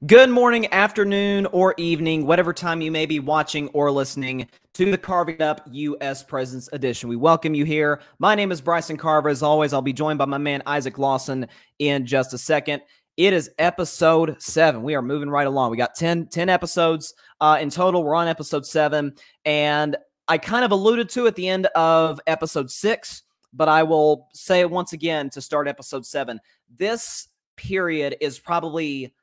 Good morning, afternoon, or evening, whatever time you may be watching or listening to the Carving Up U.S. President's Edition. We welcome you here. My name is Bryson Carver. As always, I'll be joined by my man Isaac Lawson in just a second. It is episode 7. We are moving right along. We got 10 episodes in total. We're on episode 7, and I kind of alluded to at the end of episode 6, but I will say it once again to start episode 7. This period is probably,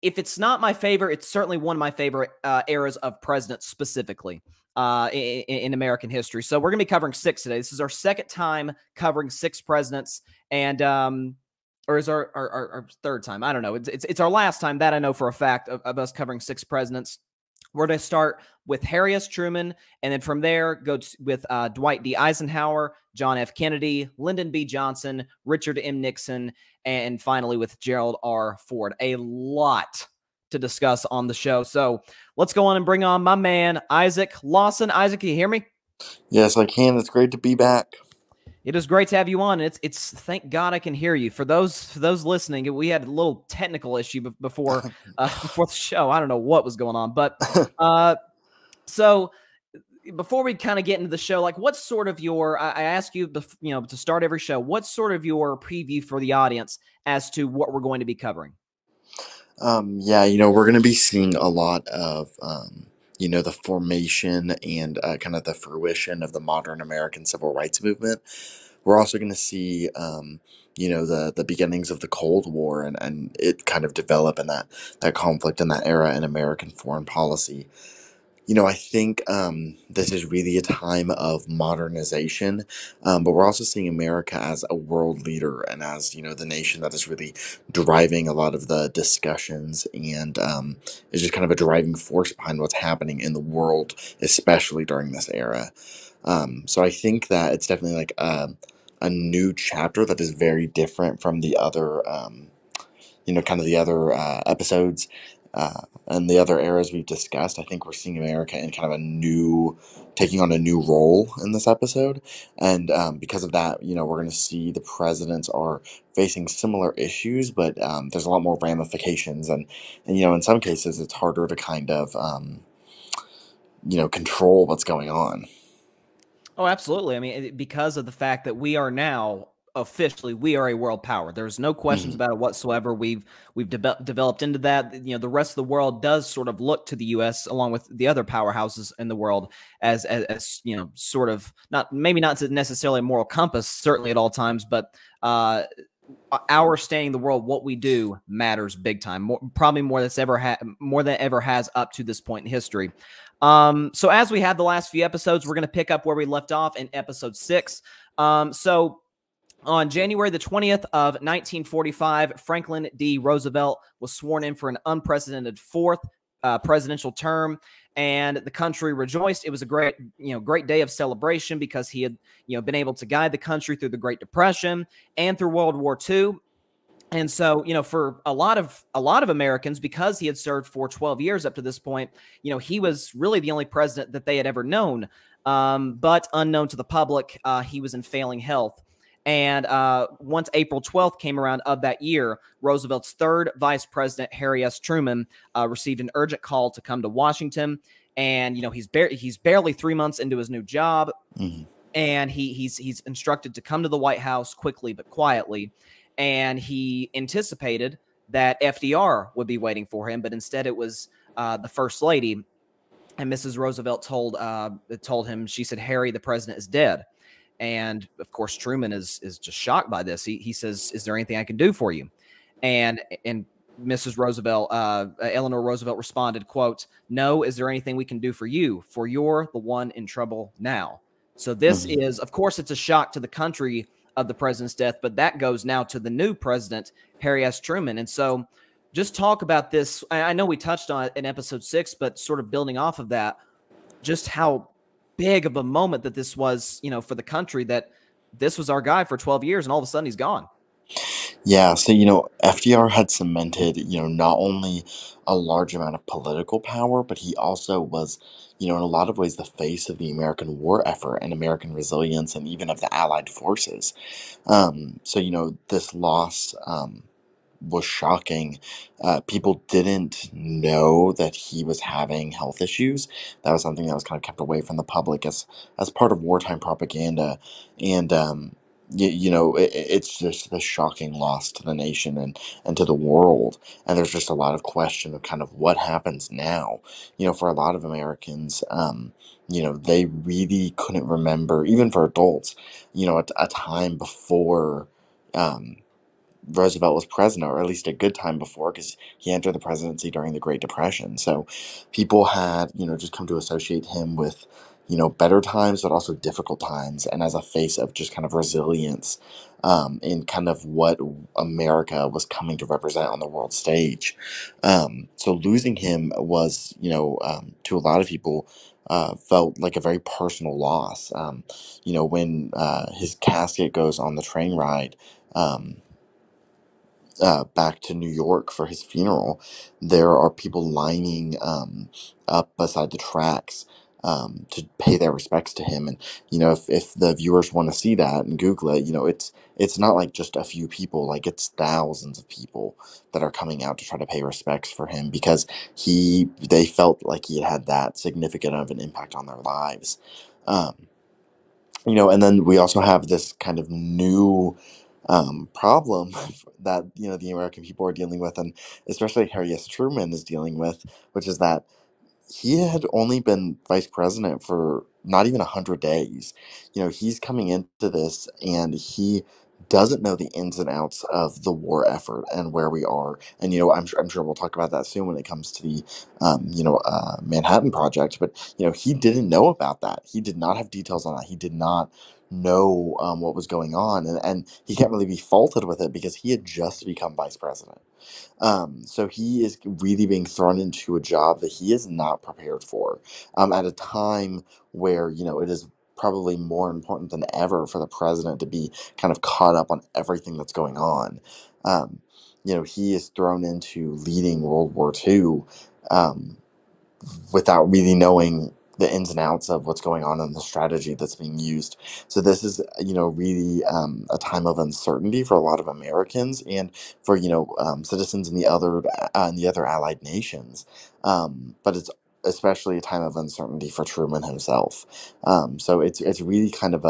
if it's not my favorite, it's certainly one of my favorite eras of presidents specifically in American history. So we're going to be covering 6 today. This is our second time covering 6 presidents, and or is our third time? I don't know. It's our last time, that I know for a fact, of us covering 6 presidents. We're going to start with Harry S. Truman, and then from there go with Dwight D. Eisenhower, John F. Kennedy, Lyndon B. Johnson, Richard M. Nixon, and finally with Gerald R. Ford. A lot to discuss on the show. So let's go on and bring on my man, Isaac Lawson. Isaac, can you hear me? Yes, I can. It's great to be back. It is great to have you on. It's thank God I can hear you. For those listening, we had a little technical issue before before the show. I don't know what was going on, but so before we kind of get into the show, like, what's sort of your? I ask you, to start every show, what's sort of your preview for the audience as to what we're going to be covering? Yeah, we're going to be seeing a lot of, the formation and kind of the fruition of the modern American civil rights movement. We're also going to see, the beginnings of the Cold War and it kind of develop in that conflict in that era in American foreign policy. I think this is really a time of modernization, but we're also seeing America as a world leader and as, the nation that is really driving a lot of the discussions and is just kind of a driving force behind what's happening in the world, especially during this era. So I think that it's definitely like a new chapter that is very different from the other, kind of the other episodes and the other eras we've discussed. I think we're seeing America in kind of taking on a new role in this episode. And because of that, we're going to see the presidents are facing similar issues, but there's a lot more ramifications. And in some cases, it's harder to kind of, control what's going on. Oh, absolutely. I mean, because of the fact that we are now officially, we are a world power. There's no questions Mhm. about it whatsoever. We've developed into that. The rest of the world does sort of look to the U.S. along with the other powerhouses in the world as sort of maybe not necessarily a moral compass, certainly at all times, but our staying in the world, what we do matters big time. Probably more than ever has up to this point in history. So as we had the last few episodes, we're going to pick up where we left off in episode 6. So on January the 20th of 1945, Franklin D. Roosevelt was sworn in for an unprecedented 4th presidential term, and the country rejoiced. It was a great day of celebration because he had, been able to guide the country through the Great Depression and through World War II. And so, for a lot of Americans, because he had served for 12 years up to this point, he was really the only president that they had ever known. But unknown to the public, he was in failing health. And once April 12th came around of that year, Roosevelt's third vice president, Harry S. Truman, received an urgent call to come to Washington. And, he's barely 3 months into his new job. Mhm. And he's instructed to come to the White House quickly but quietly. And he anticipated that FDR would be waiting for him, but instead it was the First Lady. And Mrs. Roosevelt told him, she said, "Harry, the president is dead." And of course, Truman is just shocked by this. He says, "Is there anything I can do for you?" And Mrs. Roosevelt, Eleanor Roosevelt responded, quote, "No, is there anything we can do for you? For you're the one in trouble now." So this Mhm. is, of course, it's a shock to the country of the president's death, but that goes now to the new president, Harry S. Truman. And so just talk about this. I know we touched on it in episode 6, but sort of building off of that, just how big of a moment that this was, for the country, that this was our guy for 12 years and all of a sudden he's gone. Yeah, so FDR had cemented, not only a large amount of political power, but he also was, in a lot of ways, the face of the American war effort and American resilience and even of the Allied forces. So, this loss was shocking. People didn't know that he was having health issues. That was something that was kind of kept away from the public as part of wartime propaganda. And it's just a shocking loss to the nation and to the world. And there's just a lot of question of kind of what happens now. For a lot of Americans, they really couldn't remember, even for adults, a time before. Um, Roosevelt was president, or at least a good time before, because he entered the presidency during the Great Depression. So people had, just come to associate him with, better times, but also difficult times, and as a face of just kind of resilience in kind of what America was coming to represent on the world stage. So losing him was, to a lot of people, felt like a very personal loss. When his casket goes on the train ride. Back to New York for his funeral, there are people lining up beside the tracks to pay their respects to him. And if the viewers want to see that and Google it, it's not like just a few people; like it's thousands of people that are coming out to try to pay respects for him because they felt like he had that significant of an impact on their lives. Um, and then we also have this kind of new problem that the American people are dealing with, and especially Harry S. Truman is dealing with, which is that he had only been vice president for not even 100 days. He's coming into this and he doesn't know the ins and outs of the war effort and where we are. And I'm sure we'll talk about that soon when it comes to the Manhattan Project. But he didn't know about that. He did not have details on that. He did not know what was going on, and he can't really be faulted with it because he had just become vice president. So he is really being thrown into a job that he is not prepared for, at a time where, it is probably more important than ever for the president to be kind of caught up on everything that's going on. Um, he is thrown into leading World War II, um, without really knowing the ins and outs of what's going on and the strategy that's being used. So this is, really a time of uncertainty for a lot of Americans and for citizens in the other allied nations. But it's especially a time of uncertainty for Truman himself. So it's really kind of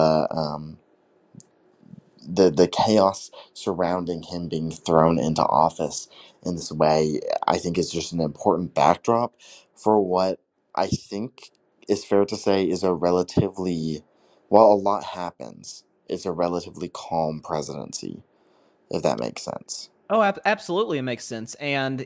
the chaos surrounding him being thrown into office in this way, I think is just an important backdrop for what I think is fair to say is a relatively, while a lot happens, it's a relatively calm presidency, if that makes sense. Oh, absolutely, it makes sense. And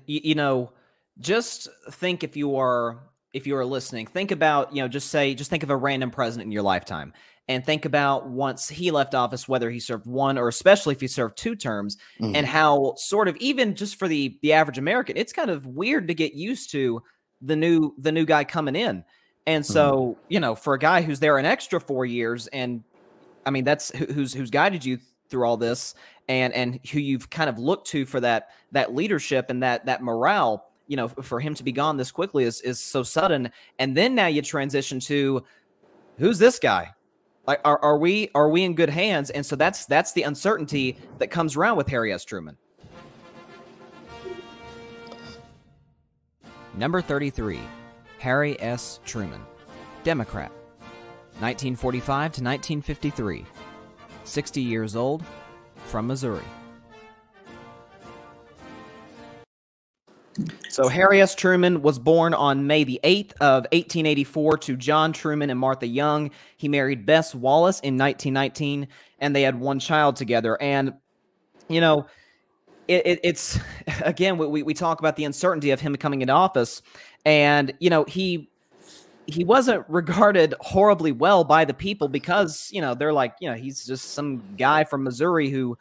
just think if you are listening, think about just think of a random president in your lifetime, and think about once he left office, whether he served one or especially if he served two terms, and Hmm. how sort of even just for the average American, it's kind of weird to get used to the new guy coming in. And Hmm. so for a guy who's there an extra 4 years, and I mean, that's who's guided you through all this, and who you've kind of looked to for that leadership and that morale. For him to be gone this quickly is so sudden. And then now you transition to who's this guy? Like, are we in good hands? And so that's the uncertainty that comes around with Harry S. Truman. Number 33, Harry S. Truman, Democrat, 1945 to 1953. 60 years old, from Missouri. So Harry S. Truman was born on May the 8th of 1884 to John Truman and Martha Young. He married Bess Wallace in 1919, and they had one child together. And, it's, again, we talk about the uncertainty of him coming into office, and, he wasn't regarded horribly well by the people because, they're like, he's just some guy from Missouri who,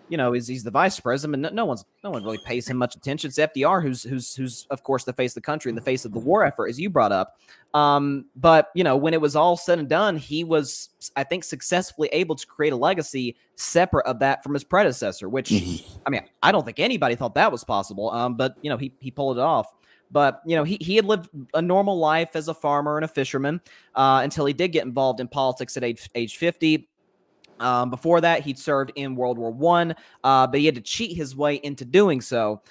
he's the vice president, and no one really pays him much attention. It's FDR who's of course the face of the country and the face of the war effort, as you brought up. But when it was all said and done, he was, I think, successfully able to create a legacy separate of that from his predecessor, which, Hmm. I mean, I don't think anybody thought that was possible. But he pulled it off. But he had lived a normal life as a farmer and a fisherman until he did get involved in politics at age 50. Before that, he'd served in World War I, but he had to cheat his way into doing so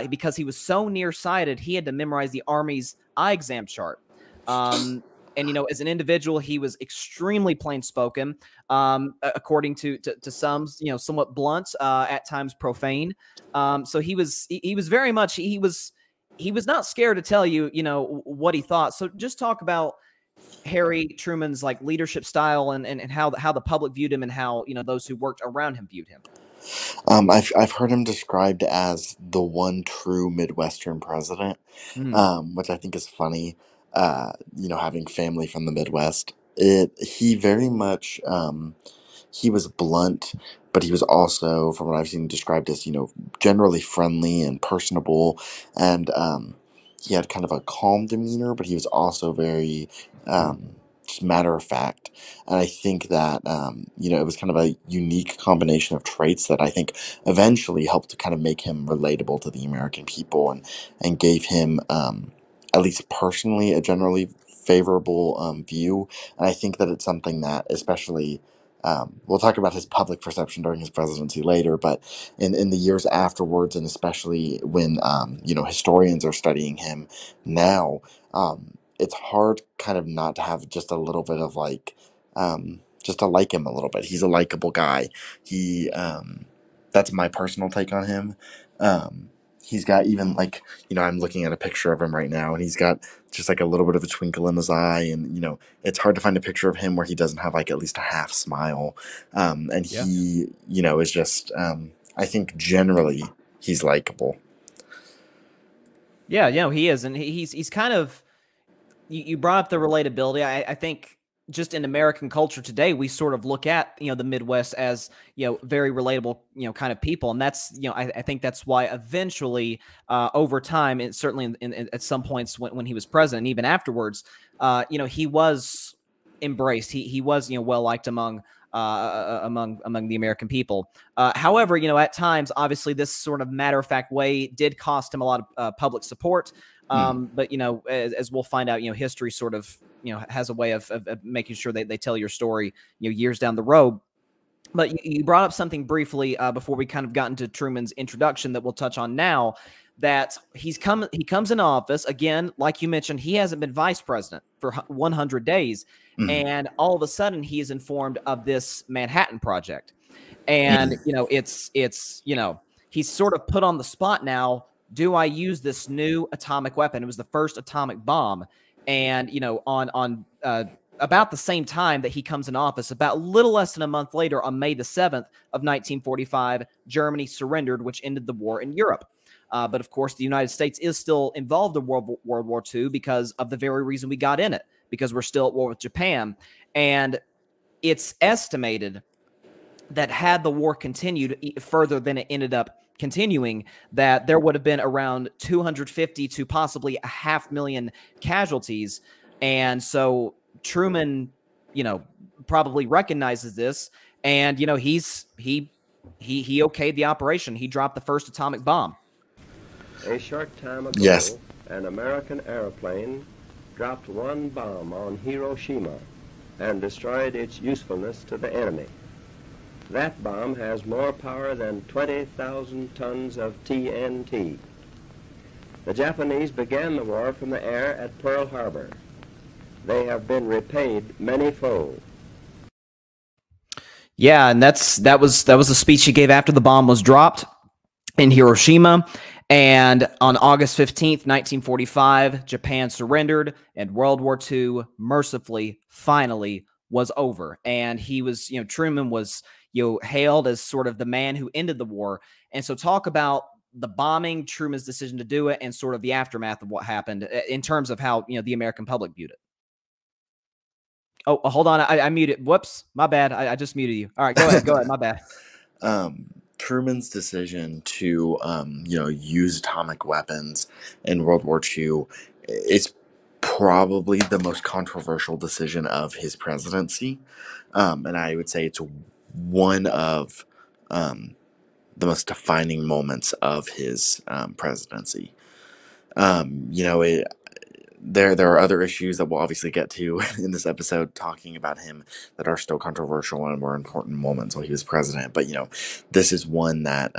because he was so nearsighted. He had to memorize the Army's eye exam chart. And as an individual, he was extremely plain spoken, according to some, somewhat blunt, at times profane. So he was very much he was not scared to tell you what he thought. So just talk about Harry Truman's like leadership style and how the public viewed him and how those who worked around him viewed him. I've heard him described as the one true Midwestern president, which I think is funny. Having family from the Midwest, he very much he was blunt, but he was also, from what I've seen, described as generally friendly and personable, and he had kind of a calm demeanor, but he was also very just matter of fact. And I think that it was kind of a unique combination of traits that I think eventually helped to kind of make him relatable to the American people, and gave him at least personally a generally favorable view. And I think that it's something that especially we'll talk about his public perception during his presidency later, but in the years afterwards, and especially when historians are studying him now, it's hard kind of not to have just a little bit of just to like him a little bit. He's a likable guy. He That's my personal take on him. He's got even I'm looking at a picture of him right now, and he's got just like a little bit of a twinkle in his eye, and it's hard to find a picture of him where he doesn't have like at least a half smile. And Yeah. he is just I think generally he's likable. Yeah, he is, and he's kind of. You brought up the relatability. I think just in American culture today, we sort of look at the Midwest as very relatable kind of people, and that's I think that's why eventually over time, and certainly at some points when he was president, and even afterwards, he was embraced. He was well liked among the American people. However, at times, obviously, this sort of matter of fact way did cost him a lot of public support. But as we'll find out, history sort of has a way of making sure they tell your story years down the road. But you brought up something briefly before we kind of got into Truman's introduction that we'll touch on now. That he comes in office again, like you mentioned, he hasn't been vice president for 100 days, and all of a sudden he is informed of this Manhattan Project, and it's he's sort of put on the spot now. Do I use this new atomic weapon? It was the first atomic bomb, and on about the same time that he comes in office, about little less than a month later, on May the 7th of 1945, Germany surrendered, which ended the war in Europe. But of course, the United States is still involved in World War II because of the very reason we got in it, because we're still at war with Japan. And it's estimated that had the war continued further than it ended up continuing, that there would have been around 250 to possibly 500,000 casualties. And so Truman, probably recognizes this, and he okayed the operation. He dropped the first atomic bomb. A short time ago, Yes. An American airplane dropped one bomb on Hiroshima and destroyed its usefulness to the enemy. That bomb has more power than 20,000 tons of TNT. The Japanese began the war from the air at Pearl Harbor. They have been repaid many-fold. Yeah, and that was the speech he gave after the bomb was dropped in Hiroshima. And on August 15th, 1945, Japan surrendered, and World War II mercifully, finally, was over. And he was, Truman was, hailed as sort of the man who ended the war. And so talk about the bombing, Truman's decision to do it, and sort of the aftermath of what happened in terms of how, the American public viewed it. Oh, hold on. I muted. Whoops. My bad. I just muted you. All right, go ahead. Go ahead. My bad. Truman's decision to, use atomic weapons in World War II is probably the most controversial decision of his presidency. And I would say it's one of the most defining moments of his presidency. there are other issues that we'll obviously get to in this episode talking about him that are still controversial and were important moments while he was president. But this is one that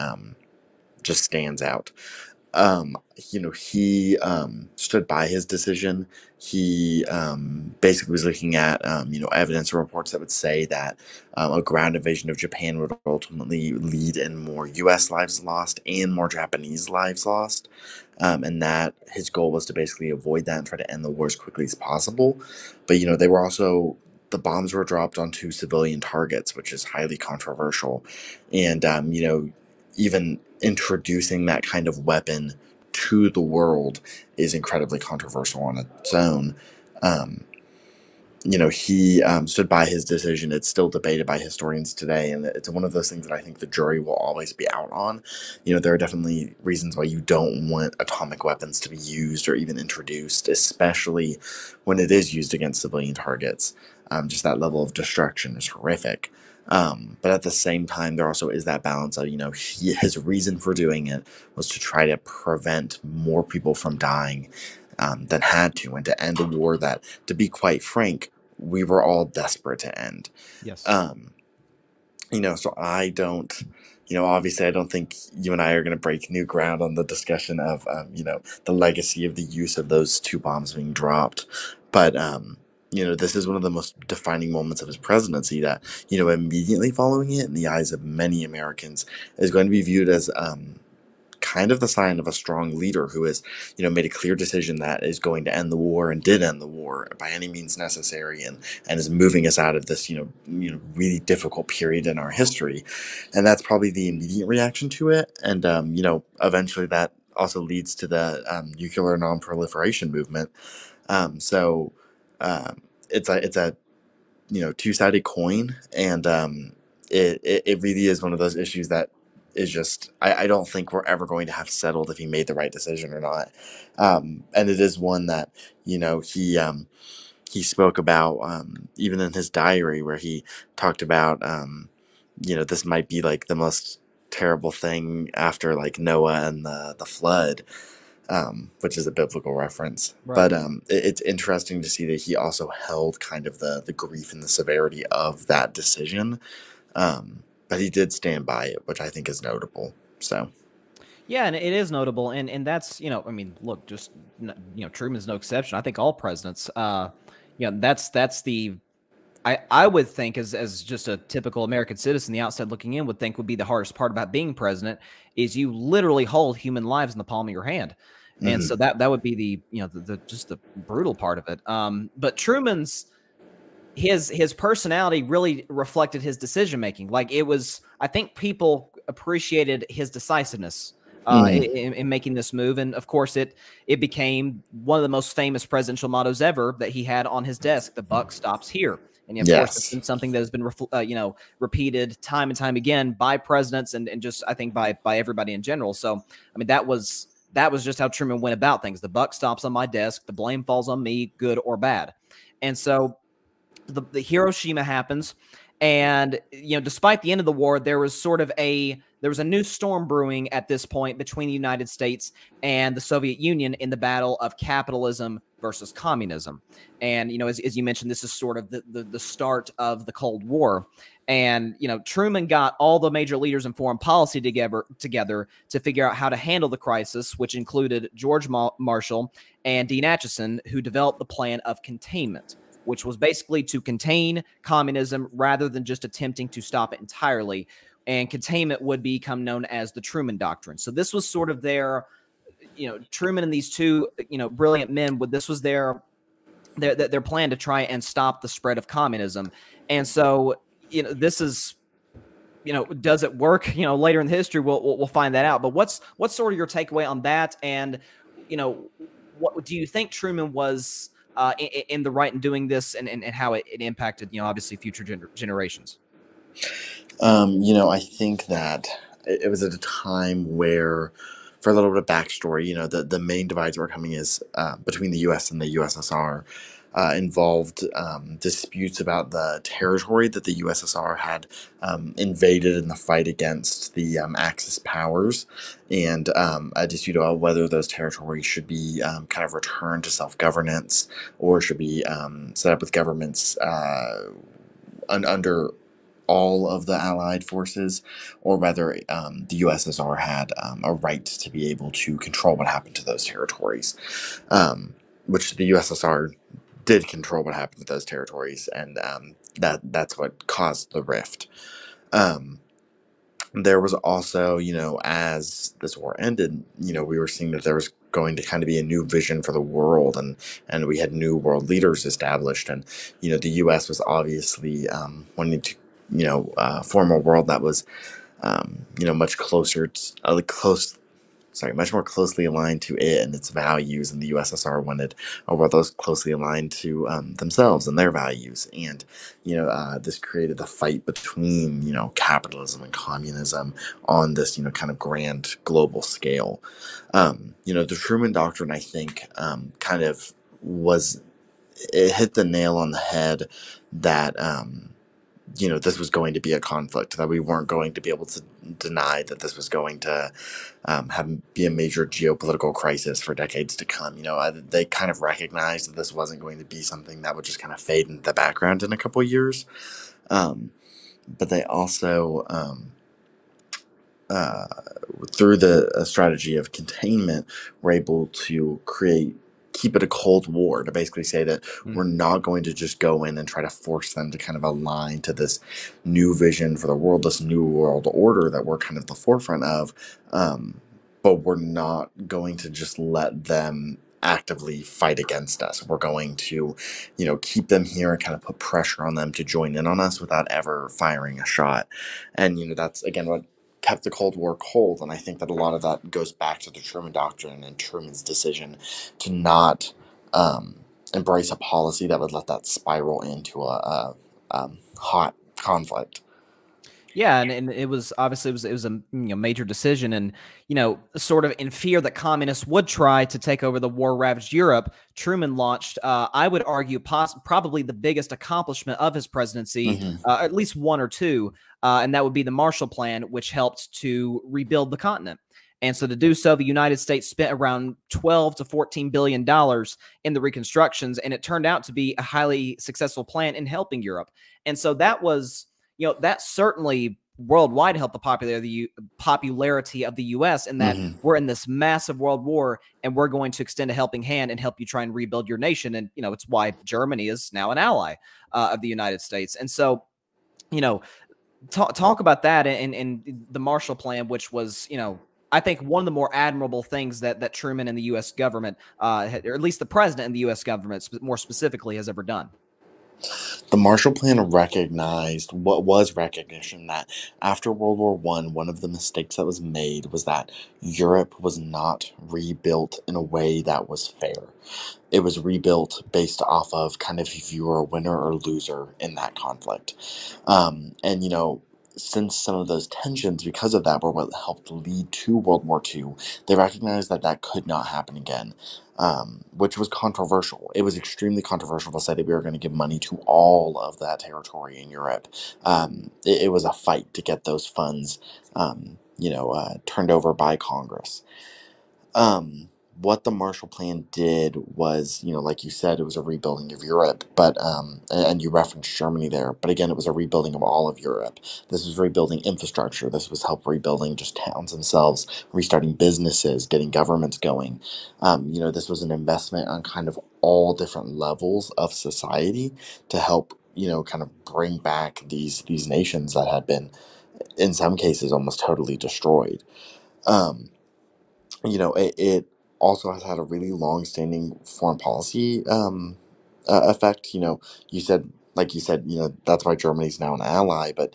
just stands out. He stood by his decision. He basically was looking at, evidence or reports that would say that a ground invasion of Japan would ultimately lead in more U.S. lives lost and more Japanese lives lost. And that his goal was to basically avoid that and try to end the war as quickly as possible. But, they were also, the bombs were dropped onto civilian targets, which is highly controversial. And, even introducing that kind of weapon to the world is incredibly controversial on its own. He stood by his decision. It's still debated by historians today, and it's one of those things that I think the jury will always be out on. There are definitely reasons why you don't want atomic weapons to be used or even introduced, especially when it is used against civilian targets. Just that level of destruction is horrific. But at the same time, there also is that balance of, his reason for doing it was to try to prevent more people from dying than had to, and to end a war that, to be quite frank, we were all desperate to end. Yes. So I don't, obviously I don't think you and I are going to break new ground on the discussion of, the legacy of the use of those two bombs being dropped. But, this is one of the most defining moments of his presidency that, immediately following it in the eyes of many Americans is going to be viewed as kind of the sign of a strong leader who has, made a clear decision that is going to end the war and did end the war by any means necessary, and is moving us out of this, really difficult period in our history. And that's probably the immediate reaction to it. And, eventually that also leads to the nuclear non-proliferation movement. So it's a two-sided coin, and it really is one of those issues that is just I don't think we're ever going to have settled if he made the right decision or not. And it is one that he spoke about even in his diary, where he talked about this might be like the most terrible thing after like Noah and the flood. Which is a biblical reference. Right. But it's interesting to see that he also held kind of the grief and the severity of that decision. But he did stand by it, which I think is notable. So, yeah, and it is notable, and that's look, just Truman's no exception. I think all presidents, that's the I would think as just a typical American citizen, the outside looking in would think would be the hardest part about being president is you literally hold human lives in the palm of your hand. And so that would be the just the brutal part of it. But Truman's his personality really reflected his decision making. Like I think people appreciated his decisiveness in making this move, and of course it became one of the most famous presidential mottos ever that he had on his desk: "The buck stops here." And of course, it's been something that has been repeated time and time again by presidents and just I think by everybody in general. So that was just how Truman went about things. The buck stops on my desk. The blame falls on me, good or bad. And so the Hiroshima happens. And, despite the end of the war, there was a new storm brewing at this point between the United States and the Soviet Union in the battle of capitalism versus communism. And, as you mentioned, this is sort of the start of the Cold War. And, Truman got all the major leaders in foreign policy together to figure out how to handle the crisis, which included George Marshall and Dean Acheson, who developed the plan of containment, which was basically to contain communism rather than just attempting to stop it entirely. And containment would become known as the Truman Doctrine. So this was sort of their, Truman and these two, brilliant men, this was their plan to try and stop the spread of communism. And so, this is, does it work? Later in history, we'll find that out. But what's sort of your takeaway on that? And, what do you think Truman was in the right in doing this, and how it impacted, obviously future generations? I think that it was at a time where, for a little bit of backstory, the main divides were coming is between the U.S. and the USSR. involved disputes about the territory that the USSR had invaded in the fight against the Axis powers, and a dispute about whether those territories should be kind of returned to self-governance or should be set up with governments under all of the Allied forces, or whether the USSR had a right to be able to control what happened to those territories, which the USSR did control what happened to those territories, and that's what caused the rift. There was also, as this war ended, we were seeing that there was going to kind of be a new vision for the world, and we had new world leaders established, and the U.S. was obviously wanting to form a world that was much closer much more closely aligned to it and its values, and the USSR wanted a world that was closely aligned to themselves and their values, and this created the fight between capitalism and communism on this kind of grand global scale. The Truman Doctrine, I think, kind of it hit the nail on the head that this was going to be a conflict, that we weren't going to be able to deny that this was going to be a major geopolitical crisis for decades to come. They kind of recognized that this wasn't going to be something that would just kind of fade into the background in a couple of years. But they also, through the strategy of containment, were able to keep it a Cold War, to basically say that we're not going to just go in and try to force them to kind of align to this new vision for the world, this new world order that we're kind of the forefront of. But we're not going to just let them actively fight against us. We're going to, keep them here and kind of put pressure on them to join in on us without ever firing a shot. And, that's, again, what kept the Cold War cold, and I think that a lot of that goes back to the Truman Doctrine and Truman's decision to not embrace a policy that would let that spiral into a hot conflict. Yeah, and it was obviously it was a major decision, and sort of in fear that communists would try to take over the war-ravaged Europe, Truman launched, I would argue, probably the biggest accomplishment of his presidency, at least one or two, and that would be the Marshall Plan, which helped to rebuild the continent. And so to do so, the United States spent around $12 to $14 billion in the reconstructions, and it turned out to be a highly successful plan in helping Europe. And so that was, that certainly worldwide helped the popularity of the U.S. in that we're in this massive world war, and we're going to extend a helping hand and help you try and rebuild your nation. And, it's why Germany is now an ally of the United States. And so, talk about that and the Marshall Plan, which was, I think one of the more admirable things that Truman and the U.S. government, or at least the president and the U.S. government more specifically, has ever done. The Marshall Plan recognized what was recognition that after World War I, one of the mistakes that was made was that Europe was not rebuilt in a way that was fair. It was rebuilt based off of kind of if you were a winner or loser in that conflict. And, since some of those tensions, because of that, were what helped lead to World War II, they recognized that that could not happen again, which was controversial. It was extremely controversial to say that we were going to give money to all of that territory in Europe. It was a fight to get those funds, turned over by Congress. What the Marshall Plan did was, like you said, it was a rebuilding of Europe, but, and you referenced Germany there, but again, it was a rebuilding of all of Europe. This was rebuilding infrastructure. This was help rebuilding just towns themselves, restarting businesses, getting governments going. This was an investment on kind of all different levels of society to help, kind of bring back these nations that had been, in some cases, almost totally destroyed. It also has had a really long-standing foreign policy effect. Like you said, that's why Germany's now an ally, but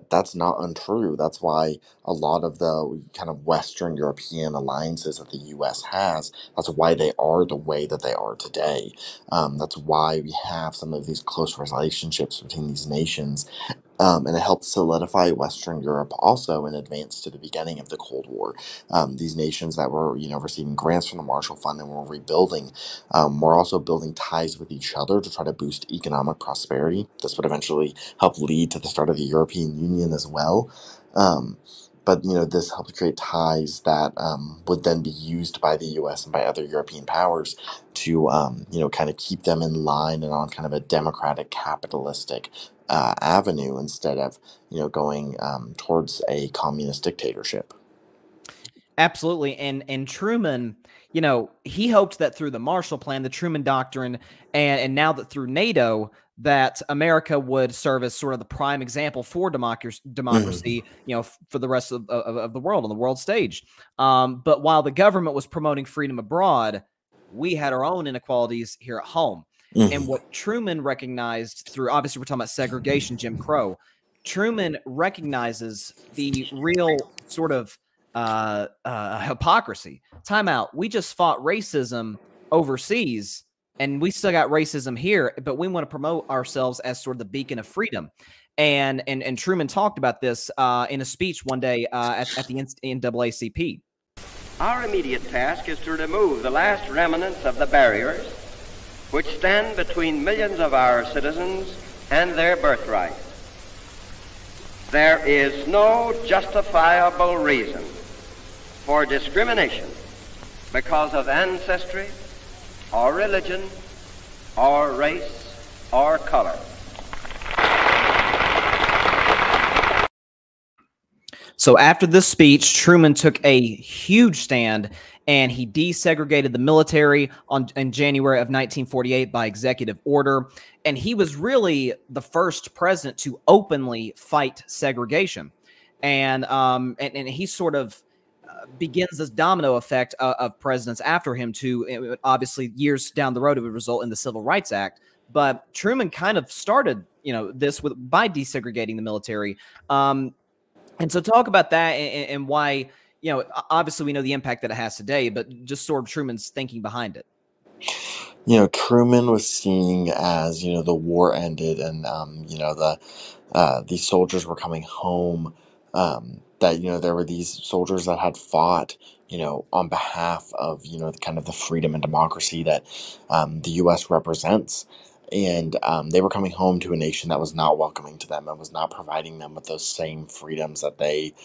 that's not untrue. That's why a lot of the kind of Western European alliances that the U.S. has, that's why they are the way that they are today. That's why we have some of these close relationships between these nations. And it helped solidify Western Europe also in advance to the beginning of the Cold War. These nations that were, receiving grants from the Marshall Fund and were rebuilding, were also building ties with each other to try to boost economic prosperity. This would eventually help lead to the start of the European Union as well. But this helped create ties that would then be used by the U.S. and by other European powers to kind of keep them in line and on kind of a democratic capitalistic avenue instead of going towards a communist dictatorship. Absolutely. And Truman, he hoped that through the Marshall Plan, the Truman Doctrine, and now that through NATO, that America would serve as sort of the prime example for democracy, for the rest of the world on the world stage. But while the government was promoting freedom abroad, we had our own inequalities here at home. And what Truman recognized through, obviously, we're talking about segregation, Jim Crow. Truman recognizes the real sort of hypocrisy. Time out. We just fought racism overseas, and we still got racism here, but we want to promote ourselves as sort of the beacon of freedom. And Truman talked about this in a speech one day at the NAACP. Our immediate task is to remove the last remnants of the barriers which stand between millions of our citizens and their birthright. There is no justifiable reason for discrimination because of ancestry or religion or race or color. So after this speech, Truman took a huge stand and he desegregated the military in January of 1948 by executive order. And he was really the first president to openly fight segregation. And he sort of begins this domino effect of presidents after him to, obviously, years down the road, it would result in the Civil Rights Act. But Truman kind of started, this by desegregating the military. And so talk about that and why, obviously we know the impact that it has today, but just sort of Truman's thinking behind it. Truman was seeing as, the war ended and, these soldiers were coming home, that, there were these soldiers that had fought, on behalf of, kind of the freedom and democracy that the U.S. represents. And they were coming home to a nation that was not welcoming to them and was not providing them with those same freedoms that they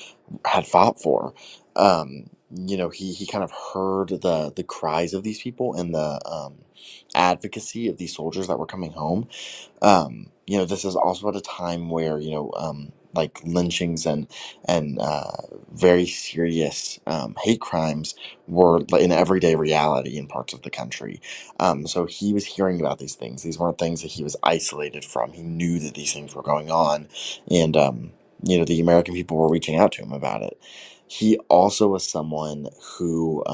had fought for. He kind of heard the cries of these people and the advocacy of these soldiers that were coming home. This is also at a time where, like lynchings and very serious hate crimes were an everyday reality in parts of the country. So he was hearing about these things. These weren't things that he was isolated from. He knew that these things were going on, and the American people were reaching out to him about it. He also was someone who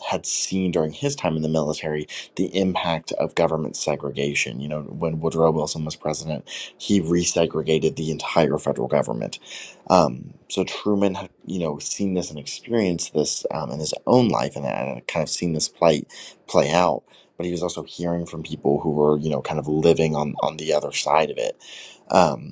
had seen during his time in the military the impact of government segregation. When Woodrow Wilson was president, he resegregated the entire federal government. So Truman had, seen this and experienced this in his own life and kind of seen this play out. But he was also hearing from people who were, kind of living on the other side of it.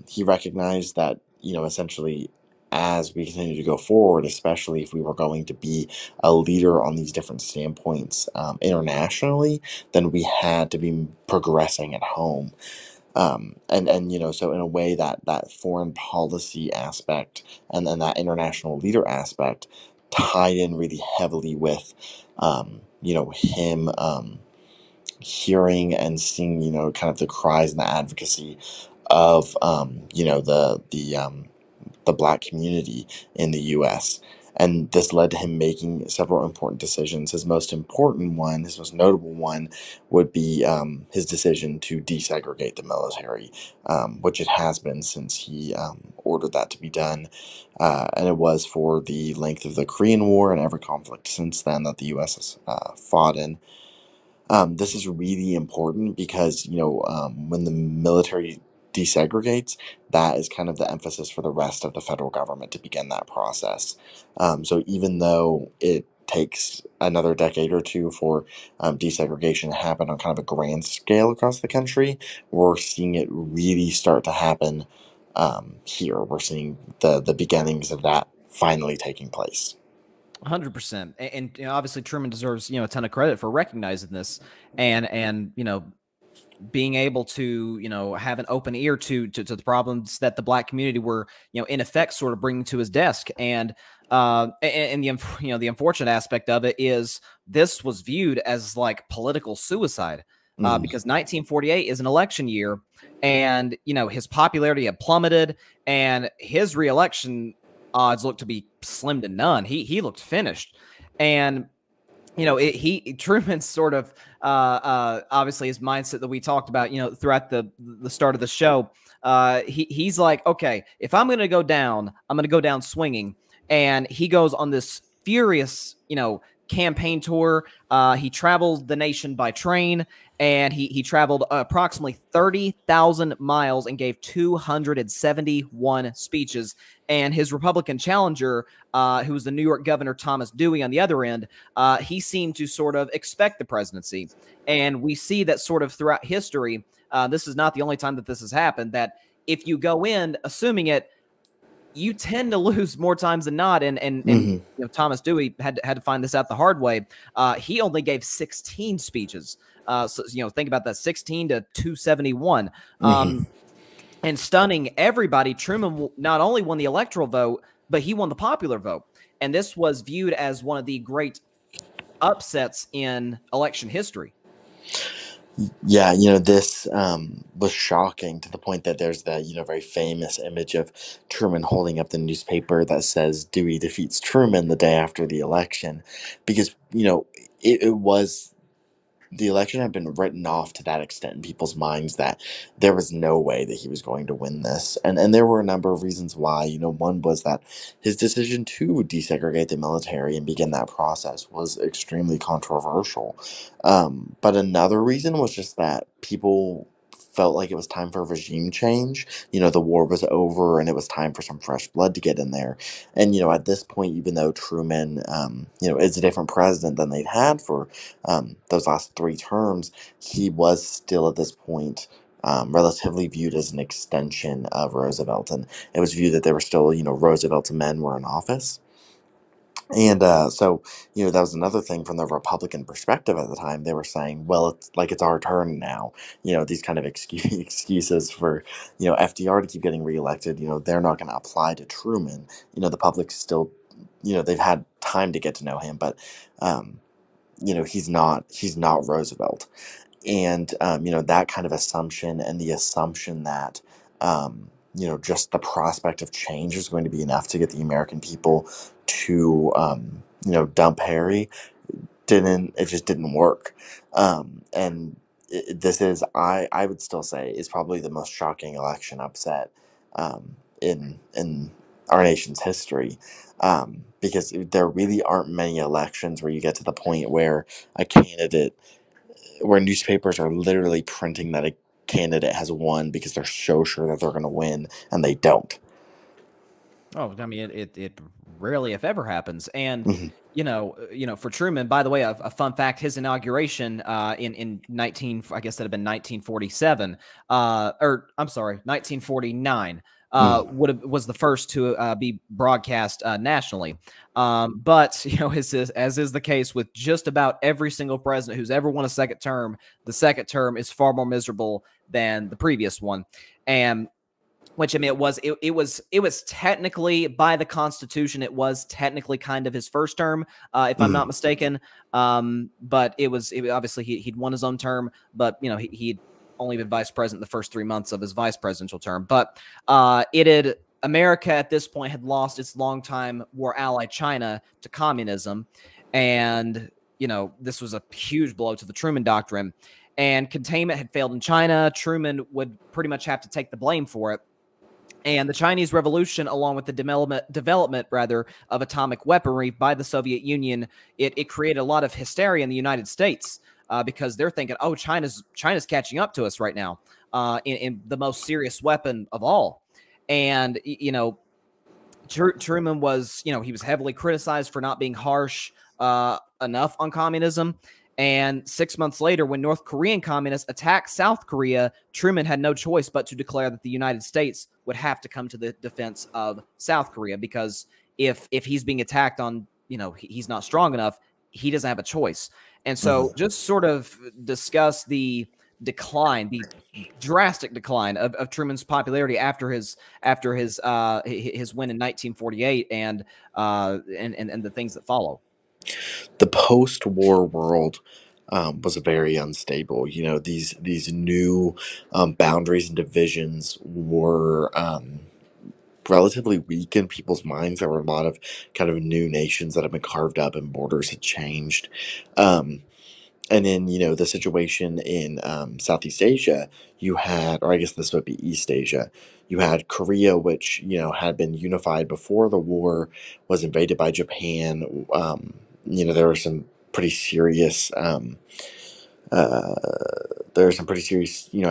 He recognized that, essentially, as we continue to go forward, especially if we were going to be a leader on these different standpoints internationally, then we had to be progressing at home. So in a way that foreign policy aspect and then that international leader aspect tied in really heavily with, him hearing and seeing, kind of the cries and the advocacy of, the Black community in the U.S. And this led to him making several important decisions. His most notable one would be his decision to desegregate the military, which it has been since he ordered that to be done. And it was for the length of the Korean War and every conflict since then that the U.S. has fought in. This is really important because, when the military desegregates, that is kind of the emphasis for the rest of the federal government to begin that process. So even though it takes another decade or two for desegregation to happen on kind of a grand scale across the country, we're seeing it really start to happen here we're seeing the beginnings of that finally taking place. 100%. And you know, obviously Truman deserves, you know, a ton of credit for recognizing this and, you know, being able to, you know, have an open ear to the problems that the black community were, you know, in effect sort of bringing to his desk. And the, you know, the unfortunate aspect of it is this was viewed as like political suicide, because 1948 is an election year, and, you know, his popularity had plummeted and his reelection odds looked to be slim to none. He looked finished. And you know, Truman's sort of obviously his mindset that we talked about, you know, throughout the start of the show. He's like, okay, if I'm going to go down, I'm going to go down swinging, and he goes on this furious, you know, campaign tour. He traveled the nation by train, and he traveled approximately 30,000 miles and gave 271 speeches. And his Republican challenger, who was the New York governor Thomas Dewey on the other end, he seemed to sort of expect the presidency. And we see that sort of throughout history. This is not the only time that this has happened, that if you go in assuming it, you tend to lose more times than not. And you know, Thomas Dewey had to find this out the hard way. He only gave 16 speeches. So, you know, think about that, 16 to 271. And stunning everybody, Truman not only won the electoral vote, but he won the popular vote. And this was viewed as one of the great upsets in election history. Yeah, you know, this was shocking to the point that there's the, you know, very famous image of Truman holding up the newspaper that says Dewey defeats Truman the day after the election, because, you know, it was, the election had been written off to that extent in people's minds that there was no way that he was going to win this. And there were a number of reasons why. You know, one was that his decision to desegregate the military and begin that process was extremely controversial. But another reason was just that people felt like it was time for a regime change. You know, the war was over and it was time for some fresh blood to get in there. And, you know, at this point, even though Truman, you know, is a different president than they'd had for those last 3 terms, he was still at this point relatively viewed as an extension of Roosevelt. And it was viewed that they were still, you know, Roosevelt's men were in office. And so, you know, that was another thing from the Republican perspective at the time. They were saying, well, it's like it's our turn now. You know, these kind of excuses for, you know, FDR to keep getting reelected, you know, they're not going to apply to Truman. You know, the public still, you know, they've had time to get to know him, but, you know, he's not Roosevelt. And, you know, that kind of assumption and the assumption that, you know, just the prospect of change is going to be enough to get the American people to, you know, dump Harry, it just didn't work. And this is, I would still say, is probably the most shocking election upset in our nation's history. Because there really aren't many elections where you get to the point where a candidate, where newspapers are literally printing that a candidate has won because they're so sure that they're going to win, and they don't. Oh, I mean, it rarely, if ever, happens. And Mm-hmm. you know, for Truman, by the way, a fun fact: his inauguration in 19, I guess that'd have been 1947, or I'm sorry, 1949. Was the first to be broadcast nationally. But you know, as is the case with just about every single president who's ever won a second term, the second term is far more miserable than the previous one. And which, I mean, it was technically, by the Constitution, it was technically kind of his first term, if I'm not mistaken. But obviously he'd won his own term, but you know, he'd only been vice president the first 3 months of his vice presidential term. But America at this point had lost its longtime war ally China to communism, and you know, this was a huge blow to the Truman Doctrine. And containment had failed in China. Truman would pretty much have to take the blame for it. And the Chinese Revolution, along with the development of atomic weaponry by the Soviet Union, it created a lot of hysteria in the United States because they're thinking, oh, China's catching up to us right now in the most serious weapon of all. And, you know, Truman was, you know, he was heavily criticized for not being harsh enough on communism. And 6 months later, when North Korean communists attacked South Korea, Truman had no choice but to declare that the United States would have to come to the defense of South Korea, because if he's being attacked on, he's not strong enough, he doesn't have a choice. And so just sort of discuss the decline, the drastic decline of Truman's popularity after his win in 1948 and the things that follow. The post-war world was very unstable. These new boundaries and divisions were relatively weak in people's minds. There were a lot of kind of new nations that had been carved up and borders had changed. And in, the situation in Southeast Asia, you had, or I guess this would be East Asia, you had Korea, which, had been unified before the war, was invaded by Japan. There were some pretty serious, I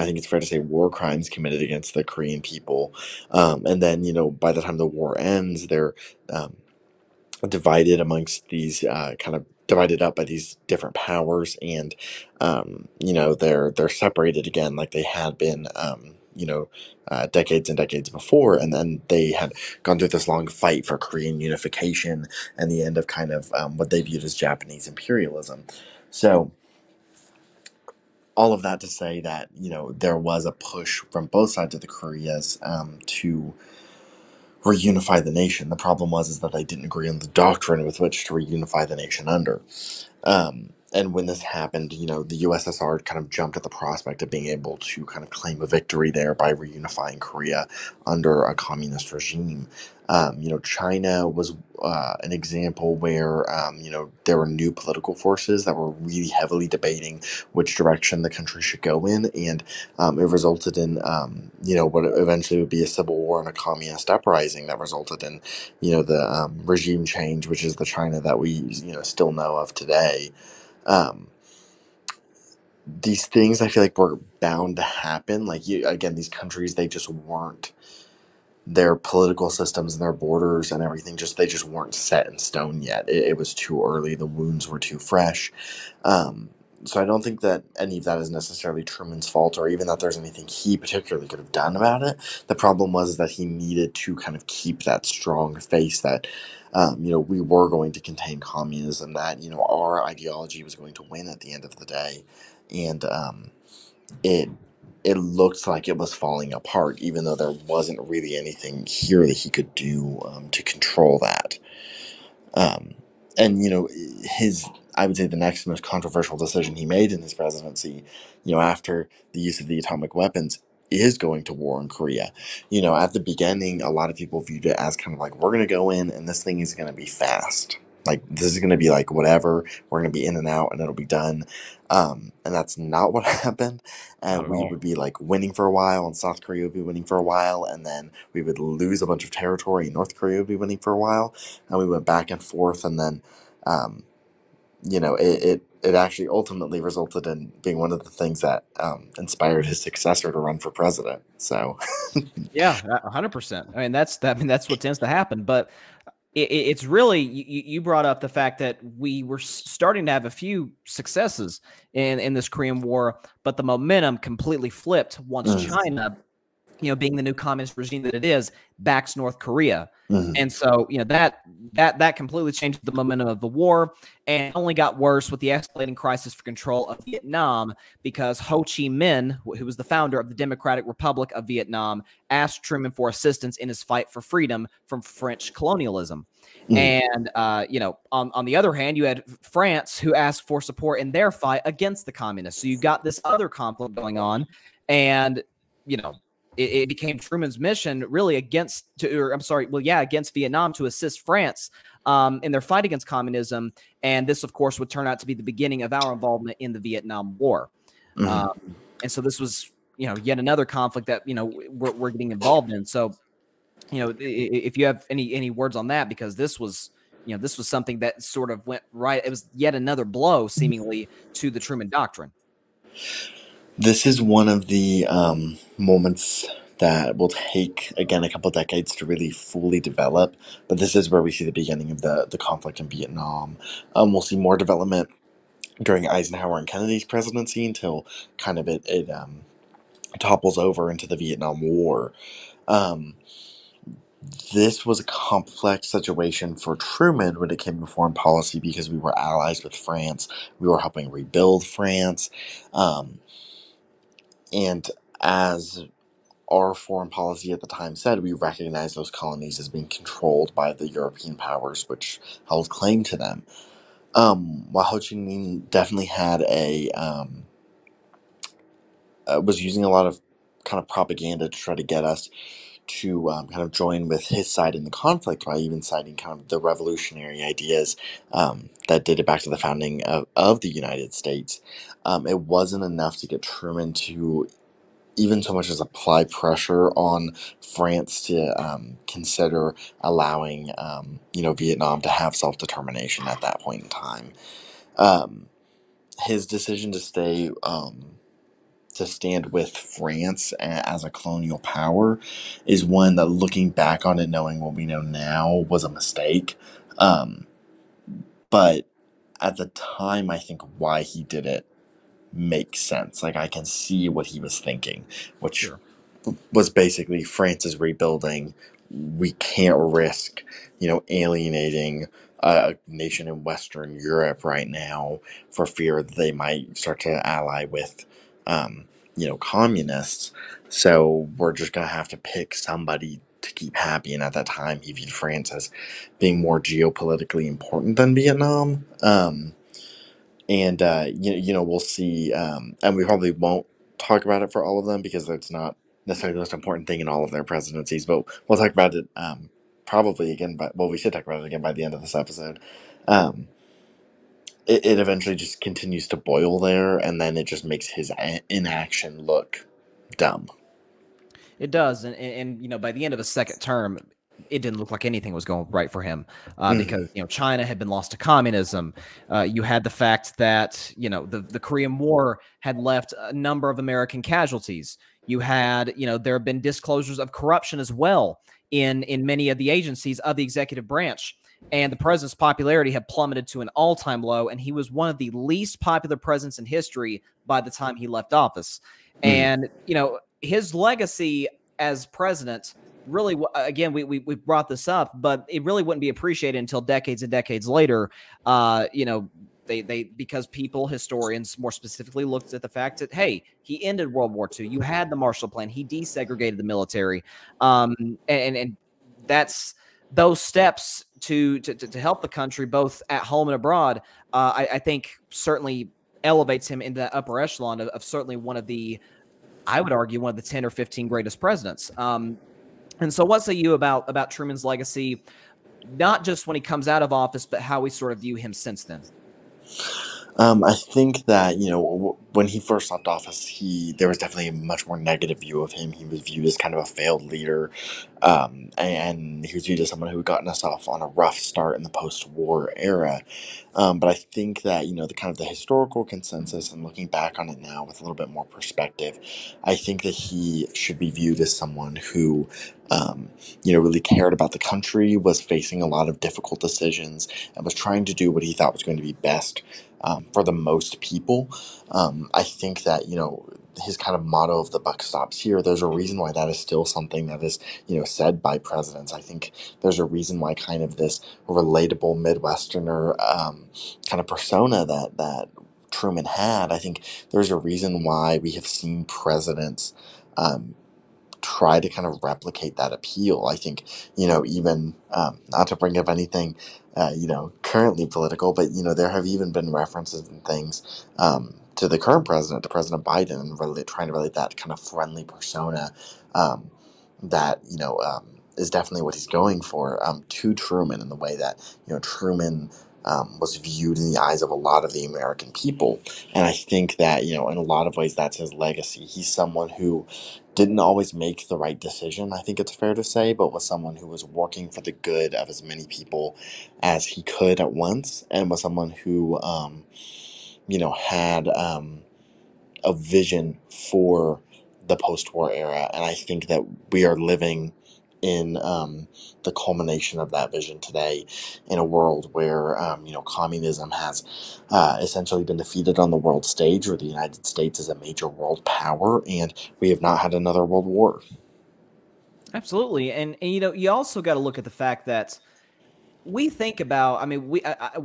think it's fair to say, war crimes committed against the Korean people. And then, by the time the war ends, they're divided amongst these divided up by these different powers, and they're separated again like they had been decades and decades before, and then they had gone through this long fight for Korean unification and the end of kind of what they viewed as Japanese imperialism. So all of that to say that there was a push from both sides of the Koreas to reunify the nation. The problem is that they didn't agree on the doctrine with which to reunify the nation under. And when this happened, the USSR kind of jumped at the prospect of being able to kind of claim a victory there by reunifying Korea under a communist regime. China was an example where, there were new political forces that were really heavily debating which direction the country should go in. And it resulted in, what eventually would be a civil war and a communist uprising that resulted in, the regime change, which is the China that we, still know of today. These things I feel like were bound to happen. These countries, they just weren't, their political systems and their borders and everything, they just weren't set in stone yet. It was too early. The wounds were too fresh. So I don't think that any of that is necessarily Truman's fault, or even that there's anything he particularly could have done about it. The problem was that he needed to kind of keep that strong face that, we were going to contain communism, that, our ideology was going to win at the end of the day. And it looked like it was falling apart, even though there wasn't really anything here that he could do to control that. I would say the next most controversial decision he made in his presidency, after the use of the atomic weapons, is going to war in Korea. At the beginning, a lot of people viewed it as kind of like, we're going to go in and this thing is going to be fast. Like, this is going to be like whatever. We're going to be in and out and it'll be done. And that's not what happened. And we would be like winning for a while, and South Korea would be winning for a while. And then we would lose a bunch of territory, and North Korea would be winning for a while. And we went back and forth. And then, it actually ultimately resulted in being one of the things that inspired his successor to run for president. So, yeah, 100%. I mean, that's what tends to happen. But it's really, you brought up the fact that we were starting to have a few successes in this Korean War, but the momentum completely flipped once China, being the new communist regime that it is, backs North Korea. And so, that completely changed the momentum of the war, and only got worse with the escalating crisis for control of Vietnam, because Ho Chi Minh, who was the founder of the Democratic Republic of Vietnam, asked Truman for assistance in his fight for freedom from French colonialism. And, on the other hand, you had France, who asked for support in their fight against the communists. So you got this other conflict going on, and, it became Truman's mission really against Vietnam, to assist France in their fight against communism. And this, of course, would turn out to be the beginning of our involvement in the Vietnam War. And so this was, yet another conflict that, we're getting involved in. So, if you have any words on that, because this was something that sort of went right. It was yet another blow, seemingly, to the Truman Doctrine. This is one of the moments that will take, again, a couple decades to really fully develop. But this is where we see the beginning of the conflict in Vietnam. We'll see more development during Eisenhower and Kennedy's presidency until kind of it topples over into the Vietnam War. Um, this was a complex situation for Truman when it came to foreign policy because we were allies with France. We were helping rebuild France. Um, and as our foreign policy at the time said, we recognized those colonies as being controlled by the European powers, which held claim to them. While Ho Chi Minh definitely had was using a lot of kind of propaganda to try to get us to kind of join with his side in the conflict by even citing kind of the revolutionary ideas that dated back to the founding of the United States. It wasn't enough to get Truman to even so much as apply pressure on France to consider allowing Vietnam to have self-determination at that point in time. His decision to stay to stand with France as a colonial power is one that, looking back on it, knowing what we know now, was a mistake. But at the time, I think why he did it makes sense. Like, I can see what he was thinking, which Sure. was basically France is rebuilding. We can't risk, alienating a nation in Western Europe right now for fear that they might start to ally with, communists. So we're just going to have to pick somebody to keep happy. And at that time, he viewed France as being more geopolitically important than Vietnam. We'll see, and we probably won't talk about it for all of them because it's not necessarily the most important thing in all of their presidencies, but we'll talk about it probably again, we should talk about it again by the end of this episode. Um, it eventually just continues to boil there, and then it just makes his inaction look dumb. It does, and by the end of his second term, it didn't look like anything was going right for him Mm-hmm. because China had been lost to communism. You had the fact that the Korean War had left a number of American casualties. You had there have been disclosures of corruption as well in many of the agencies of the executive branch. And the president's popularity had plummeted to an all-time low, and he was one of the least popular presidents in history by the time he left office. Mm-hmm. And his legacy as president really, again, we brought this up, but it really wouldn't be appreciated until decades and decades later. They because historians more specifically looked at the fact that, hey, he ended World War II. You had the Marshall Plan. He desegregated the military, and that's those steps to help the country both at home and abroad. I think certainly elevates him into that upper echelon of certainly one of the, I would argue, one of the 10 or 15 greatest presidents. And so what say you about Truman's legacy, not just when he comes out of office, but how we sort of view him since then? I think that when he first left office, there was definitely a much more negative view of him. He was viewed as kind of a failed leader, and he was viewed as someone who had gotten us off on a rough start in the post-war era. But I think that the kind of the historical consensus, and looking back on it now with a little bit more perspective, I think that he should be viewed as someone who, really cared about the country, was facing a lot of difficult decisions, and was trying to do what he thought was going to be best for the most people. I think that, his kind of motto of the buck stops here, there's a reason why that is still something that is, said by presidents. I think there's a reason why kind of this relatable Midwesterner kind of persona that Truman had. I think there's a reason why we have seen presidents try to kind of replicate that appeal. I think, even not to bring up anything, currently political, but, there have even been references and things to the current president, to President Biden, and really trying to relate that kind of friendly persona um, that, is definitely what he's going for to Truman, in the way that, Truman was viewed in the eyes of a lot of the American people. And I think that, in a lot of ways, that's his legacy. He's someone who didn't always make the right decision, I think it's fair to say, but was someone who was working for the good of as many people as he could at once, and was someone who, had a vision for the post-war era. And I think that we are living in the culmination of that vision today, in a world where communism has essentially been defeated on the world stage, where the United States is a major world power, and we have not had another world war. Absolutely. And you also got to look at the fact that we think about, I mean,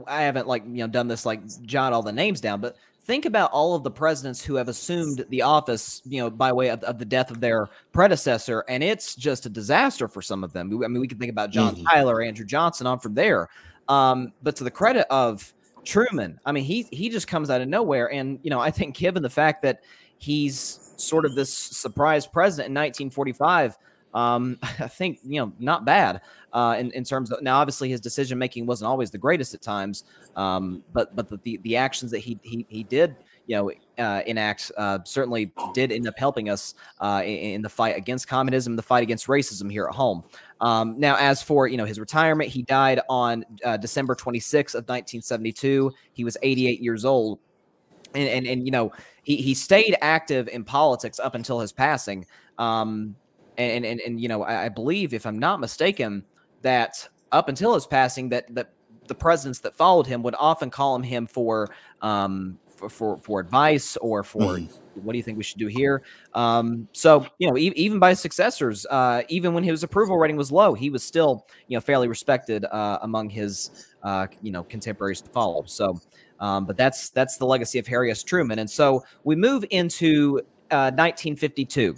I haven't done this, like jot all the names down, but think about all of the presidents who have assumed the office, by way of the death of their predecessor. And it's just a disaster for some of them. I mean, we can think about John Tyler, Andrew Johnson on from there. But to the credit of Truman, I mean, he just comes out of nowhere. And, I think given the fact that he's sort of this surprise president in 1945, I think, not bad in terms of, now, obviously his decision making wasn't always the greatest at times. But the actions that he did, enact certainly did end up helping us in the fight against communism, the fight against racism here at home. Now, as for, his retirement, he died on December 26th of 1972. He was 88 years old. And he stayed active in politics up until his passing. I believe, if I'm not mistaken, that up until his passing, that the presidents that followed him would often call on him for advice or for what do you think we should do here? So even by his successors, even when his approval rating was low, he was still fairly respected among his contemporaries to follow. So. But that's the legacy of Harry S. Truman. And so we move into 1952.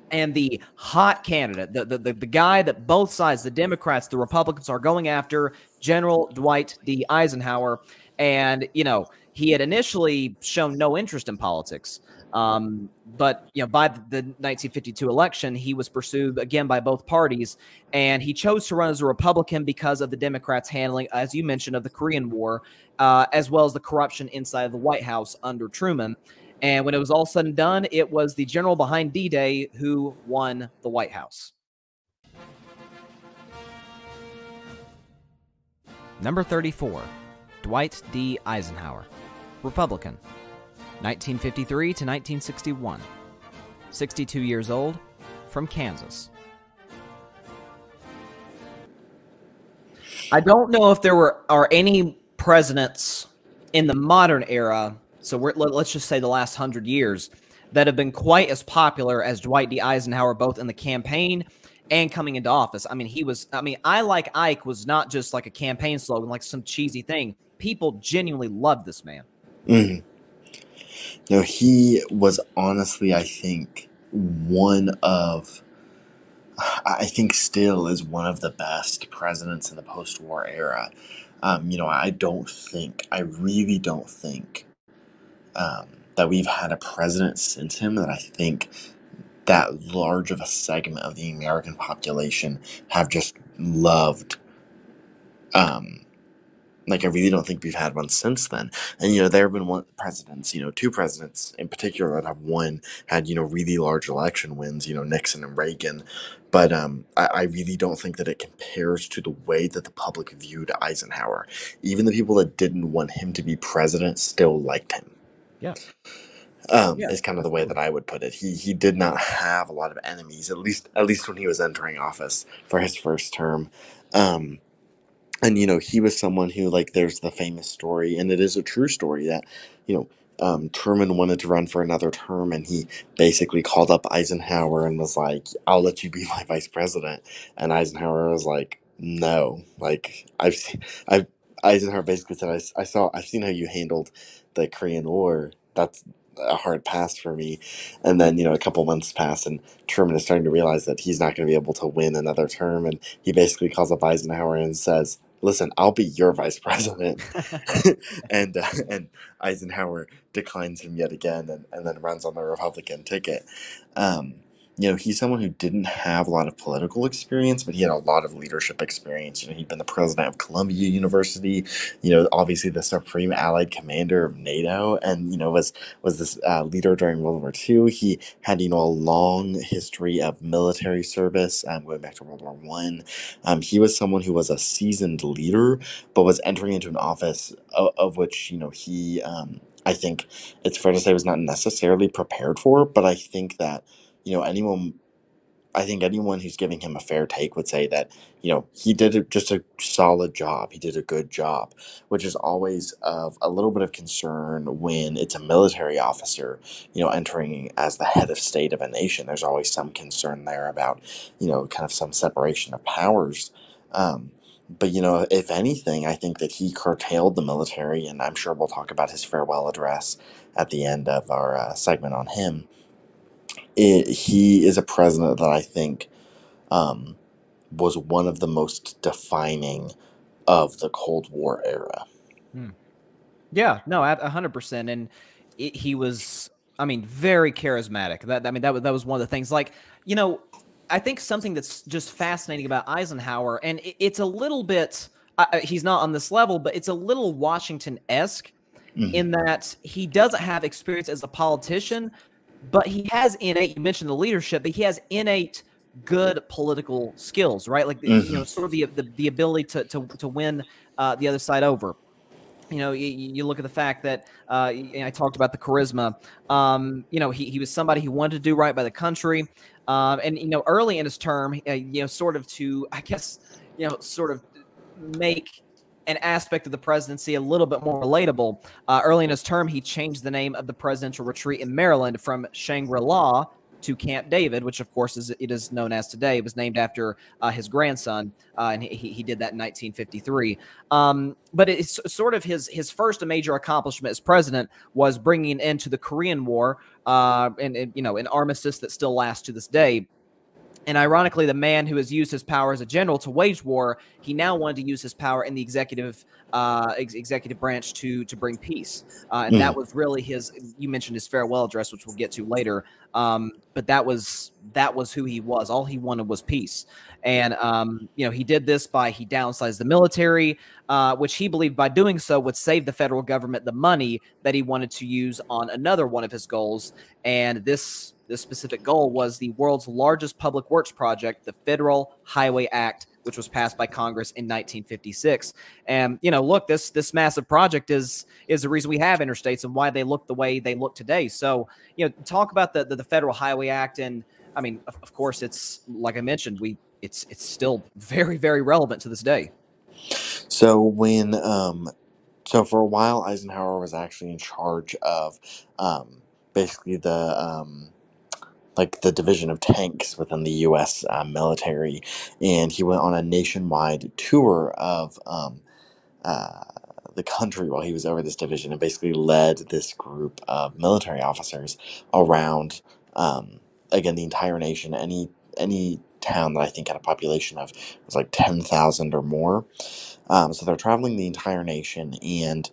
And the hot candidate, the guy that both sides, the Democrats, the Republicans, are going after, General Dwight D. Eisenhower. And, he had initially shown no interest in politics. But, by the 1952 election, he was pursued again by both parties. And he chose to run as a Republican because of the Democrats' handling, as you mentioned, of the Korean War, as well as the corruption inside of the White House under Truman. And when it was all said and done, it was the general behind D-Day who won the White House. Number 34, Dwight D. Eisenhower, Republican, 1953 to 1961, 62 years old, from Kansas. I don't know if there are any presidents in the modern era, so let's just say the last 100 years, that have been quite as popular as Dwight D. Eisenhower, both in the campaign and coming into office. I mean, I Like Ike was not just like a campaign slogan, like some cheesy thing. People genuinely loved this man. No, he was honestly, I think still is one of the best presidents in the post-war era. I really don't think that we've had a president since him that I think that large of a segment of the American population have just loved. I really don't think we've had one since then. And, there have been two presidents in particular that have had really large election wins, Nixon and Reagan. But I really don't think that it compares to the way that the public viewed Eisenhower. Even the people that didn't want him to be president still liked him. Yeah. Is kind of the way that I would put it. He did not have a lot of enemies, at least when he was entering office for his first term. And, he was someone who, there's the famous story, and it is a true story, that, Truman wanted to run for another term, and he basically called up Eisenhower and was like, I'll let you be my vice president. And Eisenhower was like, no. Eisenhower basically said, I've seen how you handled the Korean War. That's a hard pass for me. And then, a couple months pass, and Truman is starting to realize that he's not going to be able to win another term. And he basically calls up Eisenhower and says, listen, I'll be your vice president. and Eisenhower declines him yet again and then runs on the Republican ticket. He's someone who didn't have a lot of political experience, but he had a lot of leadership experience. He'd been the president of Columbia University, obviously the supreme allied commander of NATO, and, was this leader during World War II. He had, a long history of military service, going back to World War I. He was someone who was a seasoned leader, but was entering into an office of which, he, I think it's fair to say, was not necessarily prepared for, but I think that, anyone, I think anyone who's giving him a fair take would say that, he did just a solid job. He did a good job, which is always of a little bit of concern when it's a military officer, entering as the head of state of a nation. There's always some concern there about, kind of some separation of powers. But, if anything, I think that he curtailed the military, and I'm sure we'll talk about his farewell address at the end of our segment on him. He is a president that I think um, was one of the most defining of the Cold War era. Hmm. Yeah, no, 100%. And he was, I mean, very charismatic. That was one of the things. Like, I think something that's just fascinating about Eisenhower, and it's a little bit, he's not on this level, but it's a little Washington-esque in that he doesn't have experience as a politician, but he has innate, you mentioned the leadership, but he has innate good political skills, right? Like, sort of the ability to win the other side over. You look at the fact that I talked about the charisma. He was somebody who wanted to do right by the country, and early in his term, sort of to, I guess, sort of make an aspect of the presidency a little bit more relatable. Early in his term, he changed the name of the presidential retreat in Maryland from Shangri-La to Camp David, which of course it is known as today. It was named after his grandson, and he did that in 1953. But it's sort of his first major accomplishment as president was bringing an end to the Korean War, and an armistice that still lasts to this day. And ironically, the man who has used his power as a general to wage war, he now wanted to use his power in the executive branch to bring peace. And that was really his. You mentioned his farewell address, which we'll get to later. But that was who he was. All he wanted was peace. And he did this he downsized the military, which he believed by doing so would save the federal government the money that he wanted to use on another one of his goals. And this specific goal was the world's largest public works project, the Federal Highway Act, which was passed by Congress in 1956. And, look, this massive project is the reason we have interstates and why they look the way they look today. So, talk about the Federal Highway Act. And I mean, of course, it's like I mentioned, it's still very, very relevant to this day. So so for a while, Eisenhower was actually in charge of basically the division of tanks within the U.S. Military, and he went on a nationwide tour of the country while he was over this division, and basically led this group of military officers around, again, the entire nation. Any town that I think had a population of was like 10,000 or more. So they're traveling the entire nation, and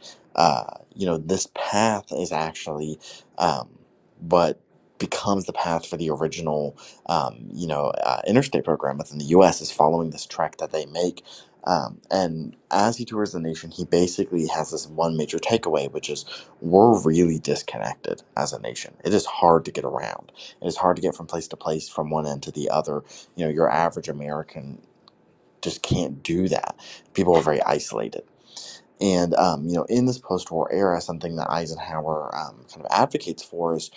this path is actually what becomes the path for the original, interstate program within the U.S. is following this trek that they make. And as he tours the nation, he basically has this one major takeaway, which is we're really disconnected as a nation. It is hard to get around. It is hard to get from place to place, from one end to the other. Your average American just can't do that. People are very isolated. And, in this post-war era, something that Eisenhower kind of advocates for is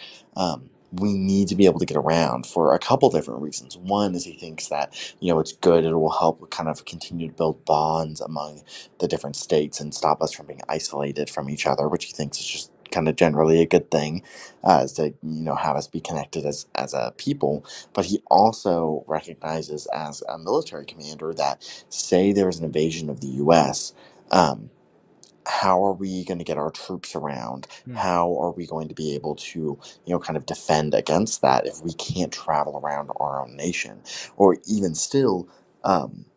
we need to be able to get around for a couple different reasons. One is he thinks that, it's good. It will help kind of continue to build bonds among the different states and stop us from being isolated from each other, which he thinks is just kind of generally a good thing, is to, have us be connected as a people. But he also recognizes as a military commander that, say there's an invasion of the U.S., how are we going to get our troops around? How are we going to be able to, kind of defend against that if we can't travel around our own nation? Or even still,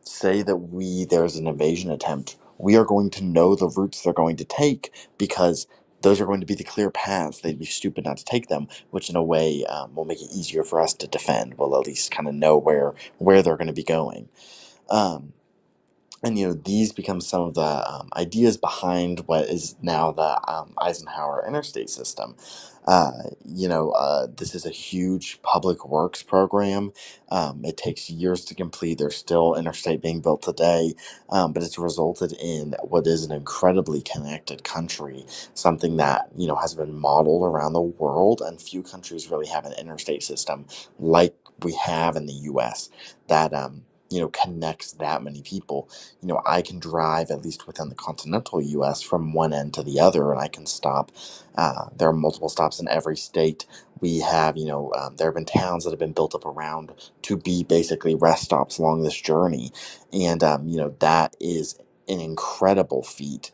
say that there's an invasion attempt, we are going to know the routes they're going to take because those are going to be the clear paths. They'd be stupid not to take them, which in a way will make it easier for us to defend. We'll at least kind of know where they're going to be going. And, these become some of the ideas behind what is now the Eisenhower interstate system. This is a huge public works program. It takes years to complete. There's still interstate being built today, but it's resulted in what is an incredibly connected country, something that, has been modeled around the world, and few countries really have an interstate system like we have in the U.S. that, connects that many people. I can drive, at least within the continental U.S., from one end to the other, and I can stop. There are multiple stops in every state. We have, there have been towns that have been built up around to be basically rest stops along this journey. And, that is an incredible feat,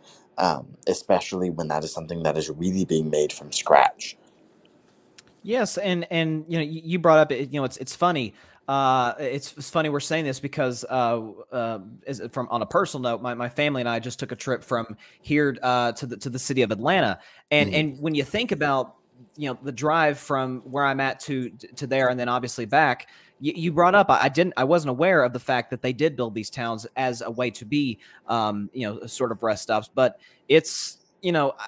especially when that is something that is really being made from scratch. Yes, and you brought up it's funny. It's funny we're saying this because from on a personal note, my family and I just took a trip from here to the city of Atlanta, and Mhm. and when you think about the drive from where I'm at to there, and then obviously back, you brought up I wasn't aware of the fact that they did build these towns as a way to be sort of rest stops, but it's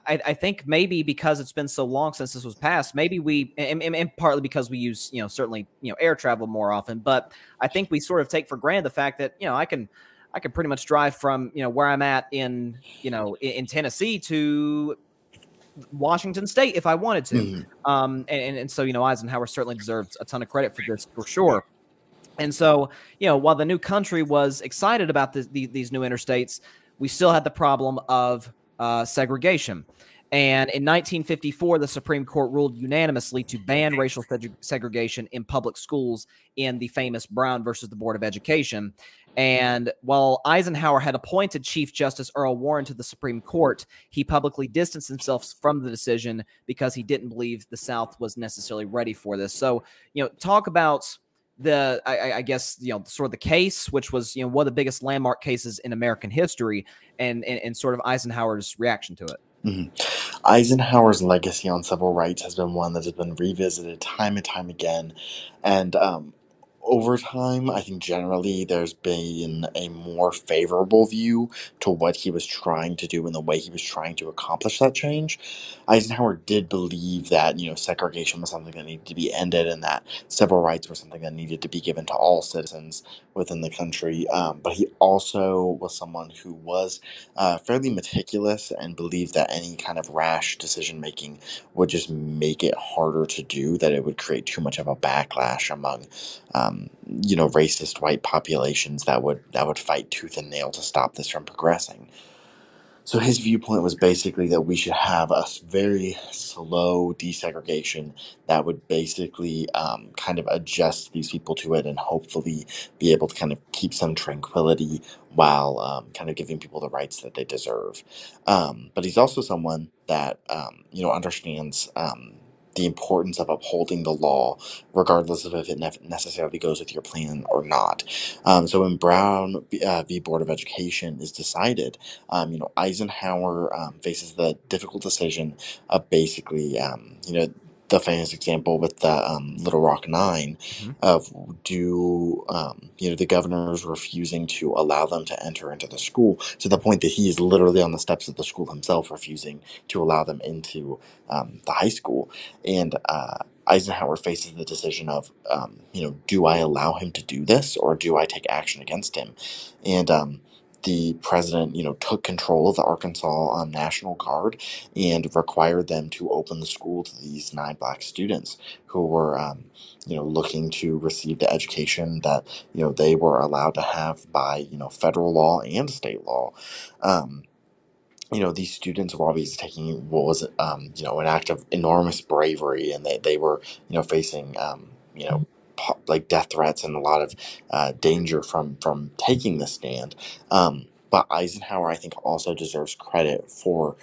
I think maybe because it's been so long since this was passed, maybe and partly because we use, certainly, air travel more often, but I think we sort of take for granted the fact that, I can pretty much drive from, where I'm at in Tennessee to Washington State if I wanted to. Mhm. And so, Eisenhower certainly deserves a ton of credit for this for sure. And so, while the new country was excited about these new interstates, we still had the problem of segregation. And in 1954, the Supreme Court ruled unanimously to ban racial segregation in public schools in the famous Brown versus the Board of Education. And while Eisenhower had appointed Chief Justice Earl Warren to the Supreme Court, he publicly distanced himself from the decision because he didn't believe the South was necessarily ready for this. So, talk about I guess sort of the case, which was one of the biggest landmark cases in American history, and sort of Eisenhower's reaction to it. Mhm. Eisenhower's legacy on civil rights has been one that has been revisited time and time again. And over time, I think generally there's been a more favorable view to what he was trying to do and the way he was trying to accomplish that change. Eisenhower did believe that, segregation was something that needed to be ended and that civil rights were something that needed to be given to all citizens within the country. But he also was someone who was fairly meticulous and believed that any kind of rash decision making would just make it harder to do, that it would create too much of a backlash among, racist white populations that would fight tooth and nail to stop this from progressing. So his viewpoint was basically that we should have a very slow desegregation that would basically kind of adjust these people to it and hopefully be able to kind of keep some tranquility while kind of giving people the rights that they deserve. But he's also someone that understands. The importance of upholding the law, regardless of if it necessarily goes with your plan or not. So when Brown v. Board of Education is decided, Eisenhower faces the difficult decision of basically, the famous example with the Little Rock Nine Mhm. of the governors refusing to allow them to enter into the school to the point that he is literally on the steps of the school himself refusing to allow them into the high school. And Eisenhower faces the decision of, do I allow him to do this or do I take action against him? And the president, took control of the Arkansas National Guard and required them to open the school to these 9 black students who were, looking to receive the education that, they were allowed to have by, federal law and state law. Um, these students were obviously taking what was, an act of enormous bravery, and they were, facing, like death threats and a lot of danger from taking the stand. But Eisenhower, I think, also deserves credit for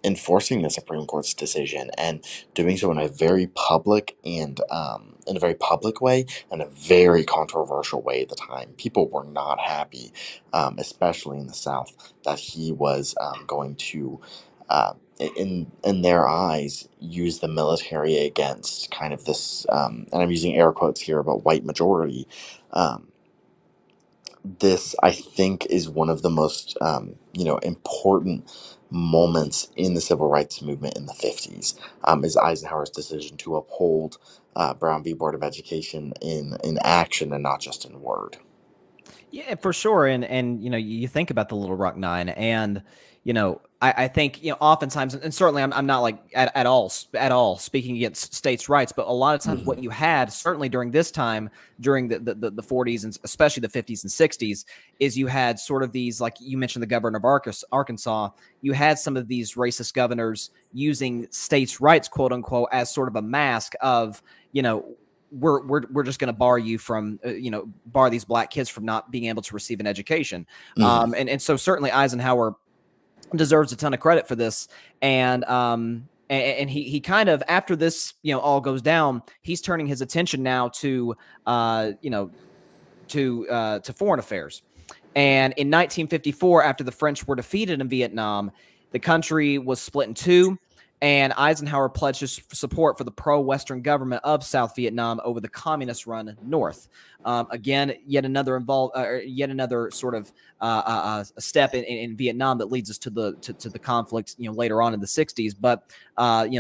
enforcing the Supreme Court's decision and doing so in a very public and in a very public way and a very controversial way at the time. People were not happy, especially in the South, that he was going to, in their eyes, use the military against kind of this, and I'm using air quotes here, but white majority. Um, this, I think, is one of the most, important moments in the civil rights movement in the 50s, is Eisenhower's decision to uphold Brown v. Board of Education in action and not just in word. Yeah, for sure. And you think about the Little Rock Nine, and I think oftentimes, and certainly I'm not like at all speaking against states' rights, but a lot of times what you had, certainly during this time, during the 40s and especially the 50s and 60s, is you had sort of these, like you mentioned, the governor of Arkansas. You had some of these racist governors using states' rights, quote unquote, as sort of a mask of we're just going to bar you from, bar these black kids from not being able to receive an education. And so certainly Eisenhower deserves a ton of credit for this. And he kind of, after this, all goes down, he's turning his attention now to foreign affairs. And in 1954, after the French were defeated in Vietnam, the country was split in two. And Eisenhower pledged his support for the pro-Western government of South Vietnam over the communist-run North. Again, yet another sort of step in Vietnam that leads us to the conflict, later on in the 60s. But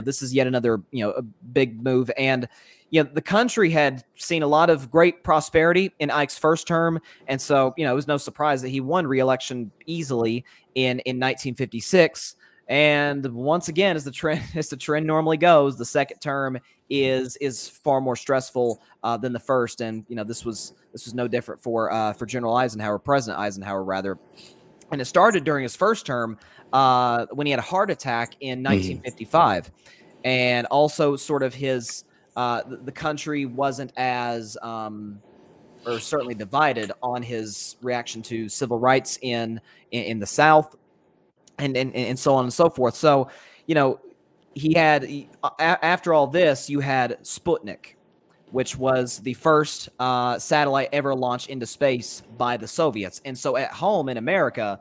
this is yet another a big move. And the country had seen a lot of great prosperity in Ike's first term, and so it was no surprise that he won re-election easily in 1956. And once again, as the trend normally goes, the second term is far more stressful than the first. And this was no different for General Eisenhower, President Eisenhower rather. And it started during his first term when he had a heart attack in 1955, and also sort of his the country wasn't as or certainly divided on his reaction to civil rights in the South. And so on and so forth. So, he had, after all this, you had Sputnik, which was the first satellite ever launched into space by the Soviets. And so at home in America,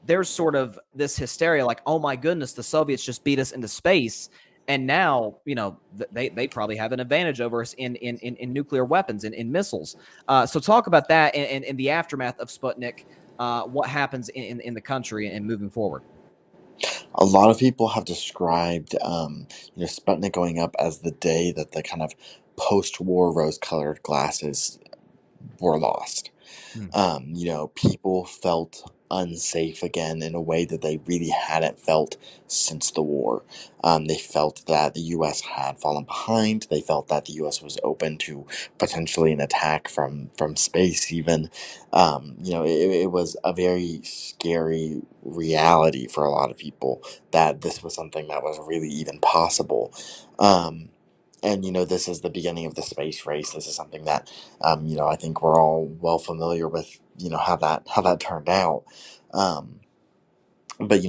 there's sort of this hysteria like, oh my goodness, the Soviets just beat us into space. And now, they probably have an advantage over us in nuclear weapons and in missiles. So talk about that and in the aftermath of Sputnik. What happens in the country and moving forward? A lot of people have described, Sputnik going up as the day that the kind of post-war rose-colored glasses were lost. People felt unsafe again in a way that they really hadn't felt since the war. They felt that the U.S. had fallen behind. They felt that the U.S. was open to potentially an attack from space even. It was a very scary reality for a lot of people that this was something that was really even possible. And, this is the beginning of the space race. This is something that, I think we're all well familiar with, how that turned out. But,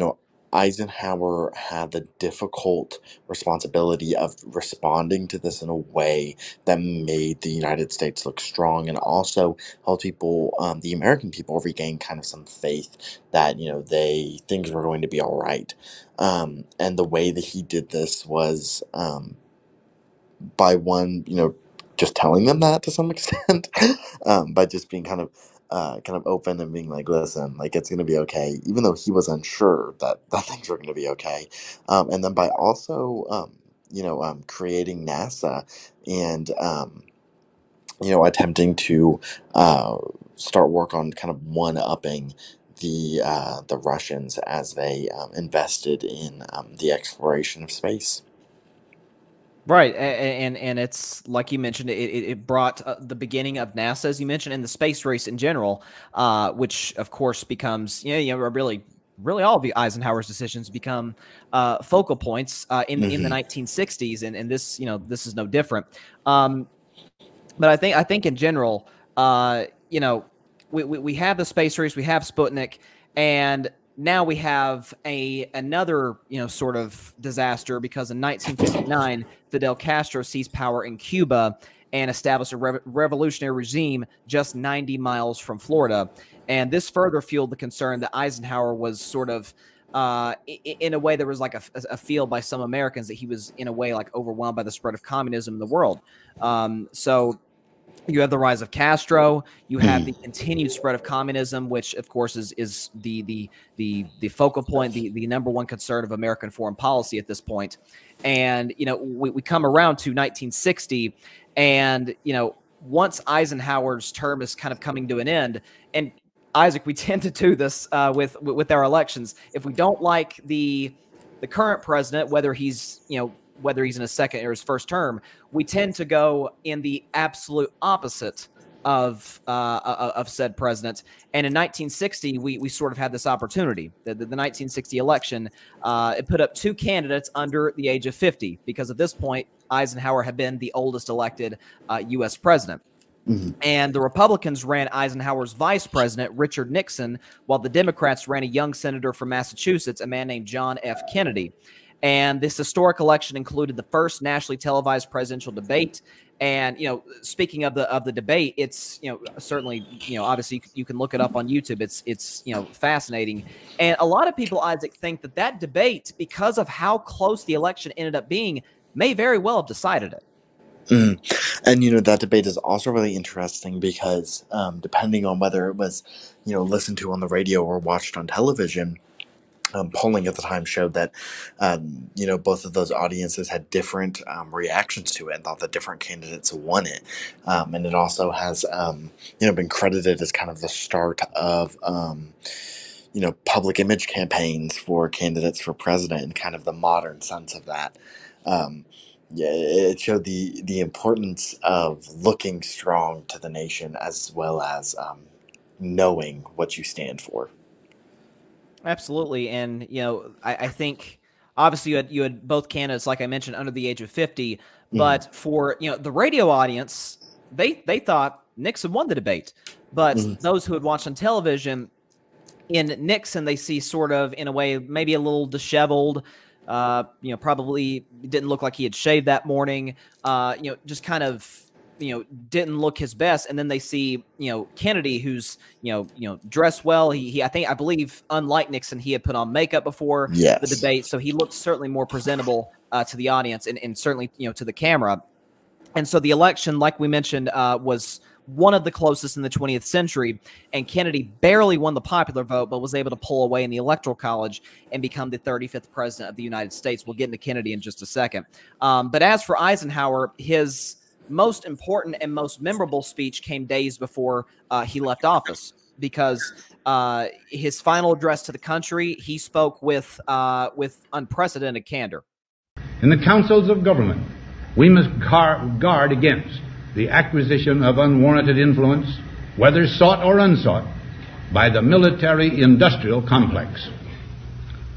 Eisenhower had the difficult responsibility of responding to this in a way that made the United States look strong and also helped people, the American people, regain kind of some faith that, things were going to be all right. And the way that he did this was, by one, just telling them that to some extent, by just being kind of open and being like, listen, like it's going to be okay, even though he was unsure that things were going to be okay. And then by also, creating NASA and, attempting to start work on kind of one-upping the Russians as they invested in the exploration of space. Right, and it's like you mentioned, it brought the beginning of NASA, as you mentioned, and the space race in general, which of course becomes, really all of Eisenhower's decisions become focal points in the 1960s, and this, this is no different. But I think in general, we have the space race, we have Sputnik, and now we have another sort of disaster, because in 1959 Fidel Castro seized power in Cuba and established a revolutionary regime just 90 miles from Florida, and this further fueled the concern that Eisenhower was sort of in a way there was like a feel by some Americans that he was in a way like overwhelmed by the spread of communism in the world. So You have the rise of Castro. You have the continued spread of communism, which, of course, is the focal point, the number one concern of American foreign policy at this point. And we come around to 1960, and once Eisenhower's term is kind of coming to an end, and Isaac, we tend to do this with our elections. If we don't like the current president, whether he's in his second or his first term, we tend to go in the absolute opposite of said president. And in 1960, we sort of had this opportunity. The 1960 election, it put up two candidates under the age of 50, because at this point, Eisenhower had been the oldest elected U.S. president. And the Republicans ran Eisenhower's vice president, Richard Nixon, while the Democrats ran a young senator from Massachusetts, a man named John F. Kennedy. And this historic election included the first nationally televised presidential debate. And, speaking of the debate, it's, certainly, obviously you can look it up on YouTube. It's fascinating. And a lot of people, Isaac, think that debate, because of how close the election ended up being, may very well have decided it. And, that debate is also really interesting because depending on whether it was, listened to on the radio or watched on television, polling at the time showed that, both of those audiences had different reactions to it and thought that different candidates won it. And it also has, been credited as kind of the start of, public image campaigns for candidates for president in kind of the modern sense of that. It showed the importance of looking strong to the nation as well as knowing what you stand for. Absolutely. And, I think obviously you had both candidates, like I mentioned, under the age of 50, but for, the radio audience, they thought Nixon won the debate. But those who had watched on television, in Nixon, they see sort of, in a way, maybe a little disheveled, probably didn't look like he had shaved that morning, just kind of, didn't look his best. And then they see, Kennedy, who's, dressed well. I believe, unlike Nixon, he had put on makeup before the debate. So he looked certainly more presentable to the audience and certainly, to the camera. And so the election, like we mentioned, was one of the closest in the 20th century, and Kennedy barely won the popular vote, but was able to pull away in the Electoral College and become the 35th president of the United States. We'll get into Kennedy in just a second. But as for Eisenhower, his most important and most memorable speech came days before he left office, because his final address to the country, he spoke with unprecedented candor. In the councils of government, we must guard against the acquisition of unwarranted influence, whether sought or unsought, by the military-industrial complex.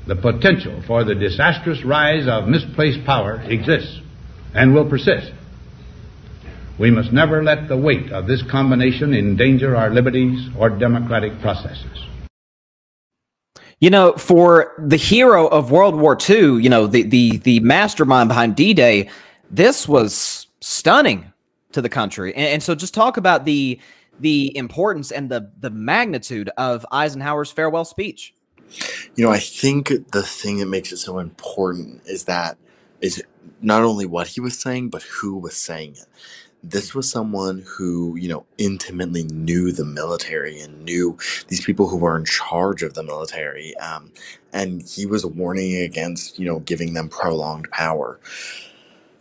The potential for the disastrous rise of misplaced power exists and will persist. We must never let the weight of this combination endanger our liberties or democratic processes. For the hero of World War II, the mastermind behind D-Day, this was stunning to the country. And so just talk about the importance and the magnitude of Eisenhower's farewell speech. I think the thing that makes it so important is not only what he was saying, but who was saying it. This was someone who, intimately knew the military and knew these people who were in charge of the military. And he was warning against, giving them prolonged power.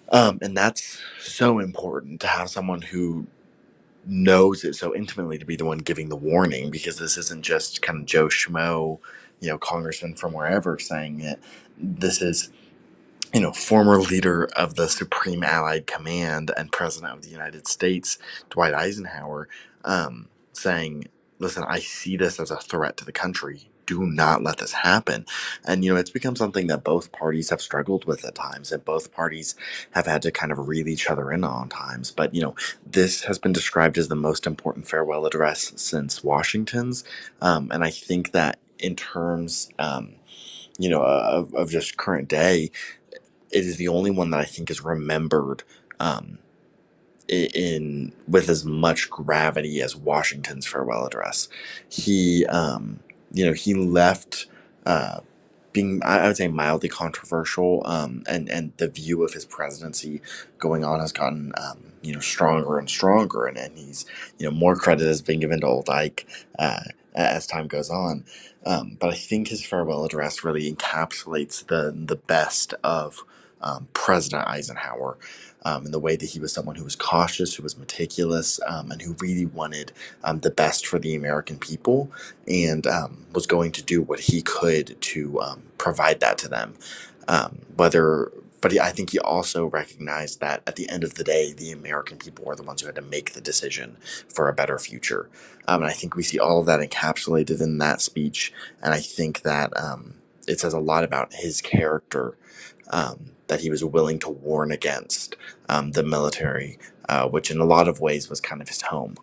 And that's so important to have someone who knows it so intimately to be the one giving the warning, because this isn't just kind of Joe Schmo, congressman from wherever saying it. This is, former leader of the Supreme Allied Command and President of the United States, Dwight Eisenhower, saying, listen, I see this as a threat to the country. Do not let this happen. And, it's become something that both parties have struggled with at times, and both parties have had to kind of reel each other in on times. But, this has been described as the most important farewell address since Washington's. And I think that in terms, of just current day, it is the only one that I think is remembered with as much gravity as Washington's farewell address. He left being, I would say, mildly controversial, and the view of his presidency going on has gotten, stronger and stronger, and he's, more credit has been given to old Ike as time goes on. But I think his farewell address really encapsulates the best of President Eisenhower, in the way that he was someone who was cautious, who was meticulous, and who really wanted the best for the American people, and was going to do what he could to provide that to them. I think he also recognized that at the end of the day, the American people were the ones who had to make the decision for a better future. And I think we see all of that encapsulated in that speech. And I think that it says a lot about his character, that he was willing to warn against the military, which in a lot of ways was kind of his home.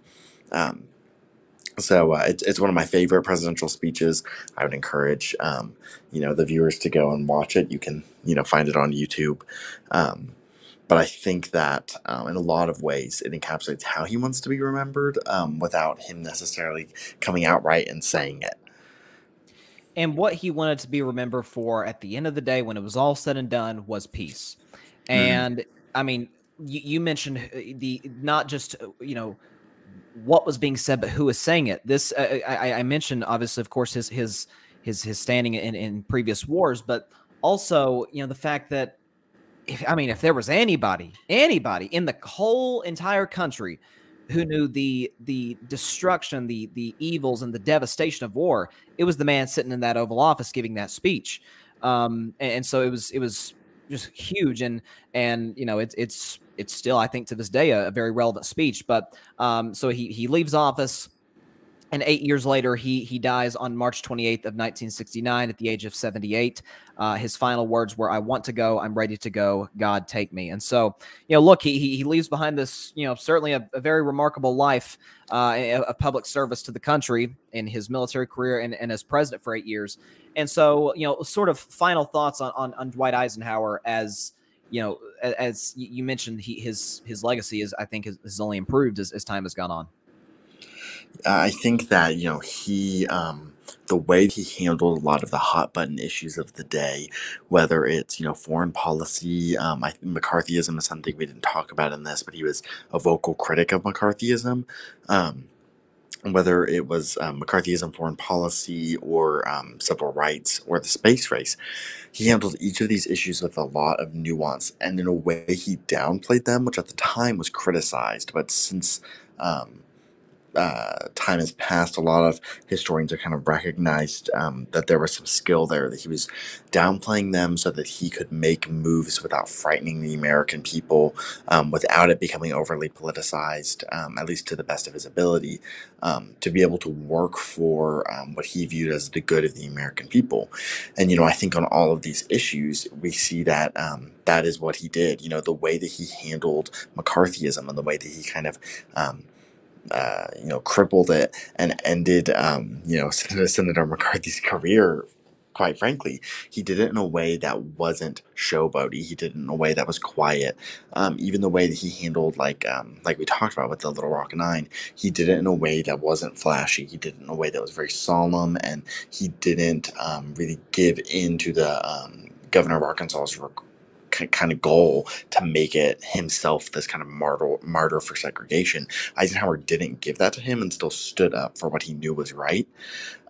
So it's one of my favorite presidential speeches. I would encourage the viewers to go and watch it. You can find it on YouTube. But I think that in a lot of ways it encapsulates how he wants to be remembered, without him necessarily coming out right and saying it. And what he wanted to be remembered for at the end of the day, when it was all said and done, was peace. And I mean, you mentioned the not just what was being said, but who was saying it. This I mentioned, obviously, of course, his standing in previous wars, but also the fact that if there was anybody in the whole entire country who knew the destruction, the evils, and the devastation of war, it was the man sitting in that Oval Office giving that speech. And so it was just huge, and it's still, I think, to this day a very relevant speech. But so he leaves office, and 8 years later he dies on March 28th of 1969 at the age of 78. His final words were, "I want to go. I'm ready to go. God, take me." And so, look, he leaves behind this, certainly a very remarkable life of public service to the country in his military career and as president for 8 years. And so, sort of final thoughts on Dwight Eisenhower, as you mentioned, his legacy I think has only improved as time has gone on. I think that, he, the way he handled a lot of the hot button issues of the day, whether it's, foreign policy, I think McCarthyism is something we didn't talk about in this, but he was a vocal critic of McCarthyism. Whether it was McCarthyism, foreign policy, or civil rights, or the space race, he handled each of these issues with a lot of nuance, and in a way he downplayed them, which at the time was criticized. But since time has passed, a lot of historians have kind of recognized that there was some skill there, that he was downplaying them so that he could make moves without frightening the American people, without it becoming overly politicized, at least to the best of his ability, to be able to work for what he viewed as the good of the American people. And, I think on all of these issues, we see that that is what he did. The way that he handled McCarthyism, and the way that he kind of crippled it and ended, Senator McCarthy's career. Quite frankly, he did it in a way that wasn't showboaty. He did it in a way that was quiet. Even the way that he handled, like we talked about with the Little Rock Nine, he did it in a way that wasn't flashy. He did it in a way that was very solemn, and he didn't really give in to the governor of Arkansas's kind of goal to make it himself this kind of martyr for segregation. Eisenhower didn't give that to him, and still stood up for what he knew was right.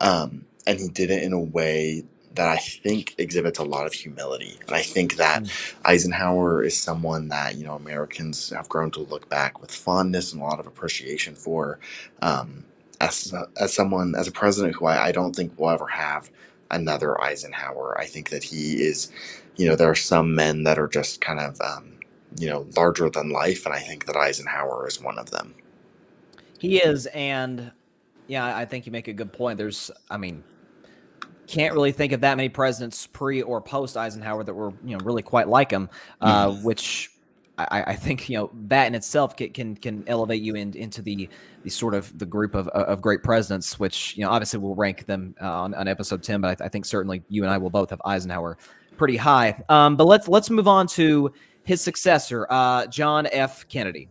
And he did it in a way that I think exhibits a lot of humility. And I think that Eisenhower is someone that, Americans have grown to look back with fondness and a lot of appreciation for, as a president who I don't think will ever have another Eisenhower. I think that he is, there are some men that are just kind of, larger than life, and I think that Eisenhower is one of them. He is, and yeah, I think you make a good point. Can't really think of that many presidents pre or post Eisenhower that were, really quite like him, which I think, that in itself can elevate you into the sort of the group of great presidents, which, obviously we'll rank them on episode 10, but I think certainly you and I will both have Eisenhower pretty high. But let's move on to his successor, John F. Kennedy.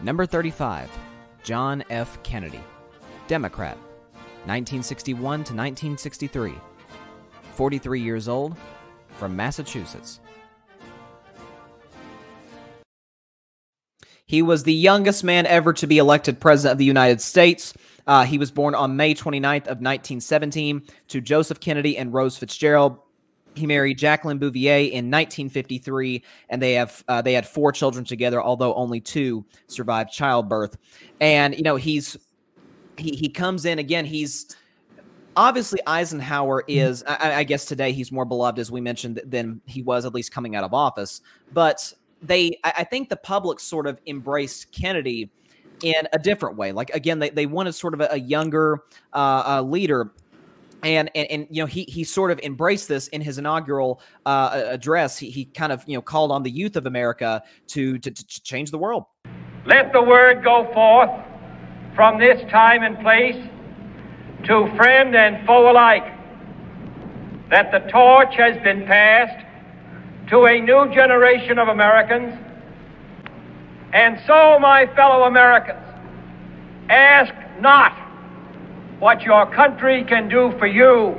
Number 35, John F. Kennedy, Democrat. 1961 to 1963. 43 years old, from Massachusetts. He was the youngest man ever to be elected president of the United States. He was born on May 29th of 1917 to Joseph Kennedy and Rose Fitzgerald. He married Jacqueline Bouvier in 1953, and they had 4 children together, although only 2 survived childbirth. And he comes in again. He's obviously Eisenhower is. I guess today he's more beloved, as we mentioned, than he was at least coming out of office. But I think the public sort of embraced Kennedy in a different way. Like, again, they wanted sort of a younger leader. And he sort of embraced this in his inaugural address. He kind of called on the youth of America to change the world. Let the word go forth from this time and place to friend and foe alike that the torch has been passed to a new generation of Americans. And so, my fellow Americans, ask not what your country can do for you,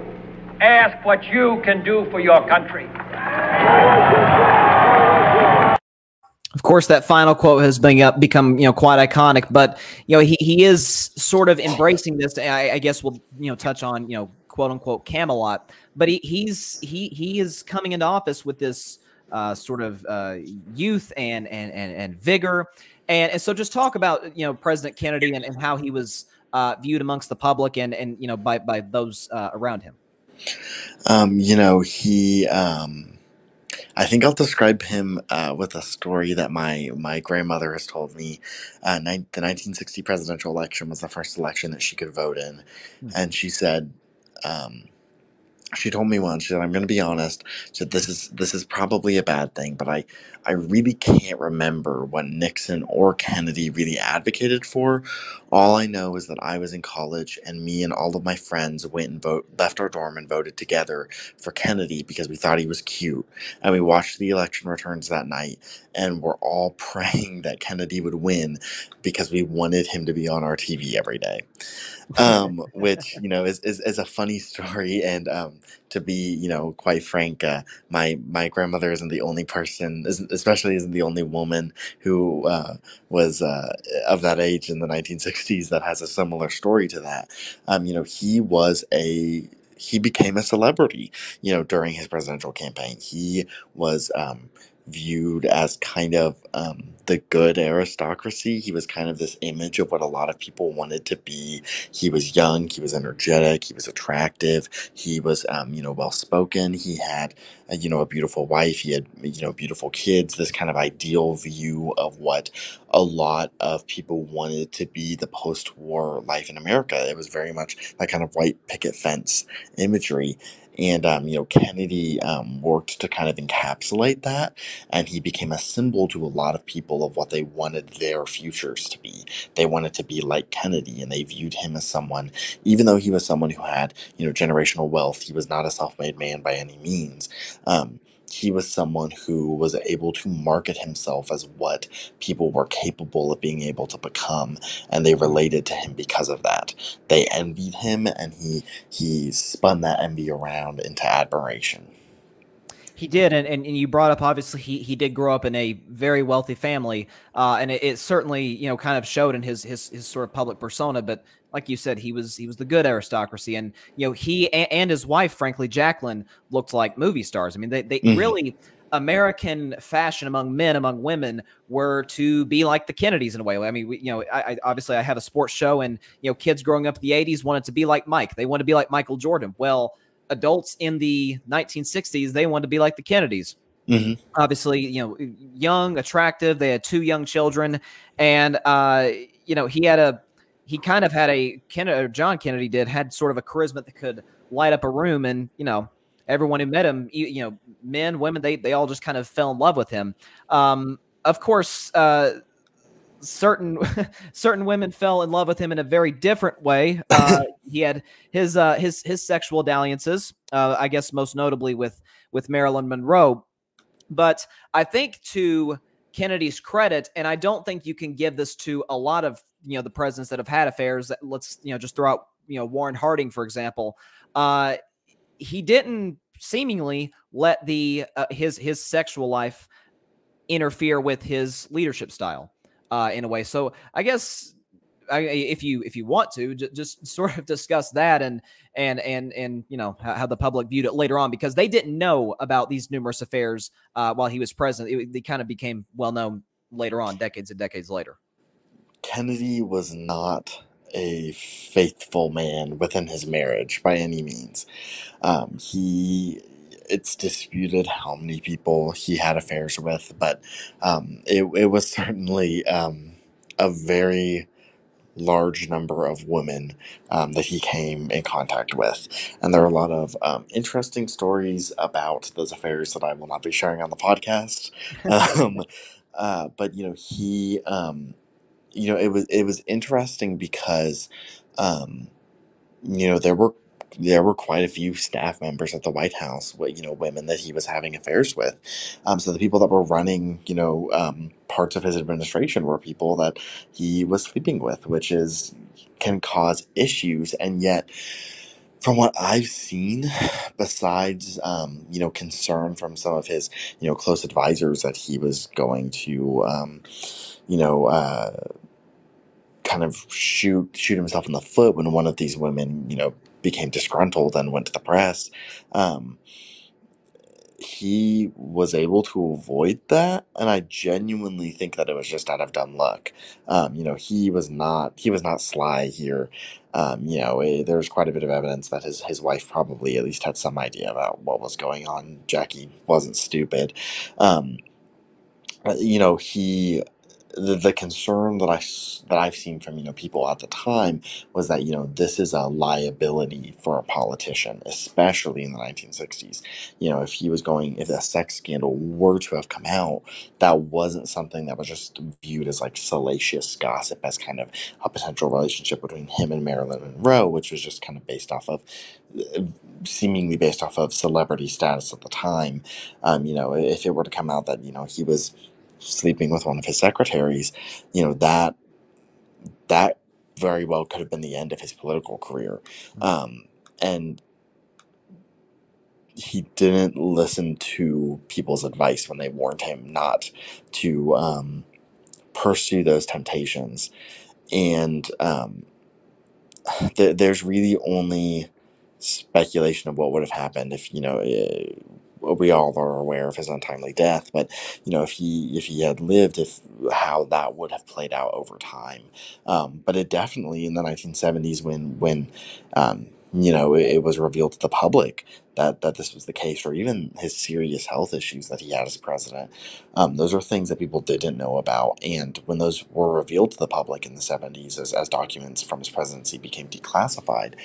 ask what you can do for your country. Of course, that final quote has become quite iconic, but he is sort of embracing this. I guess we'll touch on quote unquote Camelot, but he is coming into office with this sort of youth and vigor, and so just talk about President Kennedy and how he was viewed amongst the public and by those around him. I think I'll describe him with a story that my grandmother has told me. The 1960 presidential election was the first election that she could vote in, and she said, she told me once, she said, "I'm going to be honest, she said, this is probably a bad thing, but I really can't remember what Nixon or Kennedy really advocated for. All I know is that I was in college and me and all of my friends went and left our dorm and voted together for Kennedy because we thought he was cute. And we watched the election returns that night and we're all praying that Kennedy would win because we wanted him to be on our TV every day." Which is a funny story, and to be quite frank, my grandmother isn't the only person, isn't the only woman who was of that age in the 1960s that has a similar story to that. He became a celebrity during his presidential campaign. He was viewed as kind of the good aristocracy. He was kind of this image of what a lot of people wanted to be. He was young, he was energetic, he was attractive, he was well spoken, he had a beautiful wife, he had beautiful kids, this kind of ideal view of what a lot of people wanted to be the post-war life in America. It was very much that kind of white picket fence imagery. And, Kennedy worked to kind of encapsulate that, and he became a symbol to a lot of people of what they wanted their futures to be. They wanted to be like Kennedy, and they viewed him as someone, even though he was someone who had, generational wealth, he was not a self-made man by any means. He was someone who was able to market himself as what people were capable of being able to become, and they related to him because of that. They envied him, and he spun that envy around into admiration. He did, and you brought up, obviously, he did grow up in a very wealthy family, and it certainly kind of showed in his sort of public persona. But like you said, he was the good aristocracy, and he and his wife, frankly, Jacqueline, looked like movie stars. I mean, they really, American fashion among men, among women, were to be like the Kennedys in a way. I mean, I obviously I have a sports show, and kids growing up in the '80s wanted to be like Mike. They wanted to be like Michael Jordan. Well, adults in the 1960s, they wanted to be like the Kennedys. Obviously, young, attractive. They had 2 young children, and John Kennedy had sort of a charisma that could light up a room, and everyone who met him, men, women, they all just kind of fell in love with him. Of course, certain women fell in love with him in a very different way. He had his sexual dalliances, I guess most notably with Marilyn Monroe. But I think, to Kennedy's credit, and I don't think you can give this to a lot of the presidents that have had affairs, that let's just throw out Warren Harding, for example, he didn't seemingly let his sexual life interfere with his leadership style in a way. So I guess if you want to just sort of discuss that and how the public viewed it later on, because they didn't know about these numerous affairs while he was president. They kind of became well known later on, decades and decades later. Kennedy was not a faithful man within his marriage by any means. It's disputed how many people he had affairs with, but it was certainly a very large number of women that he came in contact with. And there are a lot of interesting stories about those affairs that I will not be sharing on the podcast. But it was interesting because there were quite a few staff members at the White House, women that he was having affairs with. So the people that were running, parts of his administration were people that he was sleeping with, which can cause issues. And yet, from what I've seen, besides, concern from some of his, close advisors that he was going to, kind of shoot himself in the foot when one of these women, became disgruntled and went to the press. He was able to avoid that, and I genuinely think that it was just out of dumb luck. He was not sly here. There's quite a bit of evidence that his wife probably at least had some idea about what was going on. Jackie wasn't stupid. The concern that I've seen from people at the time was that this is a liability for a politician, especially in the 1960s. If a sex scandal were to have come out, that wasn't something that was just viewed as like salacious gossip, as kind of a potential relationship between him and Marilyn Monroe, which was just kind of seemingly based off of celebrity status at the time. If it were to come out that he was sleeping with one of his secretaries, that very well could have been the end of his political career. And he didn't listen to people's advice when they warned him not to pursue those temptations. And there's really only speculation of what would have happened if we all are aware of his untimely death, but if he had lived, how that would have played out over time. But it definitely, in the 1970s, when it was revealed to the public that this was the case, or even his serious health issues that he had as president, those are things that people didn't know about. And when those were revealed to the public in the 70s, as documents from his presidency became declassified,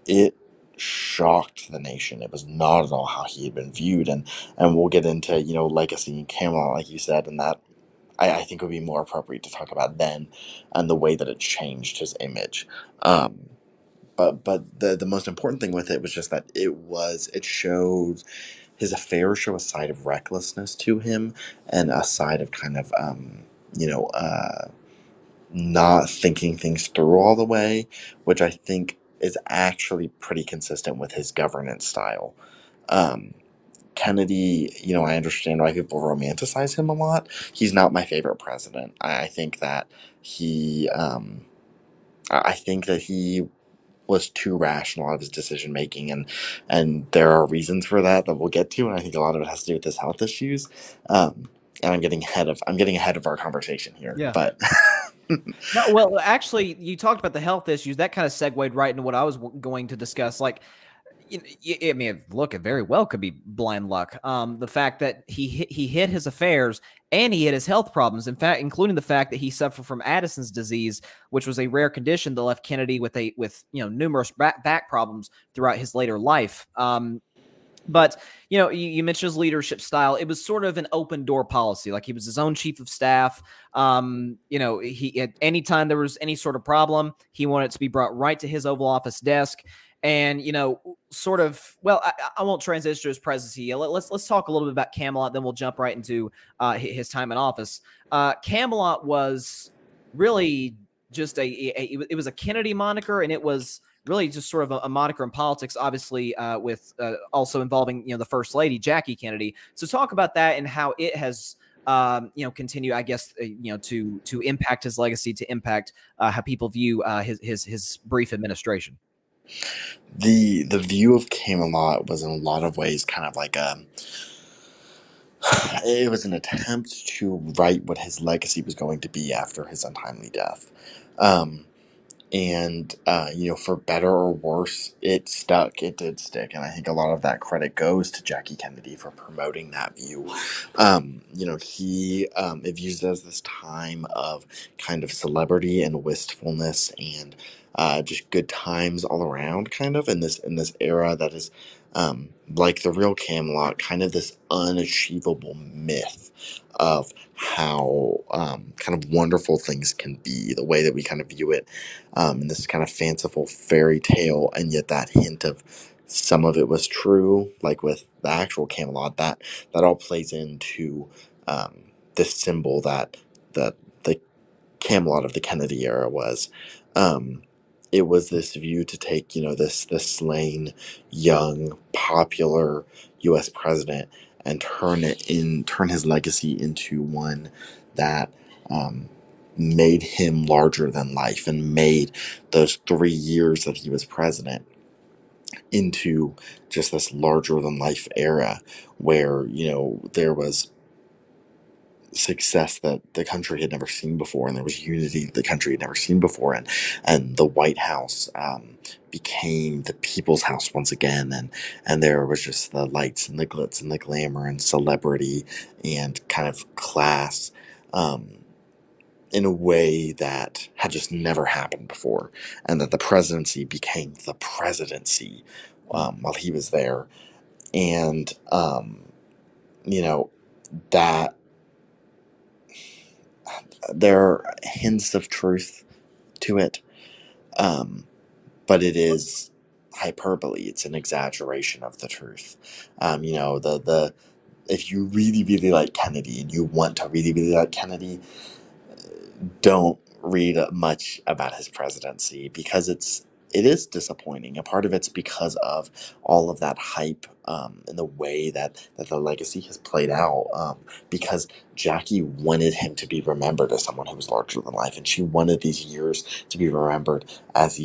it shocked the nation. It was not at all how he had been viewed, and we'll get into legacy and Camelot, like you said, and that I think would be more appropriate to talk about then, and the way that it changed his image. But the most important thing with it was just that it showed his affairs show a side of recklessness to him, and a side of kind of not thinking things through all the way, which I think is actually pretty consistent with his governance style. Kennedy, I understand why people romanticize him a lot. He's not my favorite president. I think that he was too rational of his decision making, and there are reasons for that we'll get to, and I think a lot of it has to do with his health issues. And I'm getting ahead of our conversation here, yeah. But no, well, actually, you talked about the health issues. That kind of segued right into what I was going to discuss. Like, I mean, look, it very well could be blind luck. The fact that he hid his affairs and he hid his health problems, in fact, including the fact that he suffered from Addison's disease, which was a rare condition that left Kennedy with numerous back problems throughout his later life. But, you mentioned his leadership style. It was sort of an open door policy. Like, he was his own chief of staff. He at any time there was any sort of problem, he wanted it to be brought right to his Oval Office desk. And, I won't transition to his presidency. Let's talk a little bit about Camelot, then we'll jump right into his time in office. Camelot was really just it was a Kennedy moniker, and it was really just sort of a moniker in politics, obviously, with also involving, the First Lady, Jackie Kennedy. So talk about that and how it has, continue, I guess, to impact his legacy, to impact how people view his brief administration. The view of Camelot was in a lot of ways kind of like it was an attempt to write what his legacy was going to be after his untimely death. And for better or worse, it stuck. It did stick, and I think a lot of that credit goes to Jackie Kennedy for promoting that view. He it views it as this time of kind of celebrity and wistfulness and just good times all around, kind of in this era that is like the real Camelot, kind of this unachievable myth of how kind of wonderful things can be, the way that we kind of view it in this kind of fanciful fairy tale, and yet that hint of some of it was true, like with the actual Camelot, that all plays into this symbol that the Camelot of the Kennedy era was. It was this view to take, this slain, young, popular U.S. president and turn his legacy into one that made him larger than life, and made those 3 years that he was president into just this larger than life era where, there was success that the country had never seen before, and there was unity that the country had never seen before, and the White House became the people's house once again, and there was just the lights and the glitz and the glamour and celebrity and kind of class in a way that had just never happened before, and that the presidency became the presidency while he was there, and that there are hints of truth to it, but it is hyperbole. It's an exaggeration of the truth. If you really, really like Kennedy and you want to really, really like Kennedy, don't read much about his presidency, because it is disappointing. A part of it's because of all of that hype and the way that the legacy has played out, because Jackie wanted him to be remembered as someone who was larger than life, and she wanted these years to be remembered as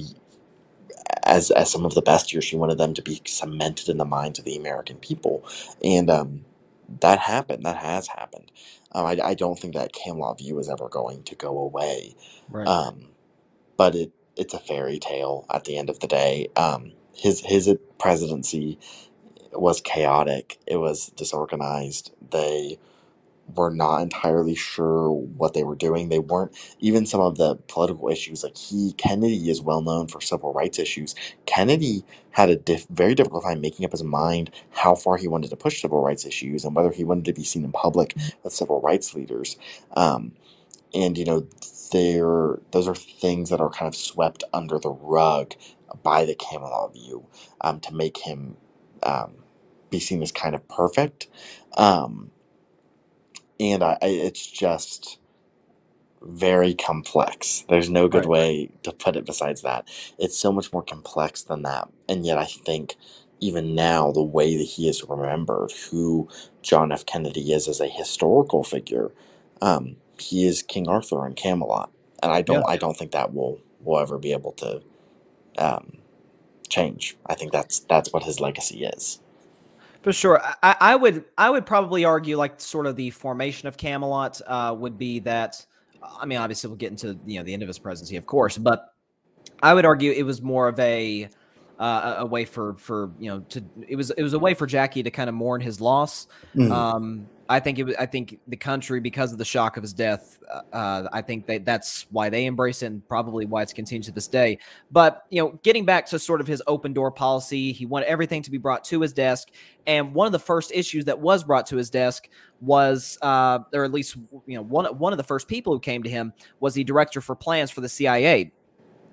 some of the best years. She wanted them to be cemented in the minds of the American people, and that happened. That has happened. I don't think that Camelot view is ever going to go away. Right. But it's a fairy tale at the end of the day. His presidency was chaotic. It was disorganized. They were not entirely sure what they were doing. They weren't, even some of the political issues, like Kennedy is well known for civil rights issues. Kennedy had a very difficult time making up his mind how far he wanted to push civil rights issues and whether he wanted to be seen in public with civil rights leaders. And those are things that are kind of swept under the rug by the Camelot view to make him be seen as kind of perfect. And it's just very complex. There's no good way to put it besides that. It's so much more complex than that. And yet I think even now, the way that he is remembered, who John F. Kennedy is as a historical figure, he is King Arthur in Camelot. And I don't think that will ever be able to change. I think that's what his legacy is. For sure. I would probably argue, like, sort of the formation of Camelot would be that, I mean, obviously we'll get into, the end of his presidency, of course, but I would argue it was more of a way for it was a way for Jackie to kind of mourn his loss. Mm. I think the country, because of the shock of his death, I think that's why they embrace it, and probably why it's continued to this day. But, getting back to sort of his open door policy, he wanted everything to be brought to his desk. And one of the first issues that was brought to his desk was, or at least, one of the first people who came to him was the director for plans for the CIA.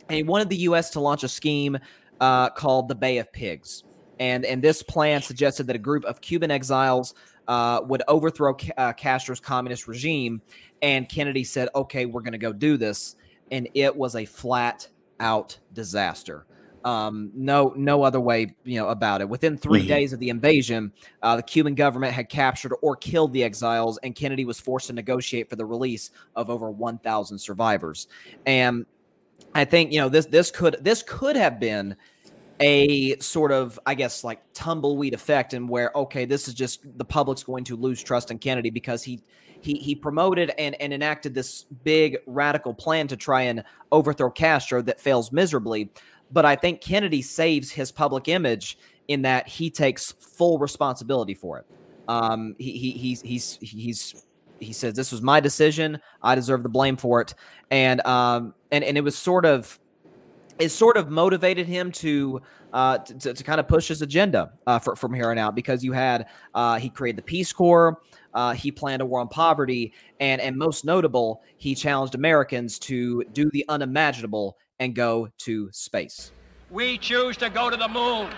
And he wanted the U.S. to launch a scheme called the Bay of Pigs. And this plan suggested that a group of Cuban exiles would overthrow Castro's communist regime. And Kennedy said, okay, we're going to go do this. and it was a flat out disaster. No other way, about it. Within 3 days of the invasion, the Cuban government had captured or killed the exiles, and Kennedy was forced to negotiate for the release of over 1,000 survivors. And I think, this could have been a sort of, I guess, like tumbleweed effect, and where, okay, this is just the public's going to lose trust in Kennedy because he promoted and enacted this big radical plan to try and overthrow Castro that fails miserably. But I think Kennedy saves his public image in that he takes full responsibility for it. He says, this was my decision. I deserve the blame for it. And it was sort of motivated him to kind of push his agenda from here on out, because you had he created the Peace Corps, he planned a war on poverty, and most notable, he challenged Americans to do the unimaginable and go to space. We choose to go to the moon.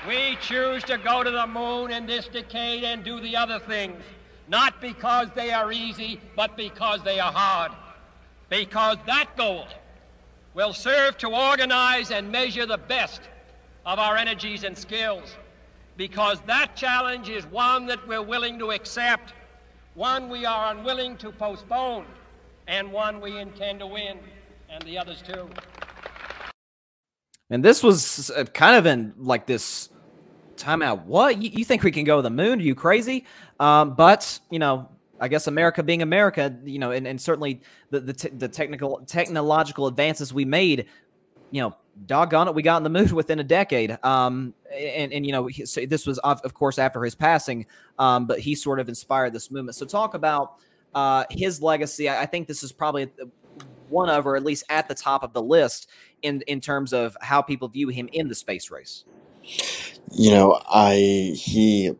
We choose to go to the moon in this decade and do the other things, not because they are easy, but because they are hard. Because that goal will serve to organize and measure the best of our energies and skills. Because that challenge is one that we're willing to accept, one we are unwilling to postpone, and one we intend to win, and the others too. And this was kind of in like this timeout. What? You think we can go to the moon? Are you crazy? But, I guess America being America, and certainly the technological advances we made, doggone it, we got in the moon within a decade. So this was, of course, after his passing, but he sort of inspired this movement. So talk about his legacy. I think this is probably one of, or at least at the top of the list in terms of how people view him in the space race. He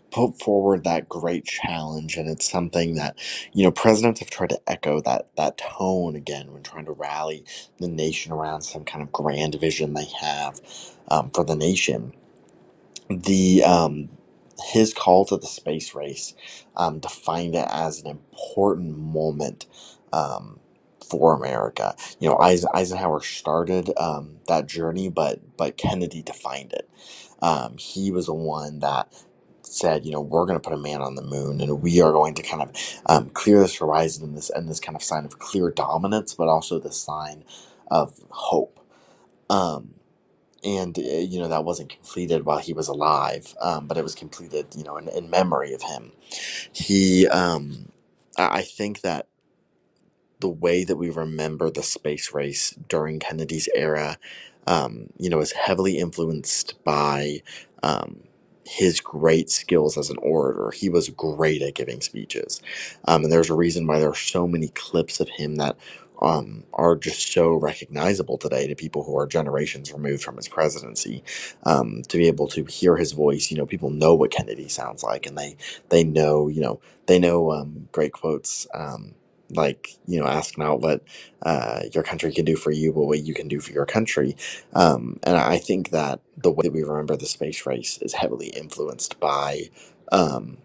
put forward that great challenge, and it's something that presidents have tried to echo that tone again when trying to rally the nation around some kind of grand vision they have for the nation. His call to the space race defined it as an important moment for America. Eisenhower started that journey, but Kennedy defined it. He was the one that said, we're going to put a man on the moon, and we are going to kind of clear this horizon and this kind of sign of clear dominance, but also the sign of hope. That wasn't completed while he was alive, but it was completed, in memory of him. I think that the way that we remember the space race during Kennedy's era, is heavily influenced by his great skills as an orator. He was great at giving speeches. And there's a reason why there are so many clips of him that are just so recognizable today to people who are generations removed from his presidency. To be able to hear his voice, people know what Kennedy sounds like, and they know great quotes, asking out what your country can do for you, but what you can do for your country. And I think that the way that we remember the space race is heavily influenced by, obviously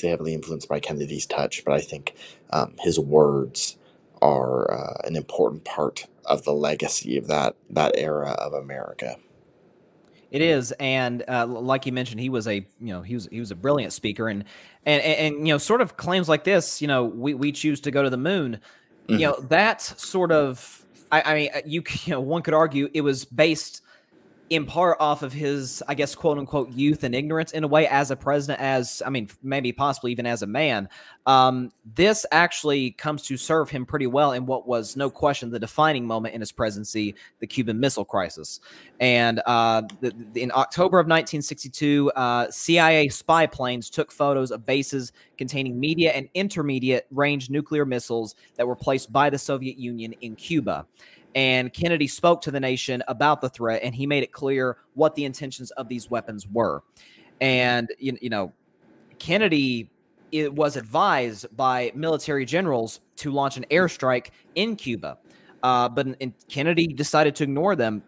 heavily influenced by Kennedy's touch, but I think his words are an important part of the legacy of that era of America. It is, and like you mentioned, he was a brilliant speaker, and sort of claims like this, we choose to go to the moon, that sort of, one could argue it was based in part off of his, I guess, quote unquote, youth and ignorance in a way as a president, maybe possibly even as a man. This actually comes to serve him pretty well in what was no question the defining moment in his presidency, the Cuban Missile Crisis. And in October of 1962, CIA spy planes took photos of bases containing medium and intermediate range nuclear missiles that were placed by the Soviet Union in Cuba. And Kennedy spoke to the nation about the threat, and he made it clear what the intentions of these weapons were. And, Kennedy was advised by military generals to launch an airstrike in Cuba, but Kennedy decided to ignore them.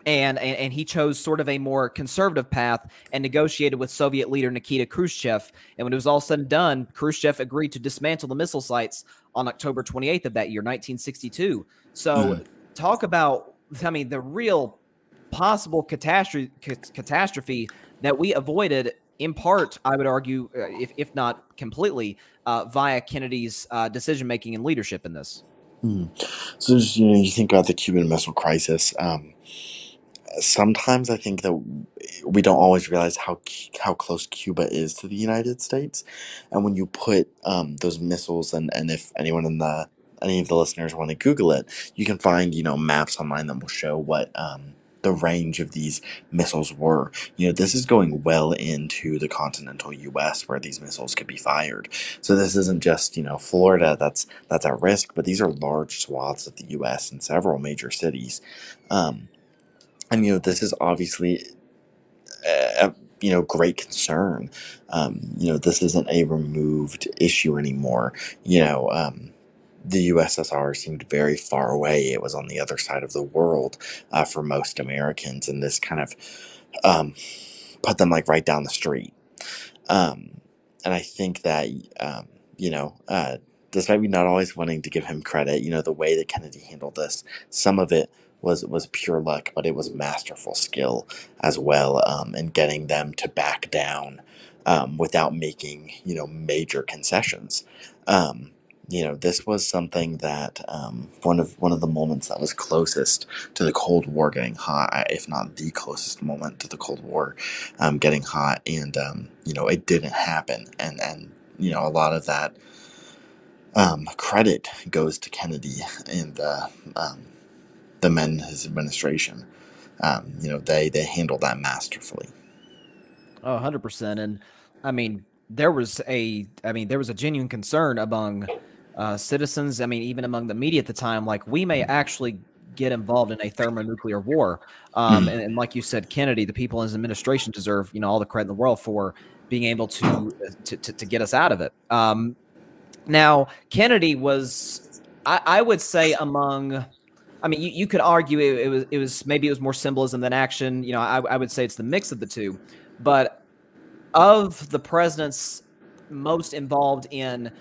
and he chose sort of a more conservative path and negotiated with Soviet leader Nikita Khrushchev. And when it was all said and done, Khrushchev agreed to dismantle the missile sites on October 28th of that year, 1962. So talk about, I mean, the real possible catastrophe that we avoided, in part, I would argue, if not completely, via Kennedy's decision-making and leadership in this. So just, you think about the Cuban Missile Crisis. Sometimes I think that we don't always realize how close Cuba is to the United States, and when you put those missiles, and if any of the listeners want to Google it, you can find maps online that will show what the range of these missiles were. This is going well into the continental U.S. where these missiles could be fired. So this isn't just Florida that's at risk, but these are large swaths of the U.S. and several major cities. And this is obviously a great concern. This isn't a removed issue anymore. The USSR seemed very far away. It was on the other side of the world for most Americans, and this kind of put them like right down the street. And I think that despite me not always wanting to give him credit, the way that Kennedy handled this, some of it was pure luck, but it was masterful skill as well, in getting them to back down without making major concessions. This was something that one of the moments that was closest to the Cold War getting hot, if not the closest moment to the Cold War getting hot, and it didn't happen, and a lot of that credit goes to Kennedy and the men in his administration. They handled that masterfully. Oh, 100%. And I mean, there was a genuine concern among citizens. I mean, even among the media at the time, like, we may actually get involved in a thermonuclear war. And like you said, Kennedy, the people in his administration deserve, all the credit in the world for being able to get us out of it. Now, Kennedy was, I would say, among, I mean, you could argue it was maybe it was more symbolism than action. I would say it's the mix of the two. But of the presidents most involved in,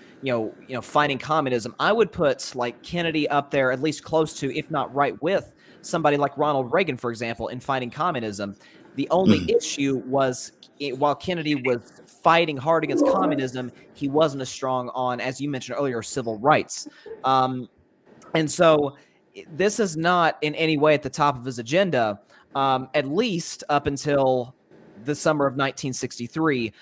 fighting communism, I would put like Kennedy up there, at least close to, if not right with, somebody like Ronald Reagan, for example, in fighting communism. The only issue was, while Kennedy was fighting hard against communism, he wasn't as strong on, as you mentioned earlier, civil rights. And so this is not in any way at the top of his agenda, at least up until the summer of 1963,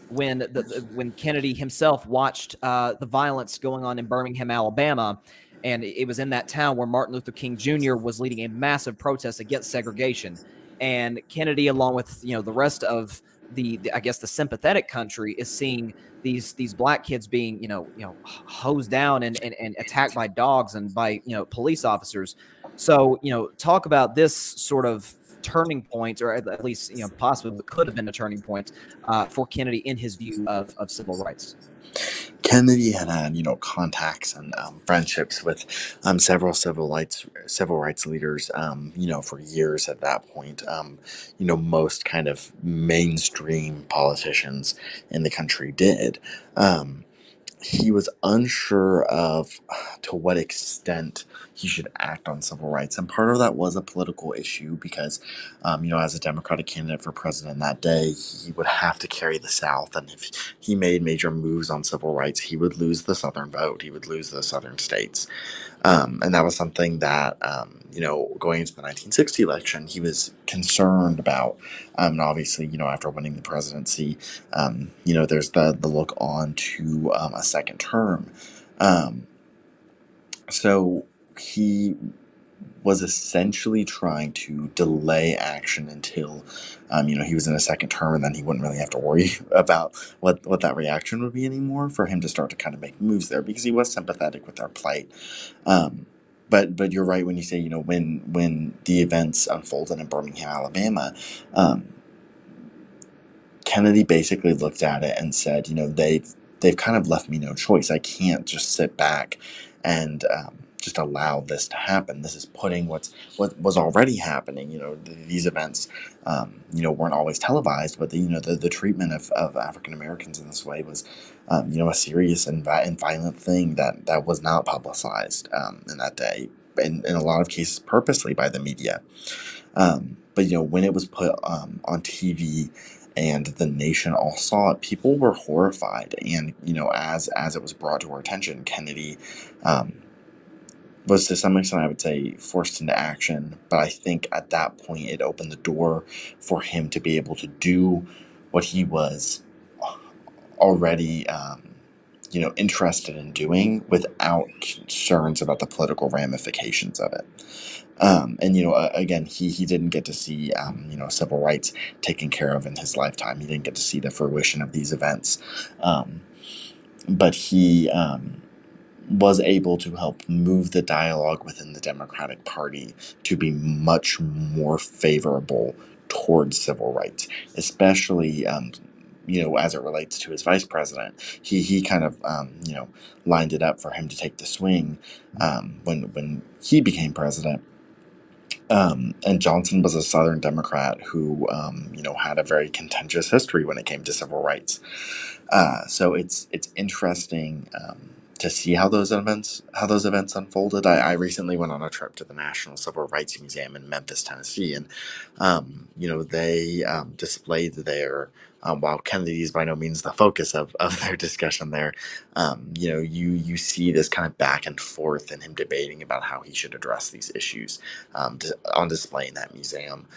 when Kennedy himself watched the violence going on in Birmingham, Alabama. And it was in that town where Martin Luther King Jr. was leading a massive protest against segregation. And Kennedy, along with the rest of the I guess the sympathetic country, is seeing these black kids being hosed down and attacked by dogs and by police officers. So talk about this sort of turning point, or at least possibly could have been a turning point for Kennedy in his view of civil rights. Kennedy had contacts and friendships with several civil rights leaders, for years at that point. Most kind of mainstream politicians in the country did. He was unsure of to what extent he should act on civil rights. And part of that was a political issue because, as a Democratic candidate for president that day, he would have to carry the South. And if he made major moves on civil rights, he would lose the Southern vote. He would lose the Southern states. And that was something that, going into the 1960 election, he was concerned about. And obviously, after winning the presidency, there's the look on to a second term. So he was essentially trying to delay action until, he was in a second term, and then he wouldn't really have to worry about what that reaction would be anymore for him to start to kind of make moves there, because he was sympathetic with their plight. But you're right when you say, when the events unfolded in Birmingham, Alabama, Kennedy basically looked at it and said, they've kind of left me no choice. I can't just sit back and just allow this to happen. This is putting what was already happening. These events, weren't always televised, but the treatment of African Americans in this way was, a serious and violent thing that was not publicized in that day, in a lot of cases purposely by the media. But when it was put on TV and the nation all saw it, people were horrified. And as it was brought to our attention, Kennedy was to some extent, I would say, forced into action. But I think at that point it opened the door for him to be able to do what he was already interested in doing without concerns about the political ramifications of it. Again, he didn't get to see, civil rights taken care of in his lifetime. He didn't get to see the fruition of these events. But he was able to help move the dialogue within the Democratic Party to be much more favorable towards civil rights, especially, as it relates to his vice president. He kind of, lined it up for him to take the swing when he became president. And Johnson was a Southern Democrat who, had a very contentious history when it came to civil rights. So it's interesting to see how those events unfolded. I recently went on a trip to the National Civil Rights Museum in Memphis, Tennessee, and they displayed their. While Kennedy is by no means the focus of their discussion there, you see this kind of back and forth and him debating about how he should address these issues on display in that museum.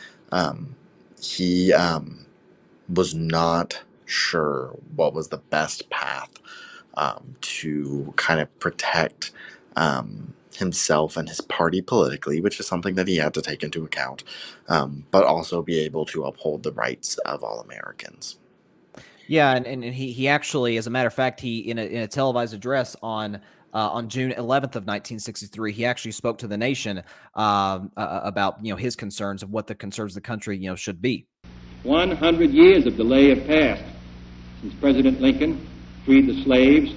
He was not sure what was the best path to kind of protect himself and his party politically, which is something that he had to take into account, but also be able to uphold the rights of all Americans. Yeah, and he actually, as a matter of fact, he in a televised address on June 11th of 1963, he actually spoke to the nation about his concerns of what the concerns of the country should be. 100 years of delay have passed since President Lincoln freed the slaves,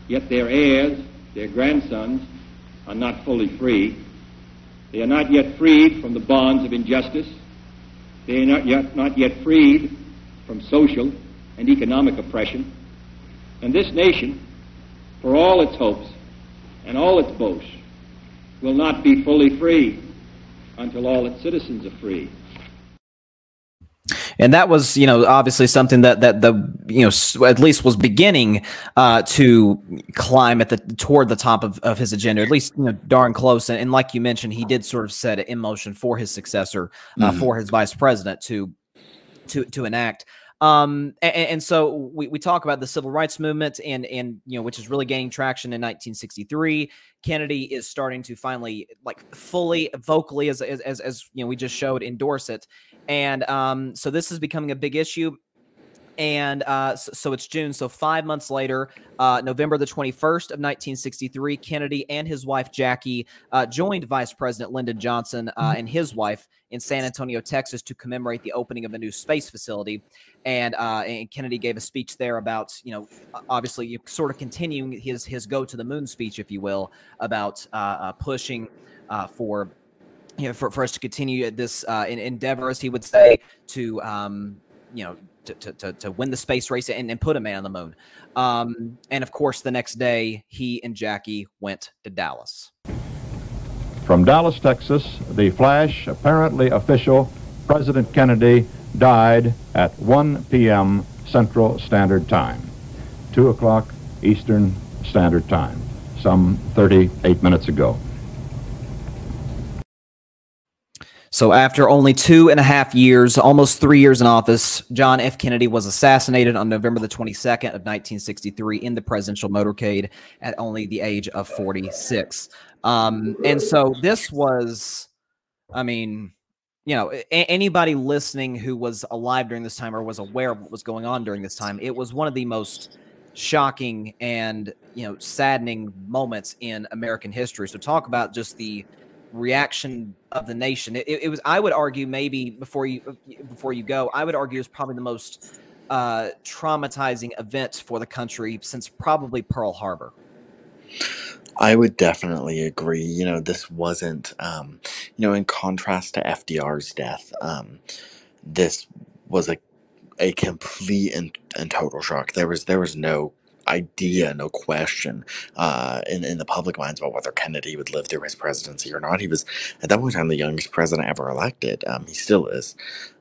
yet their heirs, their grandsons, are not fully free. They are not yet freed from the bonds of injustice. They are not yet freed from social and economic oppression. And this nation, for all its hopes and all its boasts, will not be fully free until all its citizens are free. And that was, obviously something that at least was beginning to climb toward the top of his agenda, at least, darn close. And like you mentioned, he did sort of set it in motion for his successor, for his vice president to enact. And so we talk about the civil rights movement and which is really gaining traction in 1963. Kennedy is starting to finally, fully vocally, as we just showed, endorse it. And so this is becoming a big issue. And so it's June. So 5 months later, November the 21st of 1963, Kennedy and his wife, Jackie, joined Vice President Lyndon Johnson and his wife in San Antonio, Texas, to commemorate the opening of a new space facility. And Kennedy gave a speech there about, obviously sort of continuing his go to the moon speech, if you will, about pushing for us to continue this endeavor, as he would say, to to win the space race and put a man on the moon. And of course, the next day, he and Jackie went to Dallas. From Dallas, Texas, the flash, apparently official, President Kennedy died at 1 p.m. Central Standard Time, 2 o'clock Eastern Standard Time, some 38 minutes ago. So after only 2.5 years, almost 3 years in office, John F. Kennedy was assassinated on November the 22nd of 1963 in the presidential motorcade at only the age of 46. And so this was, anybody listening who was alive during this time or was aware of what was going on during this time, it was one of the most shocking and, saddening moments in American history. So talk about just the reaction of the nation. It was, I would argue, maybe before you go, I would argue it was probably the most traumatizing event for the country since probably Pearl Harbor. I would definitely agree. This wasn't, in contrast to FDR's death, this was a complete and total shock. There was no idea, no question, in the public minds about whether Kennedy would live through his presidency or not. He was at that point in time the youngest president ever elected. He still is,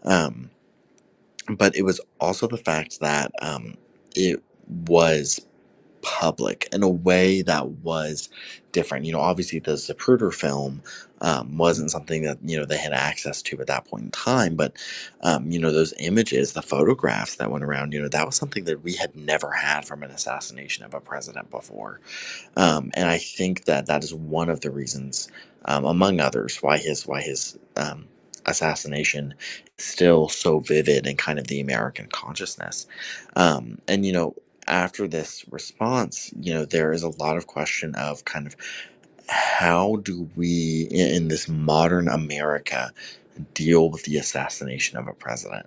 but it was also the fact that it was public in a way that was different. Obviously the Zapruder film wasn't something that, they had access to at that point in time, but, those images, the photographs that went around, that was something that we had never had from an assassination of a president before. And I think that that is one of the reasons, among others, why his assassination is still so vivid in kind of the American consciousness. And after this response, there is a lot of question of kind of how do we in this modern America deal with the assassination of a president?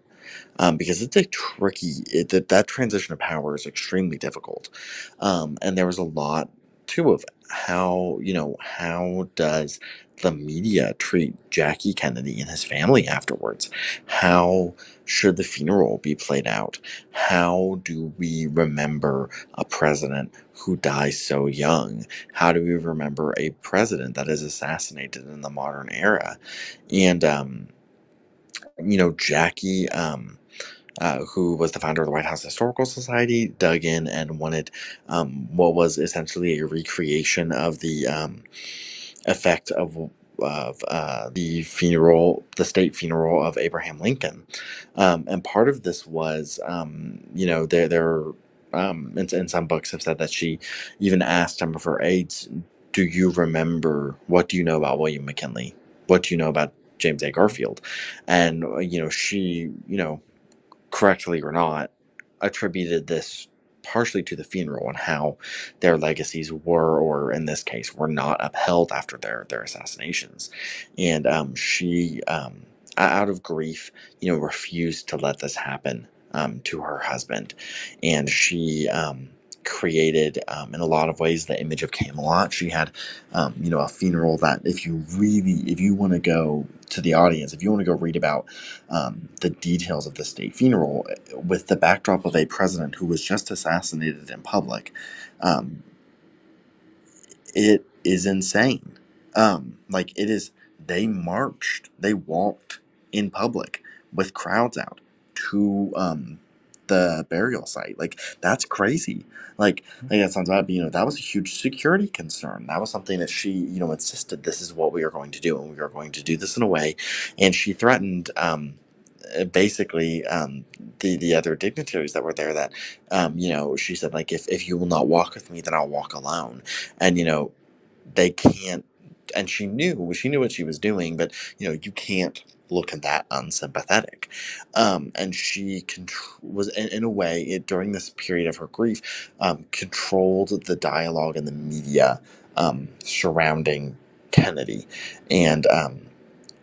Because it's a that transition of power is extremely difficult. And there was a lot too of how does the media treat Jackie Kennedy and his family afterwards? How should the funeral be played out? How do we remember a president who dies so young? How do we remember a president that is assassinated in the modern era? And Jackie, who was the founder of the White House Historical Society, dug in and wanted what was essentially a recreation of the effect of the state funeral of Abraham Lincoln, and part of this was, in some books have said that she even asked some of her aides, "Do you remember? What do you know about William McKinley? What do you know about James A. Garfield?" And she, correctly or not, attributed this partially to the funeral and how their legacies were, or in this case, were not upheld after their assassinations. And she, out of grief, refused to let this happen to her husband. And she created, in a lot of ways, the image of Camelot. She had, a funeral that if you want to go to the audience, if you want to go read about the details of the state funeral with the backdrop of a president who was just assassinated in public, it is insane. It is, they walked in public with crowds out to the burial site. That's crazy. That sounds bad, but that was a huge security concern. That was something that she, insisted, this is what we are going to do, and we are going to do this in a way. And she threatened, basically, the other dignitaries that were there, that, she said, if you will not walk with me, then I'll walk alone. And, they can't, and she knew what she was doing, but, you can't look at that unsympathetic. And she was, in a way, during this period of her grief, controlled the dialogue in the media surrounding Kennedy, and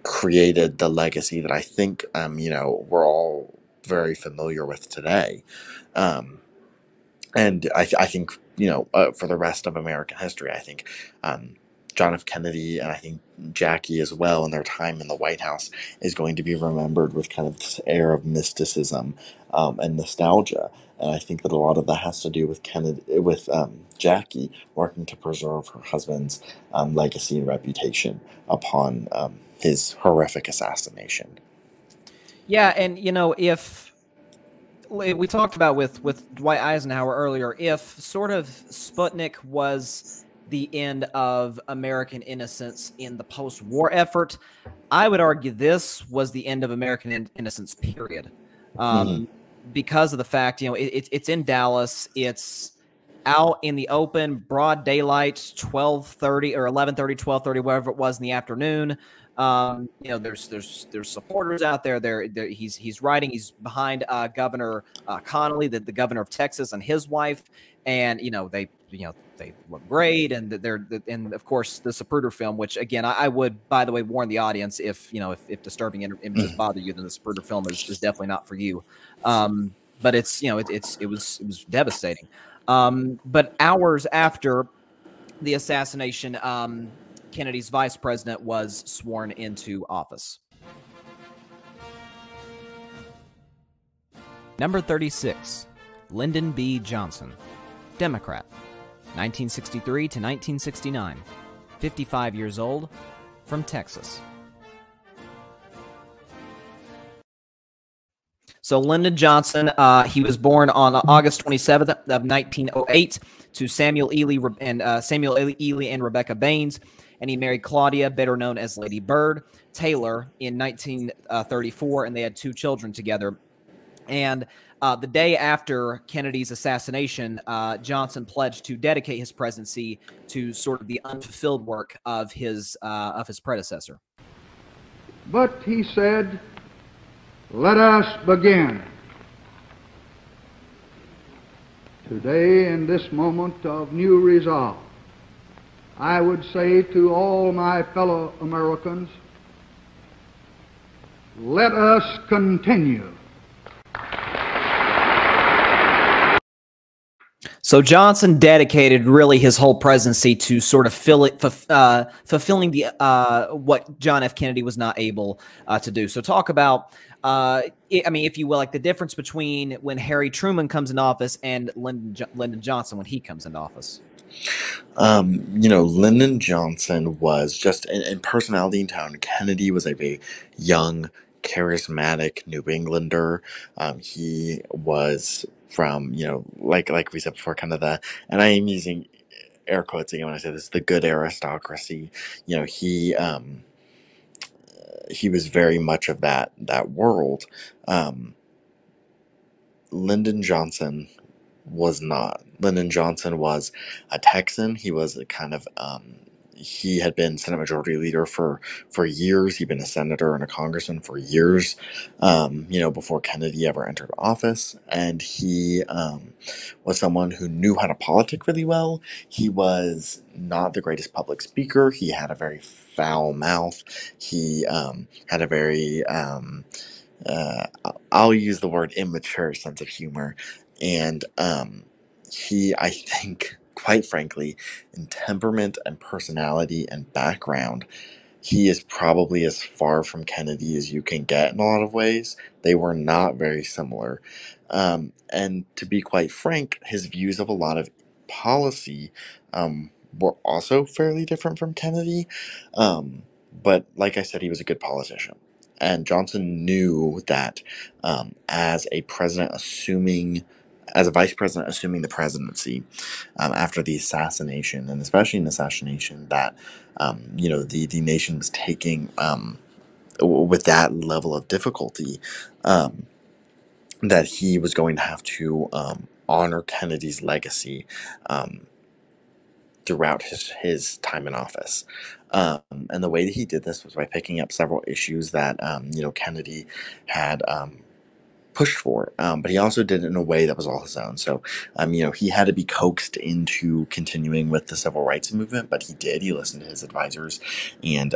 created the legacy that I think, we're all very familiar with today. And I think, for the rest of American history, I think John F. Kennedy, and I think Jackie as well, in their time in the White House, is going to be remembered with kind of this air of mysticism and nostalgia. And I think that a lot of that has to do with Jackie working to preserve her husband's legacy and reputation upon his horrific assassination. Yeah, and if we talked about with Dwight Eisenhower earlier, if sort of Sputnik was the end of American innocence in the post-war effort, I would argue this was the end of American innocence, period. Because of the fact, it's in Dallas, it's out in the open, broad daylight, 12:30 or 11:30, 12:30, whatever it was in the afternoon. There's supporters out there. He's riding. He's behind Governor Connolly, the governor of Texas, and his wife, and they look great, and and of course the Zapruder film, which again I would, by the way, warn the audience, if disturbing images bother you, then the Zapruder film is definitely not for you. But it was devastating. But hours after the assassination, Kennedy's vice president was sworn into office. Number 36, Lyndon B. Johnson, Democrat, 1963 to 1969, 55 years old, from Texas. So Lyndon Johnson, he was born on August 27th of 1908 to Samuel Ely and Rebecca Baines, and he married Claudia, better known as Lady Bird, Taylor in 1934, and they had 2 children together. And the day after Kennedy's assassination, Johnson pledged to dedicate his presidency to sort of the unfulfilled work of his predecessor. But he said, "Let us begin." Today, in this moment of new resolve, I would say to all my fellow Americans, let us continue. So Johnson dedicated really his whole presidency to sort of fulfilling the what John F. Kennedy was not able to do. So talk about, I mean, if you will, like the difference between when Harry Truman comes in office and Lyndon Johnson when he comes into office. Lyndon Johnson was just in personality and tone. Kennedy was a very young, charismatic New Englander. He was from, like we said before, kind of and I am using air quotes again when I say this, the good aristocracy. He was very much of that world. Lyndon Johnson was not. Lyndon Johnson was a Texan. He was a kind of he had been Senate Majority Leader for years. He'd been a senator and a congressman for years, before Kennedy ever entered office. And he was someone who knew how to politic really well. He was not the greatest public speaker. He had a very foul mouth. He had a very I'll use the word immature sense of humor. And he, I think, quite frankly, in temperament and personality and background, he is probably as far from Kennedy as you can get in a lot of ways. They were not very similar. And to be quite frank, his views of a lot of policy were also fairly different from Kennedy. But like I said, he was a good politician. And Johnson knew that as a vice president assuming the presidency after the assassination, and especially an assassination that the nation was taking with that level of difficulty, that he was going to have to honor Kennedy's legacy throughout his time in office. And the way that he did this was by picking up several issues that Kennedy had pushed for, but he also did it in a way that was all his own. So, he had to be coaxed into continuing with the civil rights movement, but he did. He listened to his advisors, and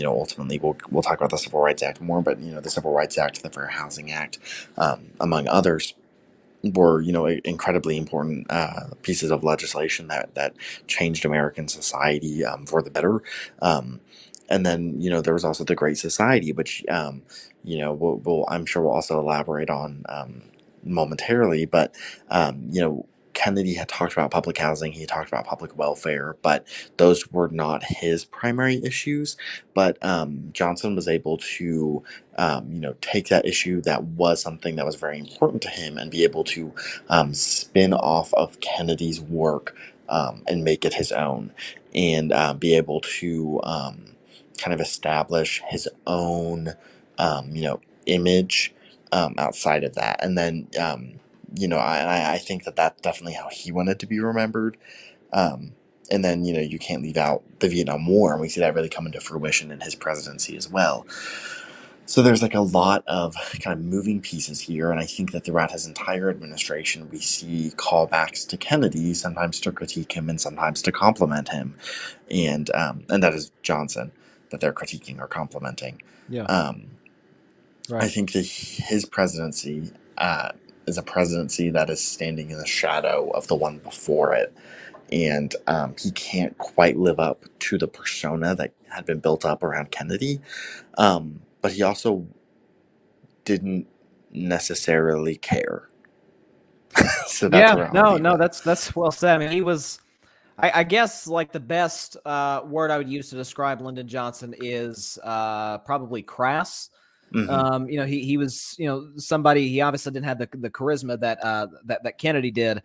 ultimately, we'll talk about the Civil Rights Act more. But the Civil Rights Act, the Fair Housing Act, among others, were incredibly important pieces of legislation that changed American society for the better. And then there was also the Great Society, which I'm sure we'll also elaborate on momentarily. But Kennedy had talked about public housing, he talked about public welfare, but those were not his primary issues. But Johnson was able to take that issue that was something that was very important to him and be able to spin off of Kennedy's work and make it his own, and be able to kind of establish his own image outside of that. And then I think that's definitely how he wanted to be remembered. And then you can't leave out the Vietnam War, and we see that really come into fruition in his presidency as well. So there's like a lot of kind of moving pieces here, and I think that throughout his entire administration, we see callbacks to Kennedy, sometimes to critique him and sometimes to compliment him, and that is Johnson that they're critiquing or complimenting. Yeah. Right. I think that his presidency is a presidency that is standing in the shadow of the one before it, and he can't quite live up to the persona that had been built up around Kennedy. But he also didn't necessarily care. So that's where I'll leave it. That's well said. I mean, he was, I guess, like the best word I would use to describe Lyndon Johnson is probably crass. You know, he was, you know, somebody, he obviously didn't have the charisma that that Kennedy did.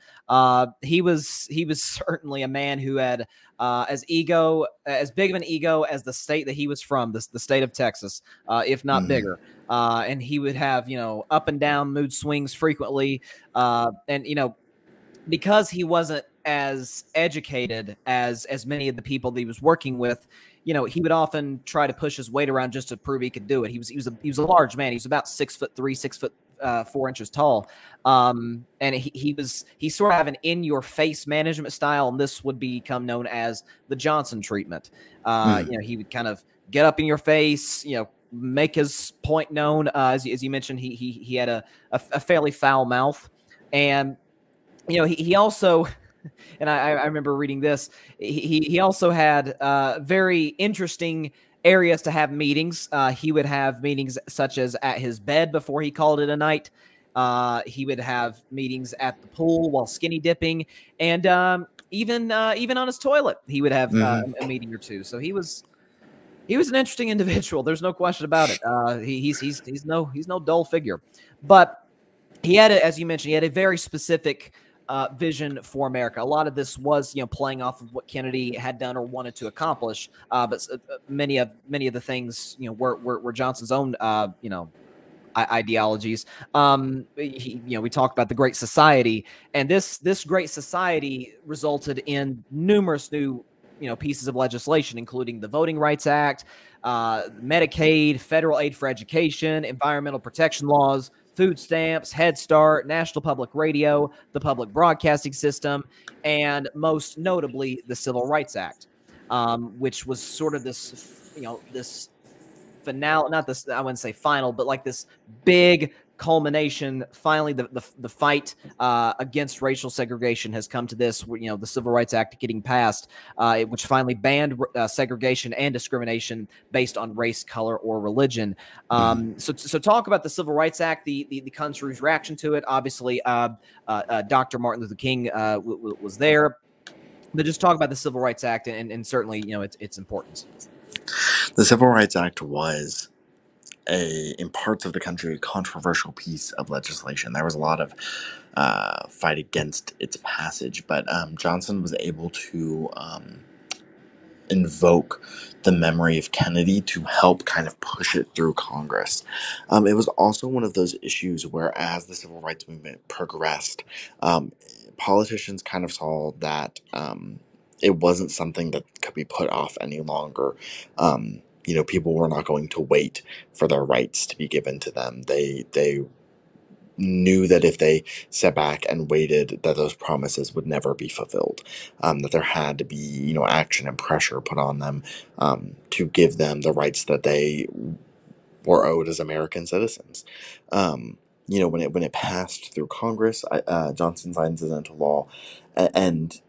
He was certainly a man who had as big of an ego as the state that he was from, the state of Texas, if not bigger. And he would have, you know, up and down mood swings frequently. And, you know, because he wasn't as educated as many of the people that he was working with, you know, he would often try to push his weight around just to prove he could do it. He was a large man. He was about 6'3", 6'4" tall. And he sort of have an in-your-face management style, and this would become known as the Johnson treatment. You know, he would kind of get up in your face, you know, make his point known. As you mentioned, he had a fairly foul mouth, and you know, he also, and I remember reading this, he also had very interesting areas to have meetings. He would have meetings such as at his bed before he called it a night. He would have meetings at the pool while skinny dipping, and even on his toilet, he would have a meeting or two. So he was an interesting individual. There's no question about it. He's no dull figure, but he had, as you mentioned, he had a very specific vision for America. A lot of this was, you know, playing off of what Kennedy had done or wanted to accomplish. But many of the things, you know, were Johnson's own, you know, ideologies. You know, we talked about the Great Society, and this Great Society resulted in numerous new, you know, pieces of legislation, including the Voting Rights Act, Medicaid, federal aid for education, environmental protection laws, food stamps, Head Start, National Public Radio, the public broadcasting system, and most notably the Civil Rights Act, which was sort of this, you know, this finale, not this, I wouldn't say final, but like this big culmination. Finally, the fight against racial segregation has come to this, you know, the Civil Rights Act getting passed, which finally banned segregation and discrimination based on race, color, or religion. So talk about the Civil Rights Act, the country's reaction to it. Obviously, Dr. Martin Luther King was there, but just talk about the Civil Rights Act and certainly, you know, its importance. The Civil Rights Act was in parts of the country, a controversial piece of legislation. There was a lot of fight against its passage, but Johnson was able to invoke the memory of Kennedy to help kind of push it through Congress. It was also one of those issues where, as the civil rights movement progressed, politicians kind of saw that it wasn't something that could be put off any longer. You know, people were not going to wait for their rights to be given to them. They knew that if they sat back and waited, that those promises would never be fulfilled. That there had to be, you know, action and pressure put on them to give them the rights that they were owed as American citizens. You know, when it passed through Congress, Johnson signs it into law, and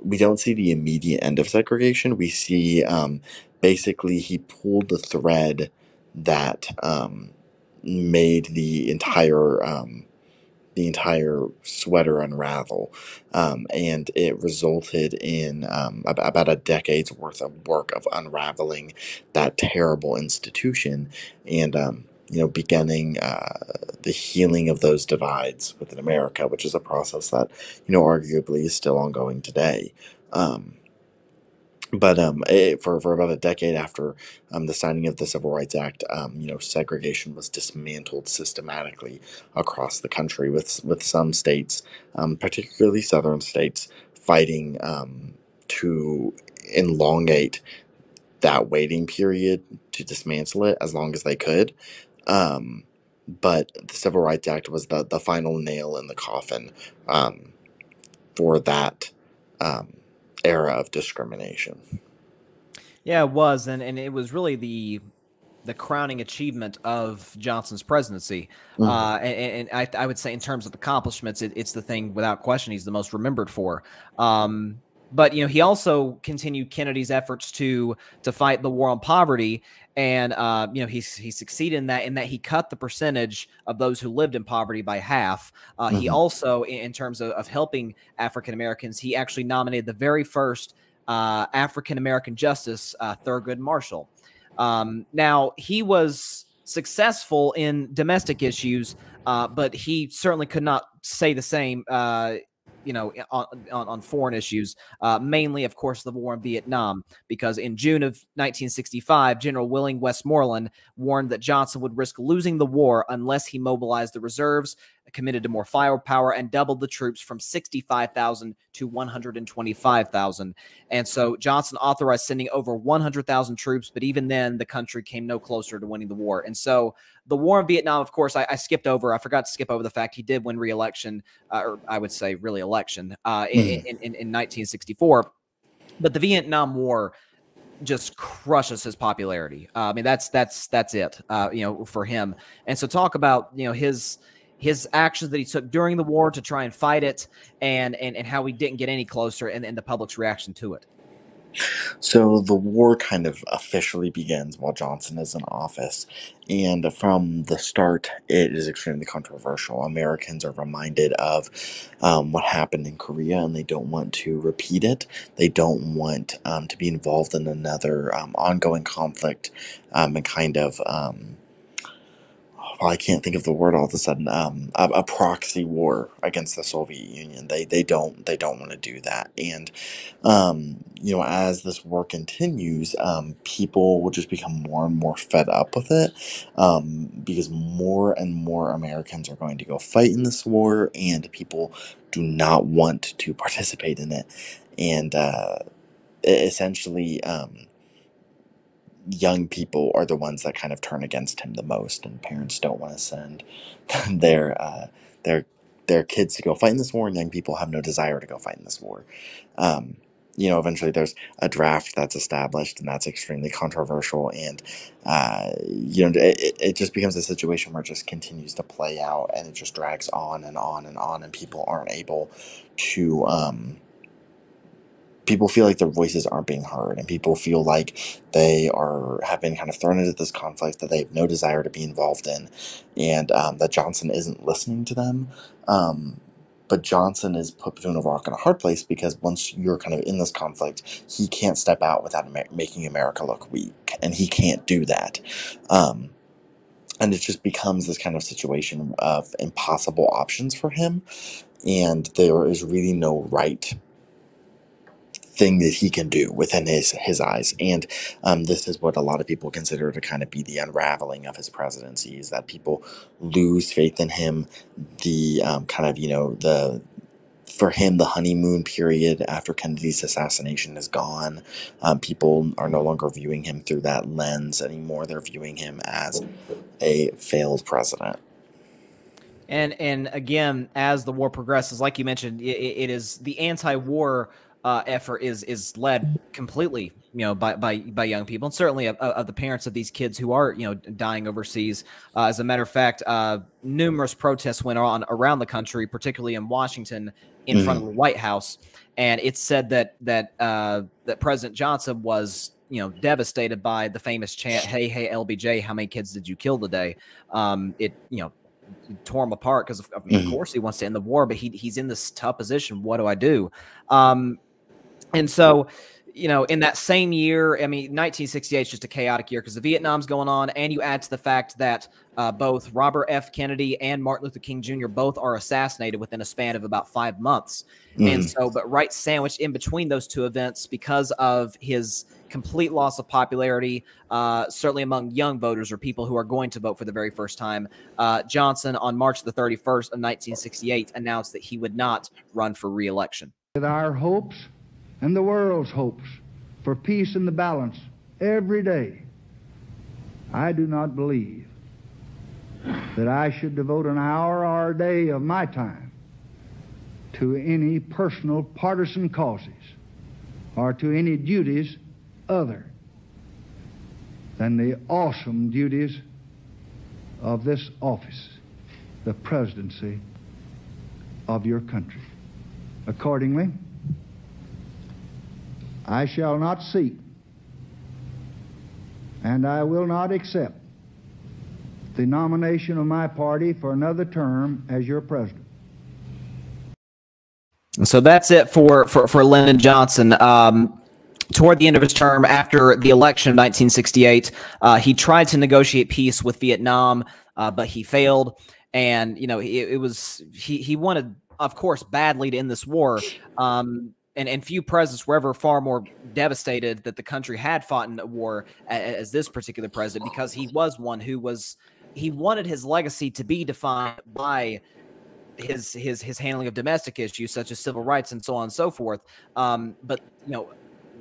we don't see the immediate end of segregation. We see basically he pulled the thread that made the entire sweater unravel, and it resulted in about a decade's worth of work of unraveling that terrible institution, and you know, beginning the healing of those divides within America, which is a process that, you know, arguably is still ongoing today. But for about a decade after the signing of the Civil Rights Act, you know, segregation was dismantled systematically across the country, with some states, particularly southern states, fighting to elongate that waiting period to dismantle it as long as they could. But the Civil Rights Act was the final nail in the coffin for that era of discrimination. Yeah, it was, and it was really the crowning achievement of Johnson's presidency. And I would say, in terms of accomplishments, it's the thing without question he's the most remembered for. But he also continued Kennedy's efforts to fight the war on poverty, and he succeeded in that he cut the percentage of those who lived in poverty by half. He also, in terms of helping African Americans, he actually nominated the very first African American justice, Thurgood Marshall. Now, he was successful in domestic issues, but he certainly could not say the same on foreign issues, mainly, of course, the war in Vietnam, because in June of 1965, General William Westmoreland warned that Johnson would risk losing the war unless he mobilized the reserves, committed to more firepower, and doubled the troops from 65,000 to 125,000. And so Johnson authorized sending over 100,000 troops, but even then, the country came no closer to winning the war. And so the war in Vietnam, of course, I skipped over. I forgot to skip over the fact he did win re-election, or I would say really election, in 1964. But the Vietnam War just crushes his popularity. I mean, that's it, for him. And so talk about, his actions that he took during the war to try and fight it, and how we didn't get any closer, and the public's reaction to it. So the war kind of officially begins while Johnson is in office, and from the start, it is extremely controversial. Americans are reminded of what happened in Korea, and they don't want to repeat it. They don't want to be involved in another ongoing conflict, and kind of I can't think of the word all of a sudden. A proxy war against the Soviet Union. They don't want to do that. And as this war continues, people will just become more and more fed up with it, because more and more Americans are going to go fight in this war, and people do not want to participate in it. And essentially, young people are the ones that kind of turn against him the most, and parents don't want to send their kids to go fight in this war, and young people have no desire to go fight in this war. Eventually there's a draft that's established, and that's extremely controversial, and it just becomes a situation where it just continues to play out, and it just drags on and on and on, and people aren't able to people feel like their voices aren't being heard, and people feel like they have been kind of thrown into this conflict that they have no desire to be involved in, and that Johnson isn't listening to them. But Johnson is put between a rock and a hard place, because once you're kind of in this conflict, he can't step out without making America look weak, and he can't do that. And it just becomes this kind of situation of impossible options for him, and there is really no right thing that he can do within his eyes. And this is what a lot of people consider to kind of be the unraveling of his presidency, is that people lose faith in him. The for him, the honeymoon period after Kennedy's assassination is gone. People are no longer viewing him through that lens anymore. They're viewing him as a failed president. And again, as the war progresses, like you mentioned, it is the anti-war effort is led completely, by young people, and certainly of the parents of these kids who are, dying overseas. As a matter of fact, numerous protests went on around the country, particularly in Washington, in front of the White House, and it's said that President Johnson was, devastated by the famous chant, "Hey, hey, LBJ, how many kids did you kill today?" It tore him apart, because of course he wants to end the war, but he's in this tough position. What do I do? And so, in that same year, 1968 is just a chaotic year, because the Vietnam's going on, and you add to the fact that both Robert F. Kennedy and Martin Luther King Jr. both are assassinated within a span of about 5 months. And so, but right sandwiched in between those two events, because of his complete loss of popularity, certainly among young voters or people who are going to vote for the very first time, Johnson, on March the 31st of 1968, announced that he would not run for re-election. With our hopes and the world's hopes for peace and the balance every day, I do not believe that I should devote an hour or a day of my time to any personal partisan causes or to any duties other than the awesome duties of this office, the presidency of your country. Accordingly, I shall not seek, and I will not accept the nomination of my party for another term as your president. So that's it for Lyndon Johnson. Toward the end of his term, after the election of 1968, he tried to negotiate peace with Vietnam, but he failed. And he wanted, of course, badly to end this war. And few presidents were ever far more devastated that the country had fought in a war as this particular president, because he was one who he wanted his legacy to be defined by his handling of domestic issues such as civil rights and so on and so forth. But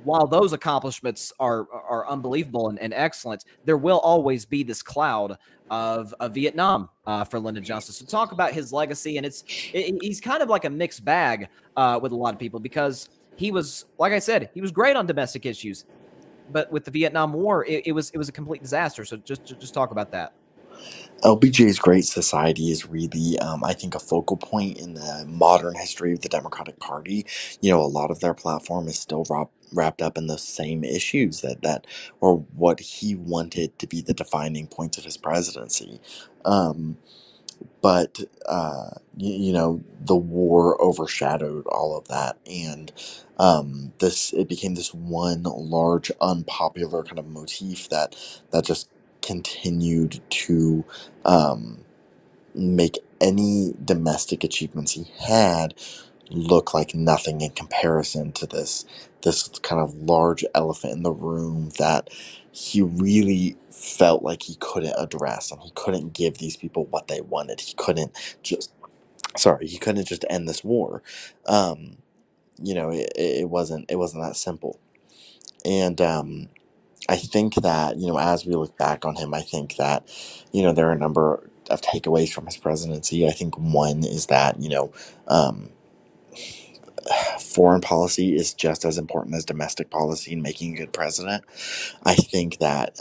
while those accomplishments are unbelievable and excellent, there will always be this cloud of Vietnam for Lyndon Johnson. So talk about his legacy, and he's kind of like a mixed bag with a lot of people, because he was, like I said, he was great on domestic issues, but with the Vietnam War, it was a complete disaster. So just talk about that. LBJ's Great Society is really, I think, a focal point in the modern history of the Democratic Party. A lot of their platform is still wrapped up in the same issues that or what he wanted to be the defining points of his presidency. But the war overshadowed all of that, and it became this one large unpopular kind of motif that just continued to make any domestic achievements he had look like nothing in comparison to this kind of large elephant in the room that he really felt like he couldn't address, and he couldn't give these people what they wanted. He couldn't just end this war. It wasn't that simple. And I think that, as we look back on him, I think that, there are a number of takeaways from his presidency. I think one is that, foreign policy is just as important as domestic policy in making a good president. I think that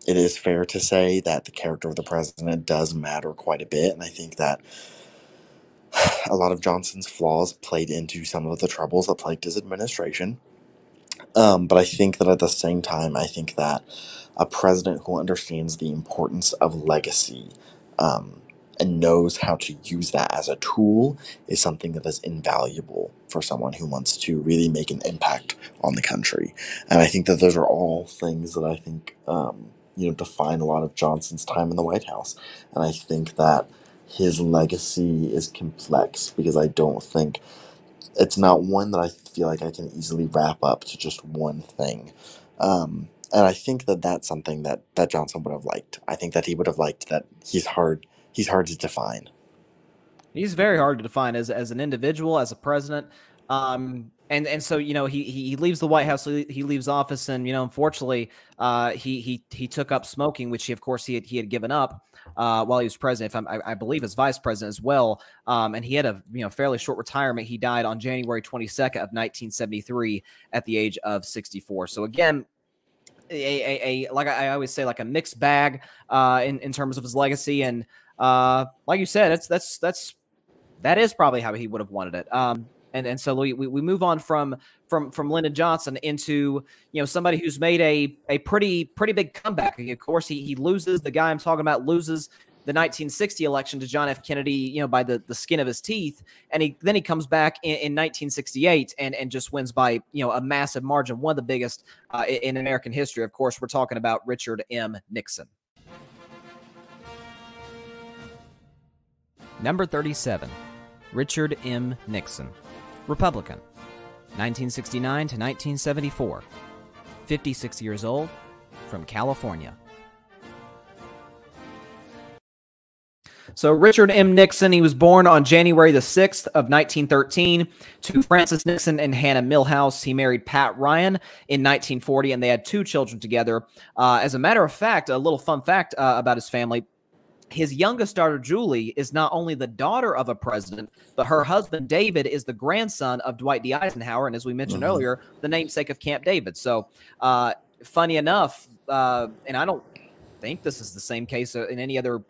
it is fair to say that the character of the president does matter quite a bit, and I think that a lot of Johnson's flaws played into some of the troubles that plagued his administration. But I think that at the same time, I think that a president who understands the importance of legacy and knows how to use that as a tool is something that is invaluable for someone who wants to really make an impact on the country. And I think that those are all things that I think, define a lot of Johnson's time in the White House. And I think that his legacy is complex, because I don't think it's not one that I feel like I can easily wrap up to just one thing. And I think that that's something that Johnson would have liked. I think that he would have liked that he's hard to define. He's very hard to define as an individual, as a president. And so, he leaves the White House, he leaves office, and, unfortunately, he took up smoking, which of course he had given up while he was president, I believe as vice president as well. And he had a, fairly short retirement. He died on January 22nd of 1973 at the age of 64. So again, like I always say, like a mixed bag in terms of his legacy. And like you said, that is probably how he would have wanted it. And so we move on from Lyndon Johnson into, somebody who's made a pretty big comeback. Of course, he loses, the guy I'm talking about loses the 1960 election to John F. Kennedy, by the skin of his teeth. And then he comes back in 1968 and just wins by, a massive margin, one of the biggest in American history. Of course, we're talking about Richard M. Nixon. Number 37, Richard M. Nixon. Republican, 1969 to 1974, 56 years old, from California. So Richard M. Nixon, he was born on January the 6th of 1913 to Francis Nixon and Hannah Milhouse. He married Pat Ryan in 1940, and they had 2 children together. As a matter of fact, a little fun fact about his family, his youngest daughter, Julie, is not only the daughter of a president, but her husband, David, is the grandson of Dwight D. Eisenhower, and as we mentioned earlier, the namesake of Camp David. So, funny enough, and I don't think this is the same case in any other,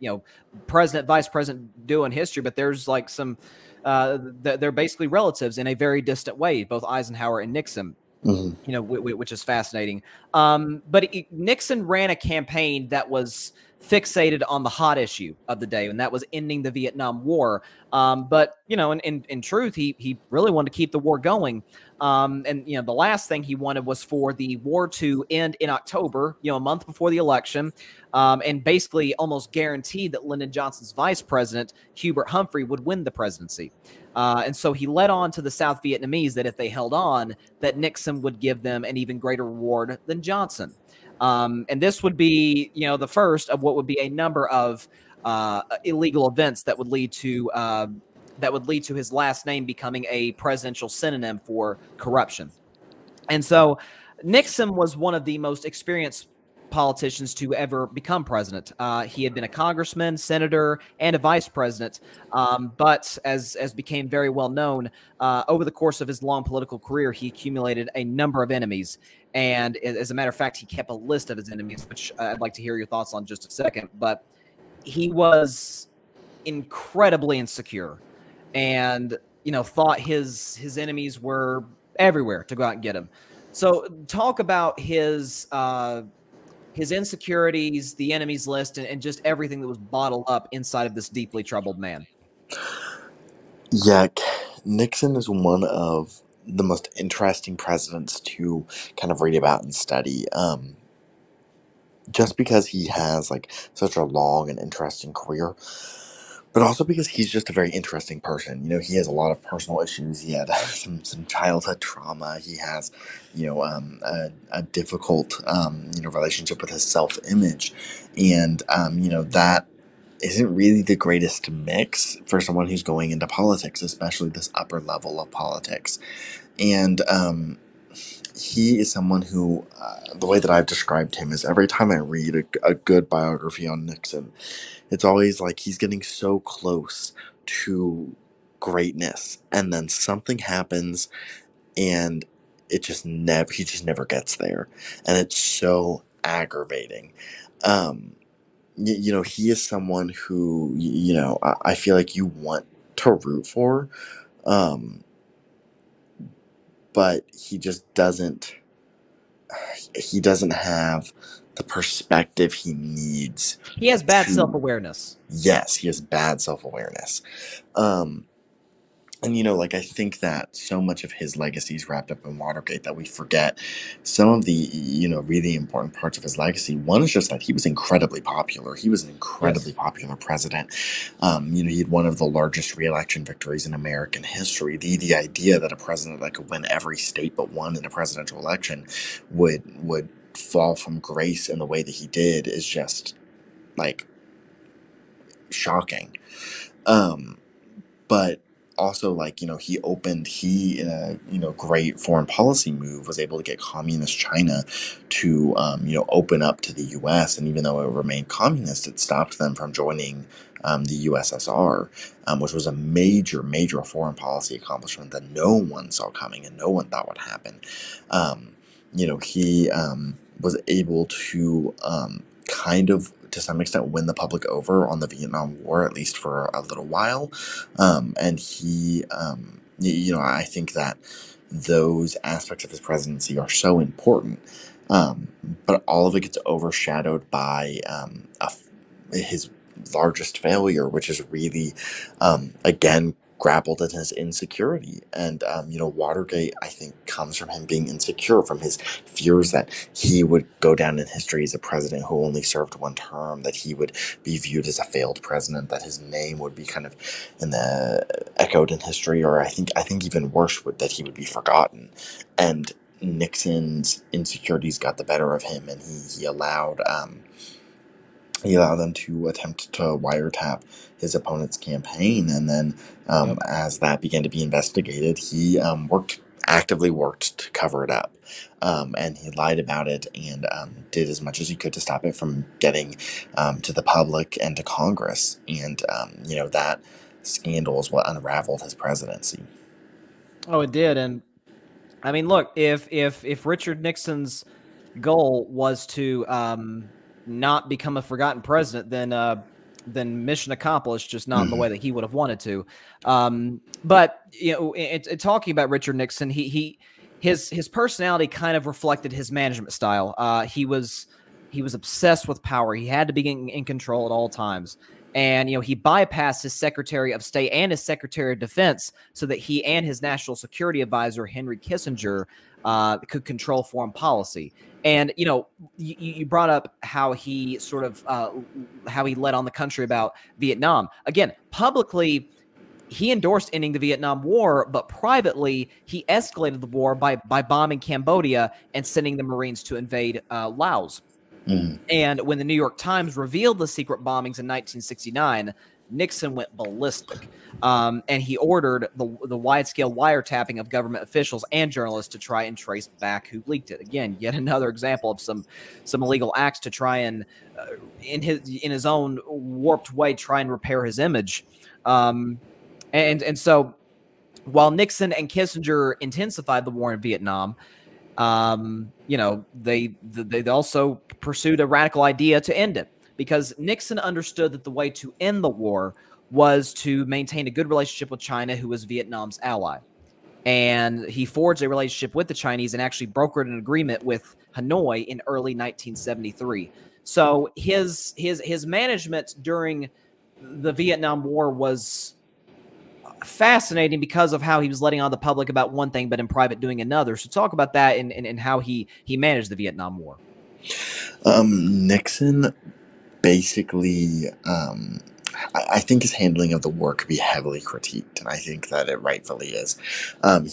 president, vice president duo in history, but there's like some, they're basically relatives in a very distant way, both Eisenhower and Nixon. You know, which is fascinating. But Nixon ran a campaign that was fixated on the hot issue of the day, and that was ending the Vietnam War. But, you know, in truth, he really wanted to keep the war going. And, you know, the last thing he wanted was for the war to end in October, you know, a month before the election, and basically almost guaranteed that Lyndon Johnson's vice president, Hubert Humphrey, would win the presidency. And so he led on to the South Vietnamese that if they held on, that Nixon would give them an even greater reward than Johnson. And this would be, you know, the first of what would be a number of illegal events that would lead to his last name becoming a presidential synonym for corruption. And so Nixon was one of the most experienced politicians to ever become president. He had been a congressman, senator, and a vice president. But as became very well known, over the course of his long political career, he accumulated a number of enemies. And as a matter of fact, he kept a list of his enemies, which I'd like to hear your thoughts on in just a second. But he was incredibly insecure and, you know, thought his enemies were everywhere to go out and get him. So talk about his insecurities, the enemies list, and just everything that was bottled up inside of this deeply troubled man. Yeah, Nixon is one of the most interesting presidents to kind of read about and study. Just because he has like such a long and interesting career, but also because he's just a very interesting person. You know, he has a lot of personal issues. He had some childhood trauma. He has, you know, a difficult, you know, relationship with his self-image. And, you know, that isn't really the greatest mix for someone who's going into politics, especially this upper level of politics. And he is someone who, the way that I've described him is every time I read a good biography on Nixon, it's always like he's getting so close to greatness, and then something happens, and he just never gets there, and it's so aggravating. You know, he is someone who, you know, I feel like you want to root for, but he just doesn't. He doesn't have the perspective he needs. He has bad self-awareness. Yes, he has bad self-awareness. And, you know, like, I think that so much of his legacy is wrapped up in Watergate that we forget some of the, you know, really important parts of his legacy. One is just that he was incredibly popular. He was an incredibly popular president. You know, he had one of the largest re-election victories in American history. The idea that a president that could win every state but one in a presidential election would fall from grace in the way that he did is just, like, shocking. But also, like, you know, he in a, you know, great foreign policy move, was able to get communist China to, you know, open up to the U.S. And even though it remained communist, it stopped them from joining the USSR, which was a major, major foreign policy accomplishment that no one saw coming and no one thought would happen. You know, he was able to kind of, to some extent, win the public over on the Vietnam War, at least for a little while. And he, you know, I think that those aspects of his presidency are so important. But all of it gets overshadowed by his largest failure, which is really, again, grappled at his insecurity. And, you know, Watergate, I think, comes from him being insecure, from his fears that he would go down in history as a president who only served one term, that he would be viewed as a failed president, that his name would be kind of echoed in history, or I think even worse, that he would be forgotten. And Nixon's insecurities got the better of him, and he allowed them to attempt to wiretap his opponent's campaign. And then as that began to be investigated, he actively worked to cover it up. And he lied about it and did as much as he could to stop it from getting to the public and to Congress. And, you know, that scandal is what unraveled his presidency. Oh, it did. And I mean, look, if Richard Nixon's goal was to not become a forgotten president, then mission accomplished, just not in the way that he would have wanted to. But, you know, talking about Richard Nixon, his his personality kind of reflected his management style. He was obsessed with power. He had to be in control at all times. And, he bypassed his Secretary of State and his Secretary of Defense so that he and his National Security Advisor, Henry Kissinger, could control foreign policy. And, you brought up how he sort of how he led on the country about Vietnam. Again, publicly, he endorsed ending the Vietnam War, but privately, he escalated the war by bombing Cambodia and sending the Marines to invade Laos. And when the New York Times revealed the secret bombings in 1969, Nixon went ballistic, and he ordered the wide-scale wiretapping of government officials and journalists to try and trace back who leaked it. Again, yet another example of some illegal acts to try and, in his own warped way, try and repair his image. And so, while Nixon and Kissinger intensified the war in Vietnam, they also pursued a radical idea to end it, because Nixon understood that the way to end the war was to maintain a good relationship with China, who was Vietnam's ally. And he forged a relationship with the Chinese and actually brokered an agreement with Hanoi in early 1973. So his management during the Vietnam War was fascinating because of how he was letting on the public about one thing, but in private doing another. So talk about that and how he managed the Vietnam War. Nixon basically, I think his handling of the war could be heavily critiqued, and I think that it rightfully is.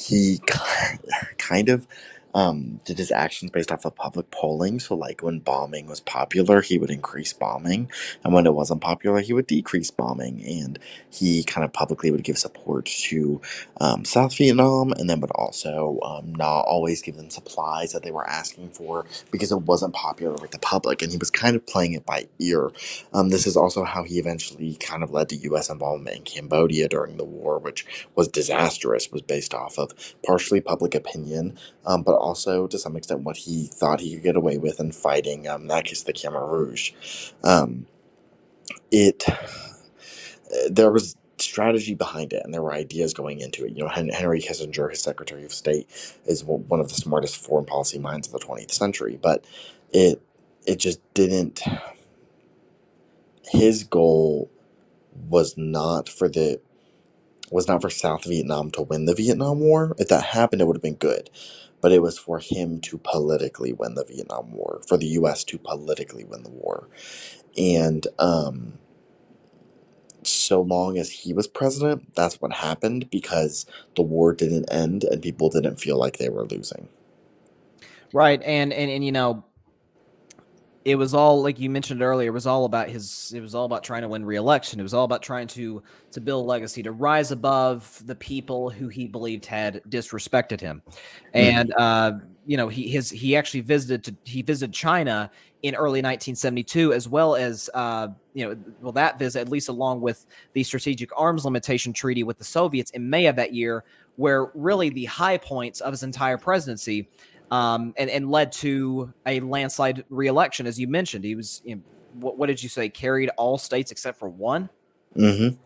He kind of did his actions based off of public polling. So, like, when bombing was popular, he would increase bombing, and when it wasn't popular, he would decrease bombing. And he kind of publicly would give support to South Vietnam, and then would also not always give them supplies that they were asking for because it wasn't popular with the public, and he was kind of playing it by ear. This is also how he eventually kind of led to U.S. involvement in Cambodia during the war, which was disastrous, was based off of partially public opinion, but also to some extent what he thought he could get away with in fighting, in that case, the Khmer Rouge. There was strategy behind it, and there were ideas going into it. Henry Kissinger, his Secretary of State, is one of the smartest foreign policy minds of the 20th century, but it just didn't. His goal was not for South Vietnam to win the Vietnam War. If that happened, it would have been good. But it was for him to politically win the Vietnam War, for the U.S. to politically win the war. And so long as he was president, that's what happened, because the war didn't end and people didn't feel like they were losing. Right. And it was all, like you mentioned earlier, it was all about trying to win re-election. It was all about trying to build a legacy, to rise above the people who he believed had disrespected him. And he actually visited China in early 1972, as well as that visit, at least along with the Strategic Arms Limitation Treaty with the Soviets in May of that year, where really the high points of his entire presidency. And led to a landslide re-election, as you mentioned. He was, what did you say? Carried all states except for one. Mm-hmm.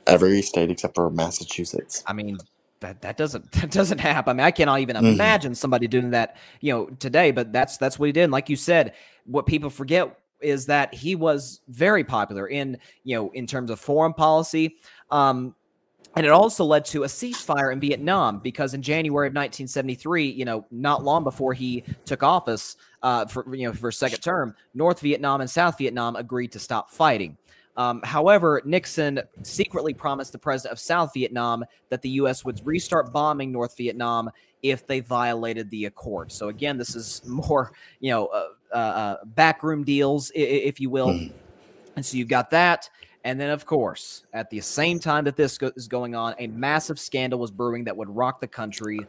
Every state except for Massachusetts. I mean, that doesn't happen. I mean, I cannot even imagine somebody doing that, today. But that's what he did. And like you said, what people forget is that he was very popular in terms of foreign policy. And it also led to a ceasefire in Vietnam, because in January of 1973, not long before he took office for a second term, North Vietnam and South Vietnam agreed to stop fighting. However, Nixon secretly promised the president of South Vietnam that the U.S. would restart bombing North Vietnam if they violated the accord. So again, this is more, backroom deals, if you will. And so you've got that. And then, of course, at the same time that this is going on, a massive scandal was brewing that would rock the country: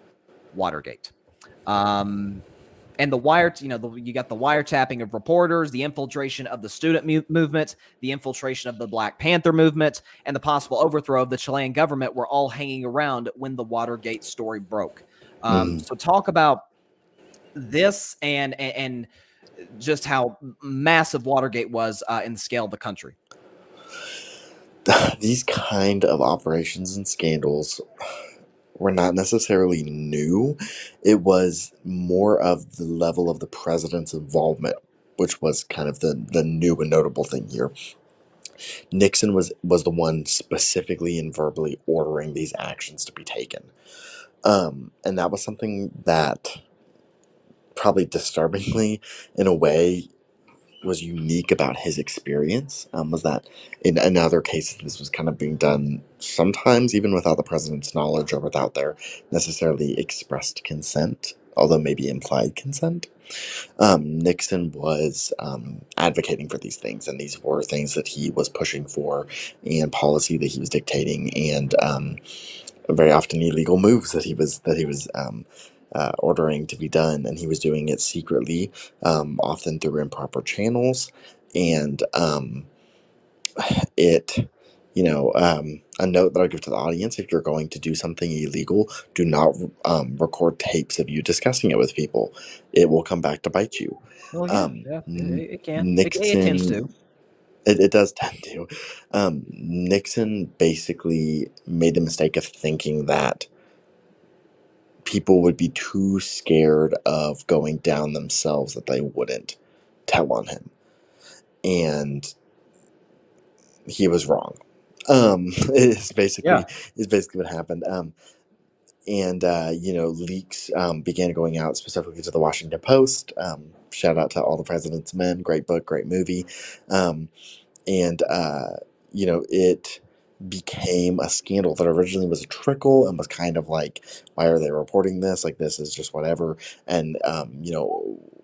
Watergate. And the you got the wiretapping of reporters, the infiltration of the student movement, the infiltration of the Black Panther movement, and the possible overthrow of the Chilean government were all hanging around when the Watergate story broke. So talk about this and just how massive Watergate was in the scale of the country. These kind of operations and scandals were not necessarily new. It was more of the level of the president's involvement, which was kind of the new and notable thing here. Nixon was the one specifically and verbally ordering these actions to be taken. And that was something that probably disturbingly, in a way, was unique about his experience, was that in other cases this was kind of being done sometimes even without the president's knowledge or without their necessarily expressed consent, although maybe implied consent. Nixon was advocating for these things, and these were things that he was pushing for and policy that he was dictating, and very often illegal moves that he was ordering to be done, and he was doing it secretly, often through improper channels, and it. A note that I'll give to the audience: if you're going to do something illegal, do not record tapes of you discussing it with people. It will come back to bite you. Well, yeah, it can. Nixon, it tends to. It does tend to. Nixon basically made the mistake of thinking that people would be too scared of going down themselves that they wouldn't tell on him. And he was wrong. Is basically what happened. Leaks began going out specifically to the Washington Post. Shout out to All the President's Men. Great book, great movie. It became a scandal that originally was a trickle and was kind of like, why are they reporting this? Like, this is just whatever. And,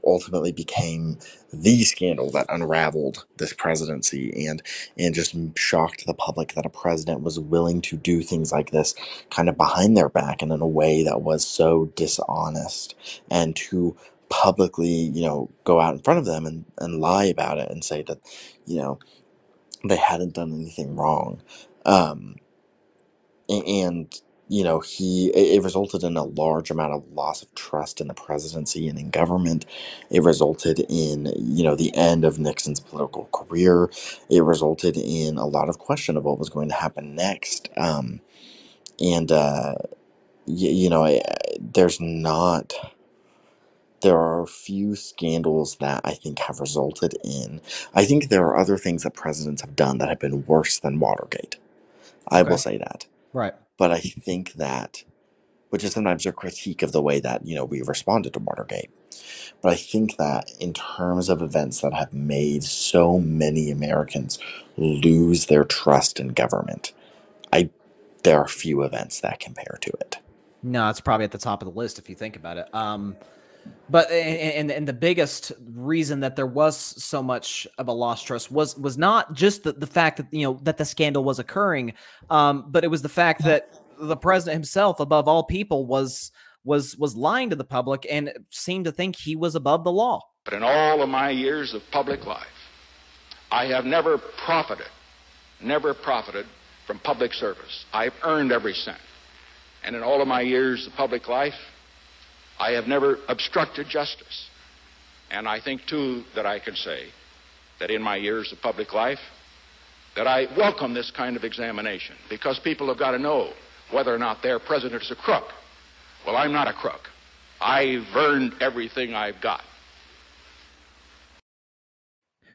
ultimately became the scandal that unraveled this presidency and just shocked the public that a president was willing to do things like this kind of behind their back and in a way that was so dishonest, and to publicly, go out in front of them and lie about it and say that, they hadn't done anything wrong. It resulted in a large amount of loss of trust in the presidency and in government. It resulted in, the end of Nixon's political career. It resulted in a lot of question of what was going to happen next. There are a few scandals that I think have resulted in. I think there are other things that presidents have done that have been worse than Watergate. I will say that. Right. But I think that, which is sometimes a critique of the way that, we responded to Watergate. But I think that in terms of events that have made so many Americans lose their trust in government, there are few events that compare to it. No, it's probably at the top of the list if you think about it. But the biggest reason that there was so much of a lost trust was not just the fact that that the scandal was occurring, but it was the fact that the president himself, above all people, was lying to the public and seemed to think he was above the law. But in all of my years of public life, I have never profited from public service. I've earned every cent. And in all of my years of public life, I have never obstructed justice. And I think, too, that I can say that in my years of public life, that I welcome this kind of examination, because people have got to know whether or not their president is a crook. Well, I'm not a crook. I've earned everything I've got.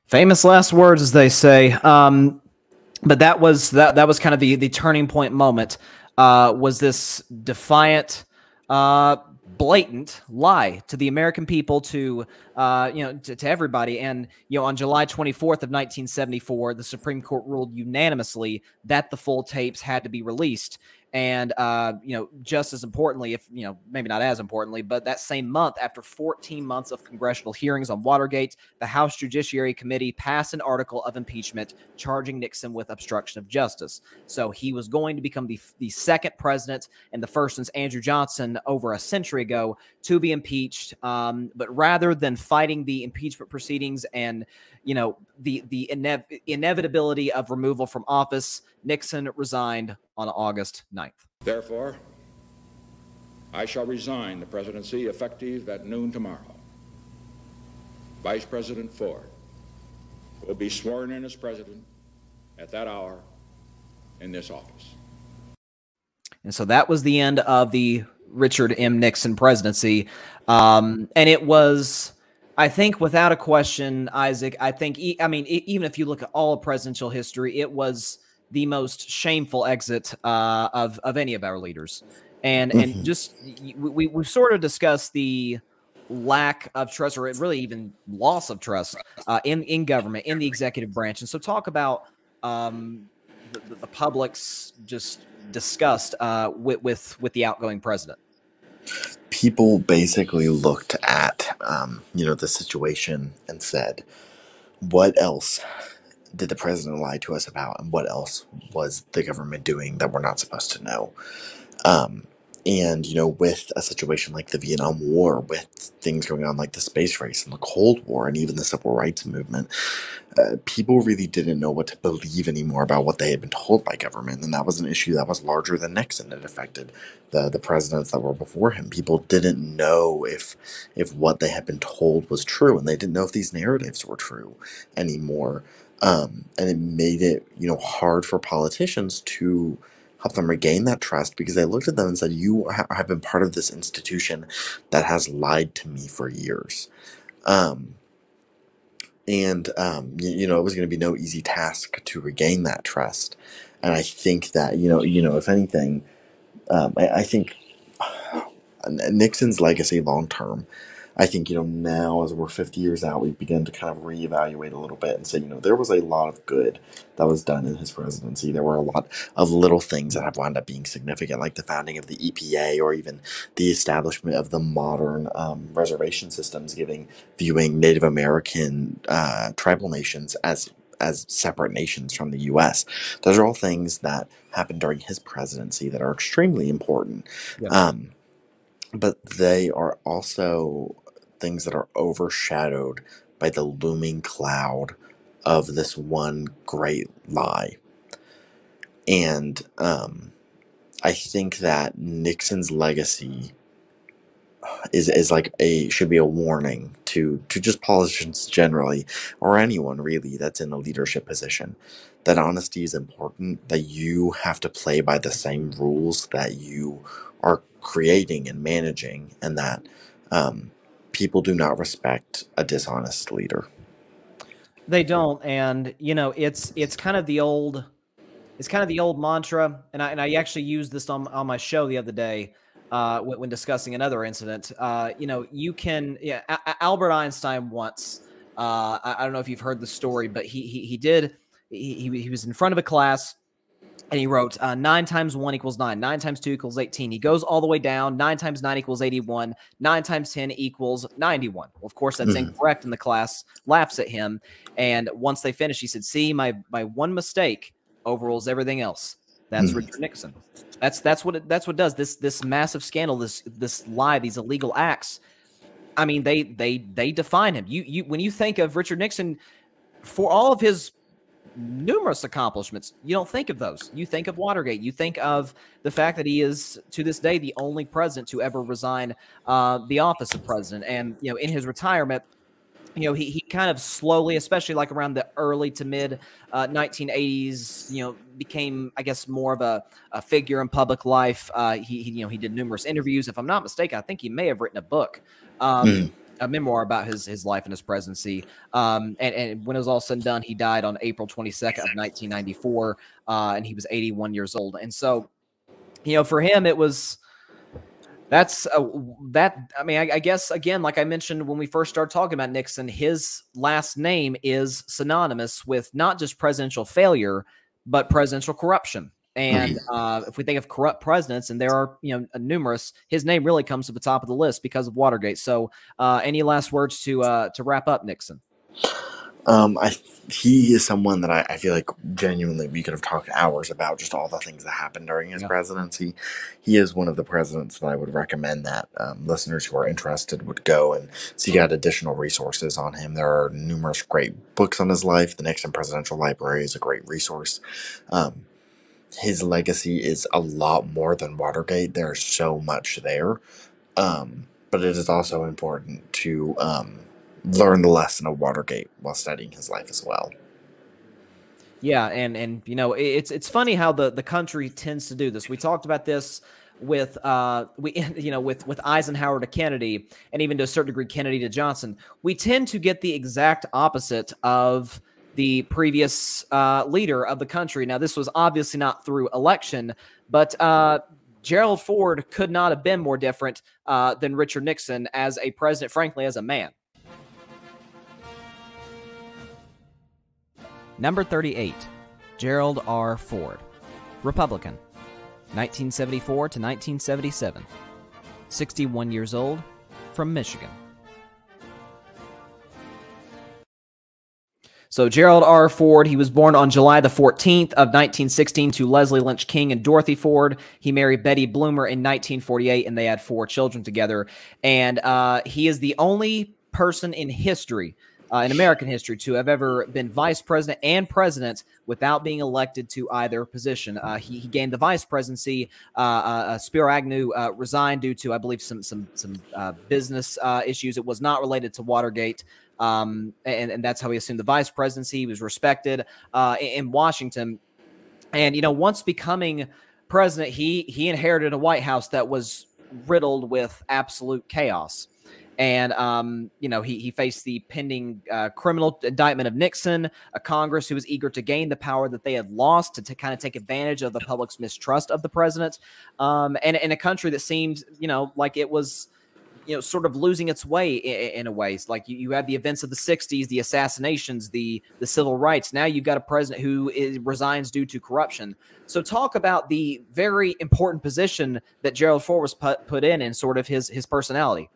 Famous last words, as they say. But that was kind of the turning point moment. Was this defiant, blatant lie to the American people, to everybody. And on July 24th of 1974, the Supreme Court ruled unanimously that the full tapes had to be released. And just as importantly, if maybe not as importantly, but that same month, after 14 months of congressional hearings on Watergate, the House Judiciary Committee passed an article of impeachment charging Nixon with obstruction of justice. So he was going to become the second president, and the first since Andrew Johnson over a century ago, to be impeached. But rather than fighting the impeachment proceedings and the inevitability of removal from office, Nixon resigned on August 9th. Therefore, I shall resign the presidency effective at noon tomorrow. Vice President Ford will be sworn in as president at that hour in this office. And so that was the end of the Richard M. Nixon presidency. And it was, I think, without a question, Isaac, I think, even if you look at all of presidential history, it was the most shameful exit of any of our leaders. And just we've sort of discussed the lack of trust, or really even loss of trust in government, in the executive branch. And so talk about the public's just disgust with the outgoing president. People basically looked at, the situation and said, what else did the president lie to us about? And what else was the government doing that we're not supposed to know? And, with a situation like the Vietnam War, with things going on like the space race and the Cold War and even the civil rights movement, people really didn't know what to believe anymore about what they had been told by government. And that was an issue that was larger than Nixon. It affected the presidents that were before him. People didn't know if what they had been told was true, and they didn't know if these narratives were true anymore. And it made it, hard for politicians to help them regain that trust, because they looked at them and said, you have been part of this institution that has lied to me for years. It was going to be no easy task to regain that trust. And I think that, if anything, I think Nixon's legacy long term, I think, now as we're 50 years out, we begin to kind of reevaluate a little bit and say, there was a lot of good that was done in his presidency. There were a lot of little things that have wound up being significant, like the founding of the EPA, or even the establishment of the modern reservation systems, viewing Native American tribal nations as separate nations from the U.S. Those are all things that happened during his presidency that are extremely important. Yeah. But they are also things that are overshadowed by the looming cloud of this one great lie. And I think that Nixon's legacy is like should be a warning to just politicians generally, or anyone really that's in a leadership position, that honesty is important, that you have to play by the same rules that you are creating and managing, and that people do not respect a dishonest leader. They don't. And it's kind of the old mantra, and I actually used this on my show the other day when discussing another incident. Albert Einstein once, I don't know if you've heard the story, but he was in front of a class, and he wrote 9 times 1 equals 9, 9 times 2 equals 18. He goes all the way down. 9 times 9 equals 81. 9 times 10 equals 91. Well, of course, that's incorrect, and the class laughs at him. And once they finished, he said, "See, my one mistake overrules everything else." That's Richard Nixon. That's what it does. This massive scandal, this lie, these illegal acts. I mean, they define him. You when you think of Richard Nixon, for all of his numerous accomplishments, you don't think of those. You think of Watergate. You think of the fact that he is, to this day, the only president to ever resign the office of president. And in his retirement, he kind of slowly, especially like around the early to mid 1980s, became, I guess, more of a figure in public life. He did numerous interviews. If I'm not mistaken, I think he may have written a book, a memoir about his life and his presidency. And when it was all said and done, he died on April 22nd of 1994, and he was 81 years old. And so, for him, it was. I guess, again, like I mentioned when we first started talking about Nixon, his last name is synonymous with not just presidential failure, but presidential corruption. And if we think of corrupt presidents, and there are numerous, his name really comes to the top of the list because of Watergate. So, any last words to wrap up Nixon? He is someone that I feel like genuinely we could have talked hours about, just all the things that happened during his presidency. He is one of the presidents that I would recommend that listeners who are interested would go and seek out additional resources on him. There are numerous great books on his life. The Nixon Presidential Library is a great resource. His legacy is a lot more than Watergate. There's so much there. But it is also important to learn the lesson of Watergate while studying his life as well. Yeah, and you know, it's funny how the country tends to do this. We talked about this with with Eisenhower to Kennedy, and even to a certain degree Kennedy to Johnson. We tend to get the exact opposite of the previous leader of the country. Now, this was obviously not through election, but Gerald Ford could not have been more different than Richard Nixon as a president, frankly, as a man. Number 38, Gerald R. Ford, Republican, 1974 to 1977, 61 years old, from Michigan. So Gerald R. Ford, he was born on July the 14th of 1916 to Leslie Lynch King and Dorothy Ford. He married Betty Bloomer in 1948, and they had 4 children together. And he is the only person in history, in American history, to have ever been vice president and president without being elected to either position. He gained the vice presidency. Spiro Agnew resigned due to, I believe, some business issues. It was not related to Watergate. And that's how he assumed the vice presidency. He was respected in Washington. And, you know, once becoming president, he inherited a White House that was riddled with absolute chaos. And, you know, he faced the pending criminal indictment of Nixon, a Congress who was eager to gain the power that they had lost to kind of take advantage of the public's mistrust of the president, and in a country that seemed, you know, like it was, you know, sort of losing its way in a way. It's like you had the events of the 60s, the assassinations, the civil rights. Now you've got a president who resigns due to corruption. So talk about the very important position that Gerald Ford was put in sort of his personality.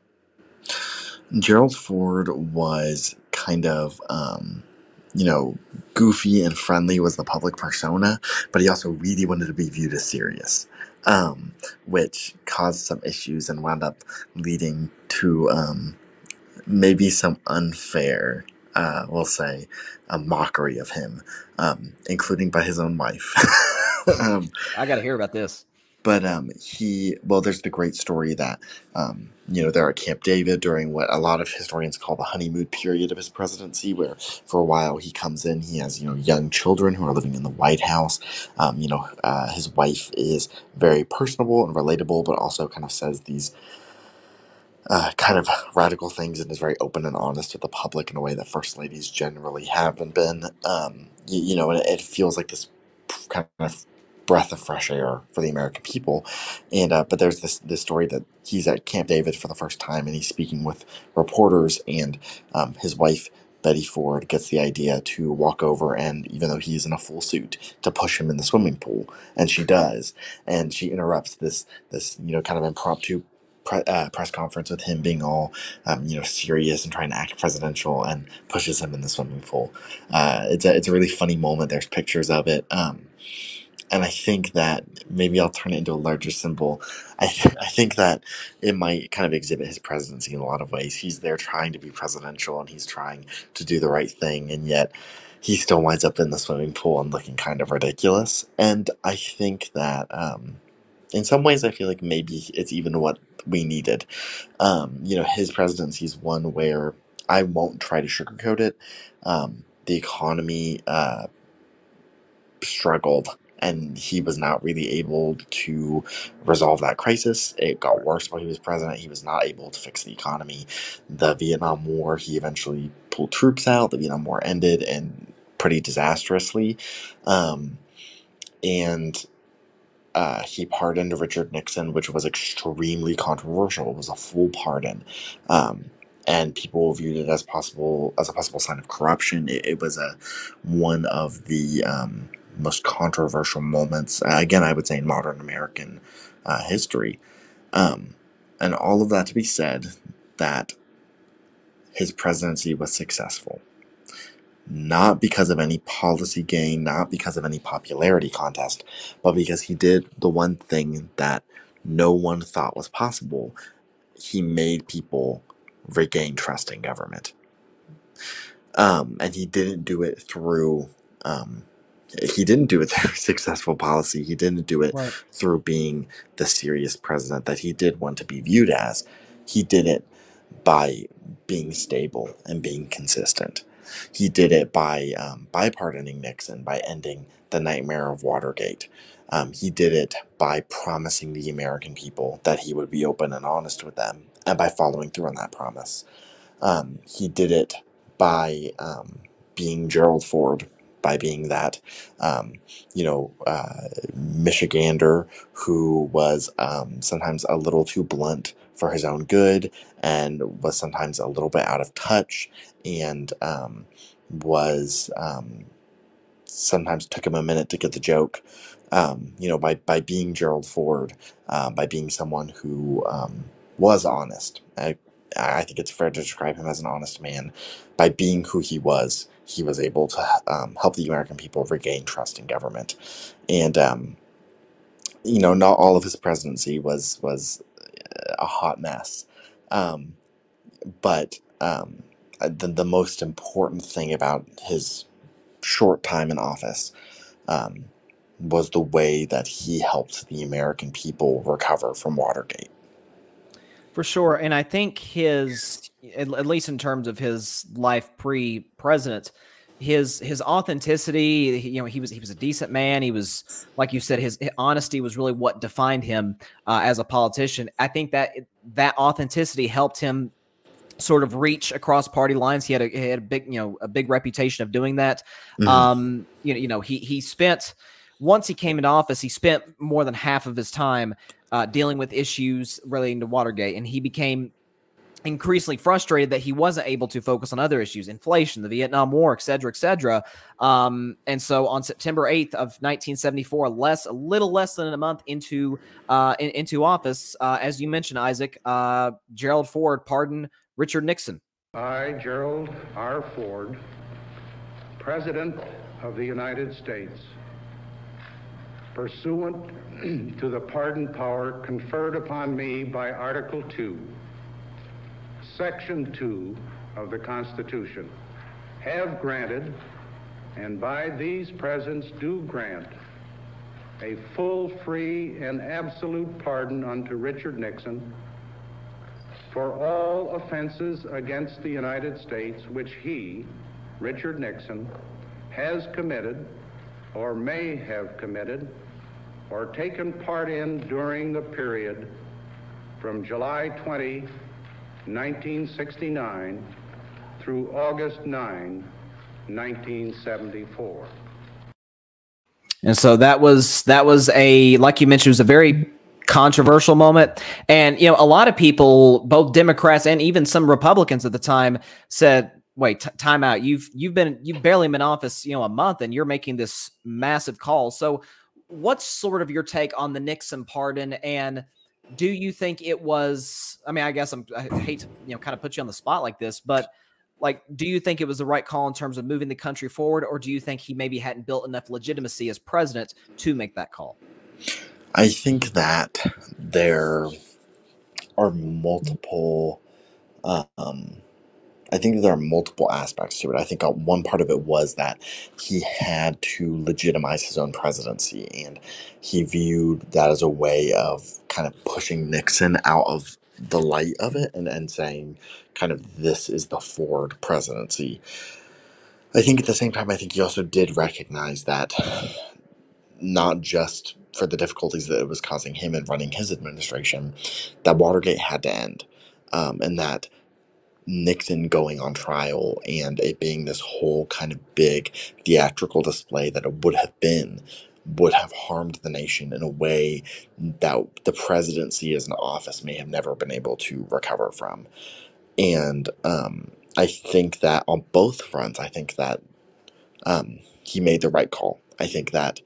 Gerald Ford was kind of, you know, goofy and friendly was the public persona, but he also really wanted to be viewed as serious, which caused some issues and wound up leading to maybe some unfair, we'll say, a mockery of him, including by his own wife. I got to hear about this. But there's the great story that, you know, they're at Camp David during what a lot of historians call the honeymoon period of his presidency, where for a while he comes in, he has, you know, young children who are living in the White House. You know, his wife is very personable and relatable, but also kind of says these kind of radical things and is very open and honest with the public in a way that first ladies generally haven't been. You know, and it feels like this kind of breath of fresh air for the American people. And but there's this story that he's at Camp David for the first time and he's speaking with reporters, and his wife Betty Ford gets the idea to walk over and, even though he's in a full suit, to push him in the swimming pool, and she does, and she interrupts this you know, kind of impromptu press conference with him being all you know, serious and trying to act presidential, and pushes him in the swimming pool. It's a really funny moment. There's pictures of it. And I think that maybe I'll turn it into a larger symbol. I think that it might kind of exhibit his presidency in a lot of ways. He's there trying to be presidential and he's trying to do the right thing, and yet he still winds up in the swimming pool and looking kind of ridiculous. And I think that in some ways I feel like maybe it's even what we needed. You know, his presidency is one where I won't try to sugarcoat it. The economy struggled, and he was not really able to resolve that crisis. It got worse while he was president. He was not able to fix the economy. The Vietnam War, he eventually pulled troops out. The Vietnam War ended, and pretty disastrously. And he pardoned Richard Nixon, which was extremely controversial. It was a full pardon. And people viewed it as a possible sign of corruption. It was one of the most controversial moments, again, I would say, in modern American history. And all of that to be said, that his presidency was successful. Not because of any policy gain, not because of any popularity contest, but because he did the one thing that no one thought was possible. He made people regain trust in government. And he didn't do it through successful policy. He didn't do it through being the serious president that he did want to be viewed as. He did it by being stable and being consistent. He did it by pardoning Nixon, by ending the nightmare of Watergate. He did it by promising the American people that he would be open and honest with them, and by following through on that promise. He did it by being Gerald Ford, by being that, Michigander who was sometimes a little too blunt for his own good, and was sometimes a little bit out of touch, and was sometimes took him a minute to get the joke. By being Gerald Ford, by being someone who was honest. I think it's fair to describe him as an honest man. By being who he was able to help the American people regain trust in government. And, not all of his presidency was a hot mess. But the most important thing about his short time in office was the way that he helped the American people recover from Watergate. For sure. And I think at least in terms of his life pre-president, his authenticity, he was a decent man. He was, like you said, his honesty was really what defined him as a politician. I think that authenticity helped him sort of reach across party lines. He had a big reputation of doing that. Mm-hmm. He spent, once he came into office, he spent more than half of his time dealing with issues relating to Watergate, and he became increasingly frustrated that he wasn't able to focus on other issues, inflation, the Vietnam War, et cetera, et cetera. And so on September 8th of 1974, a little less than a month into office, as you mentioned, Isaac, Gerald Ford pardoned Richard Nixon. I, Gerald R. Ford, President of the United States, pursuant to the pardon power conferred upon me by Article 2, Section 2 of the Constitution, have granted, and by these presents do grant, a full, free, and absolute pardon unto Richard Nixon for all offenses against the United States which he, Richard Nixon, has committed or may have committed or taken part in during the period from July 20, 1969 through August 9, 1974. And so that was like you mentioned, it was a very controversial moment. And, a lot of people, both Democrats and even some Republicans at the time, said, wait, time out. You've barely been in office, a month, and you're making this massive call. So what's sort of your take on the Nixon pardon? And do you think it was, I guess I hate to, kind of put you on the spot like this, but do you think it was the right call in terms of moving the country forward? Or do you think he maybe hadn't built enough legitimacy as president to make that call? I think that there are multiple aspects to it. I think one part of it was that he had to legitimize his own presidency, and he viewed that as a way of kind of pushing Nixon out of the light of it and saying kind of, this is the Ford presidency. I think at the same time, I think he also did recognize that not just for the difficulties that it was causing him in running his administration, that Watergate had to end, and that Nixon going on trial and it being this whole kind of big theatrical display that it would have harmed the nation in a way that the presidency as an office may have never been able to recover from. And I think that on both fronts, I think that he made the right call. I think that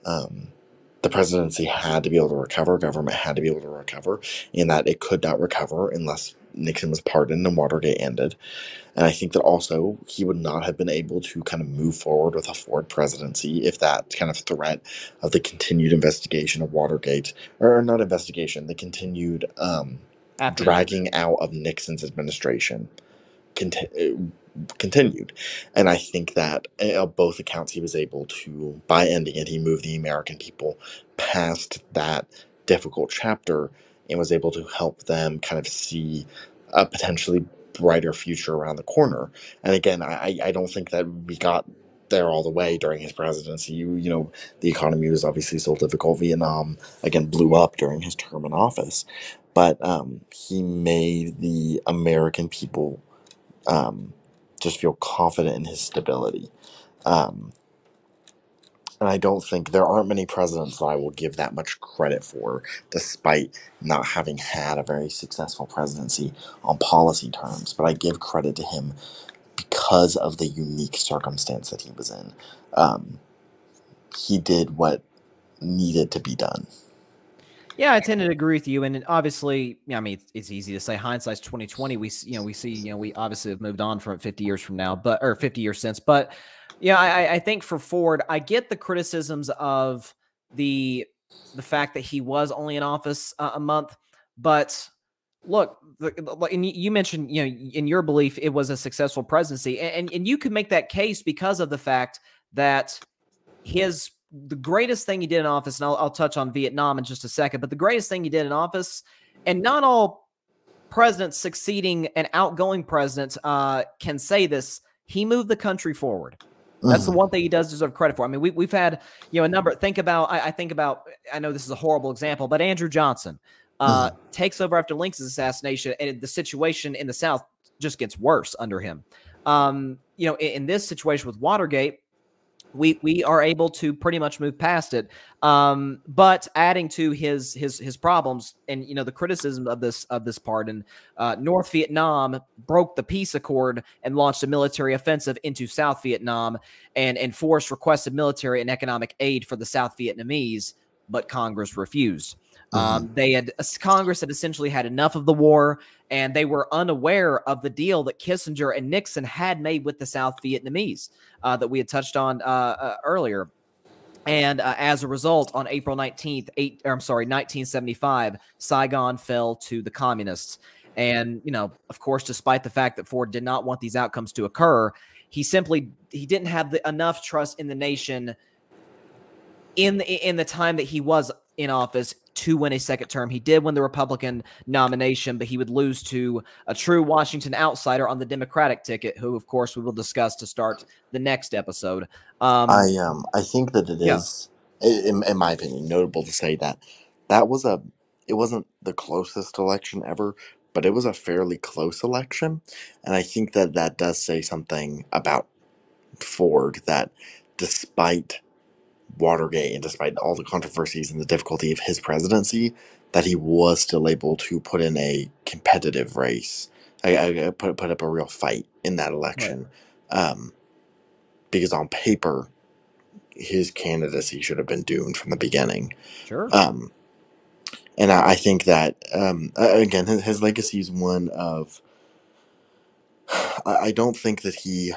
the presidency had to be able to recover, government had to be able to recover, and that it could not recover unless Nixon was pardoned and Watergate ended. And I think that also he would not have been able to kind of move forward with a Ford presidency if that kind of threat of the continued investigation of Watergate, or not investigation, the continued dragging out of Nixon's administration continued. And I think that on both accounts he was able to, by ending it, he moved the American people past that difficult chapter and was able to help them kind of see a potentially brighter future around the corner. And again, I don't think that we got there all the way during his presidency. You know, the economy was obviously still difficult. Vietnam, again, blew up during his term in office. But he made the American people just feel confident in his stability. And I don't think there aren't many presidents that I will give that much credit for, despite not having had a very successful presidency on policy terms. But I give credit to him because of the unique circumstance that he was in. He did what needed to be done. Yeah, I tend to agree with you, and obviously, I mean, it's easy to say hindsight's 2020. We see, we obviously have moved on from 50 years from now, or 50 years since. But yeah, I think for Ford, I get the criticisms of the fact that he was only in office a month, but look, and you mentioned, in your belief, it was a successful presidency, and you could make that case because of the fact that the greatest thing he did in office, and I'll touch on Vietnam in just a second, but the greatest thing he did in office, and not all presidents succeeding and outgoing presidents can say this, he moved the country forward. That's the one thing he does deserve credit for. I mean, we've had, a number, I know this is a horrible example, but Andrew Johnson takes over after Lincoln's assassination, and the situation in the South just gets worse under him. In this situation with Watergate, we are able to pretty much move past it. But adding to his problems and, the criticism of this part, and North Vietnam broke the peace accord and launched a military offensive into South Vietnam and forced requested military and economic aid for the South Vietnamese, but Congress refused. Congress had essentially had enough of the war, and they were unaware of the deal that Kissinger and Nixon had made with the South Vietnamese that we had touched on earlier. And as a result, on April 19th, 1975, Saigon fell to the communists. And, of course, despite the fact that Ford did not want these outcomes to occur, he didn't have enough trust in the nation in the time that he was in office to win a second term. He did win the Republican nomination, but he would lose to a true Washington outsider on the Democratic ticket, who, of course, we will discuss to start the next episode. I think that it is, in my opinion, notable to say that it wasn't the closest election ever, but it was a fairly close election. And I think that does say something about Ford, that despite Watergate and despite all the controversies and the difficulty of his presidency, that he was still able to put in a competitive race. I put up a real fight in that election. Right. Because on paper, his candidacy should have been doomed from the beginning. Sure. And I think that, again, his legacy is one of, I don't think that he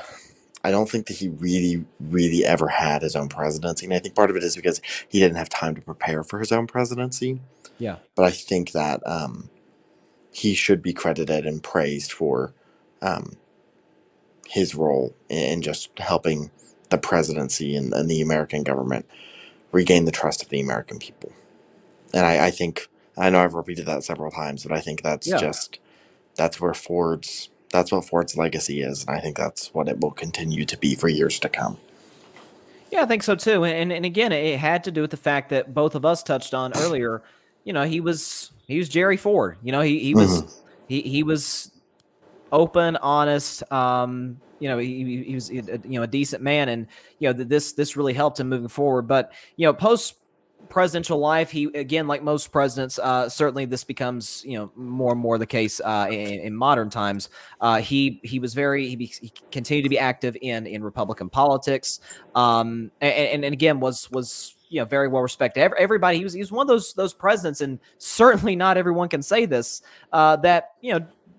really, really ever had his own presidency. And I think part of it is because he didn't have time to prepare for his own presidency. Yeah. But I think that he should be credited and praised for his role in just helping the presidency and the American government regain the trust of the American people. And I think, I know I've repeated that several times, but I think that's what Ford's legacy is, and I think that's what it will continue to be for years to come. Yeah, I think so too. And again, it had to do with the fact that both of us touched on earlier. He was Jerry Ford. He was open, honest. He was a decent man, and this really helped him moving forward. But post presidential life, he, again, like most presidents, certainly this becomes more and more the case in modern times. He continued to be active in Republican politics, and again was very well respected. Everybody, he was one of those presidents, and certainly not everyone can say this, that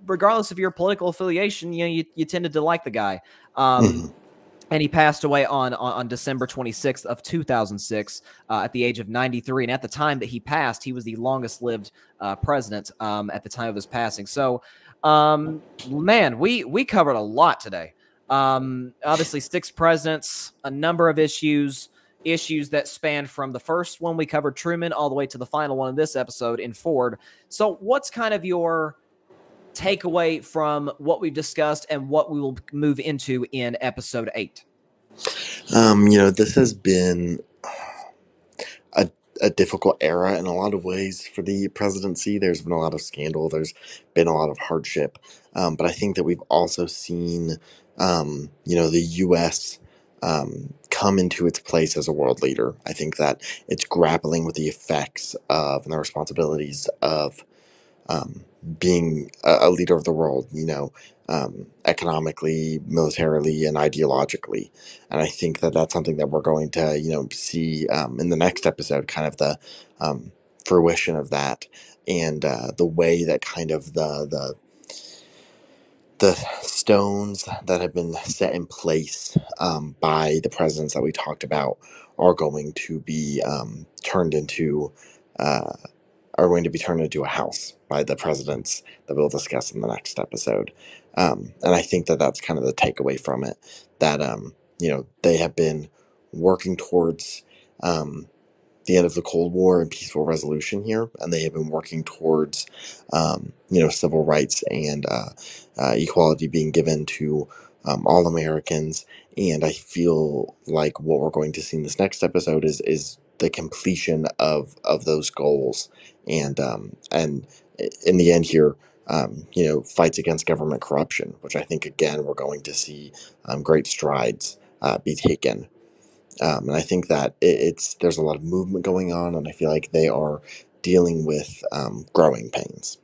regardless of your political affiliation, you tended to like the guy. And he passed away on December 26th of 2006 at the age of 93. And at the time that he passed, he was the longest lived president at the time of his passing. So, man, we covered a lot today. Obviously, 6 presidents, a number of issues that span from the first one we covered, Truman, all the way to the final one in this episode in Ford. So what's kind of your takeaway from what we've discussed and what we will move into in episode 8? This has been a difficult era in a lot of ways for the presidency. There's been a lot of scandal. There's been a lot of hardship. But I think that we've also seen, the U.S. Come into its place as a world leader. I think that it's grappling with the effects of and the responsibilities of being a leader of the world, economically, militarily, and ideologically. And I think that that's something that we're going to, see in the next episode, kind of the fruition of that, and the way that kind of the stones that have been set in place by the presidents that we talked about are going to be turned into a house by the presidents that we'll discuss in the next episode. And I think that that's kind of the takeaway from it, that, they have been working towards the end of the Cold War and peaceful resolution here, and they have been working towards, civil rights and equality being given to all Americans. And I feel like what we're going to see in this next episode is the completion of those goals, and in the end here, fights against government corruption, which I think again we're going to see great strides be taken. And I think that there's a lot of movement going on, and I feel like they are dealing with growing pains.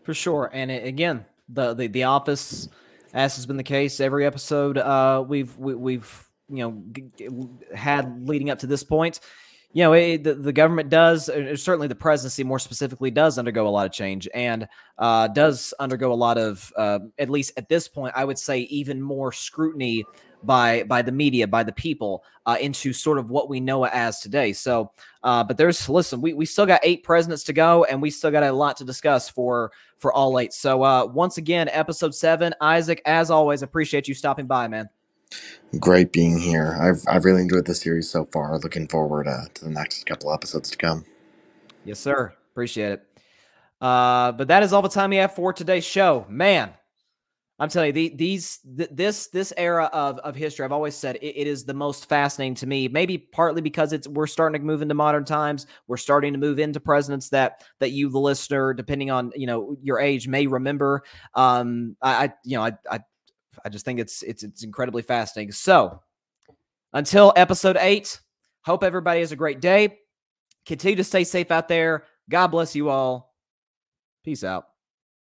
For sure. And again, the office, as has been the case every episode we've had leading up to this point, the government does, certainly the presidency more specifically, does undergo a lot of change, and does undergo a lot of, at least at this point, I would say even more scrutiny by the media, by the people, into sort of what we know it as today. So, but we still got 8 presidents to go, and we still got a lot to discuss for all 8. So once again, episode 7, Isaac, as always, appreciate you stopping by, man. Great being here. I've really enjoyed the series so far. Looking forward to the next couple episodes to come. Yes, sir. Appreciate it. But that is all the time we have for today's show. Man, I'm telling you, this era of history, I've always said it is the most fascinating to me. Maybe partly because we're starting to move into modern times. We're starting to move into presidents that you, the listener, depending on your age, may remember. I just think it's incredibly fascinating. So until episode 8, hope everybody has a great day. Continue to stay safe out there. God bless you all. Peace out.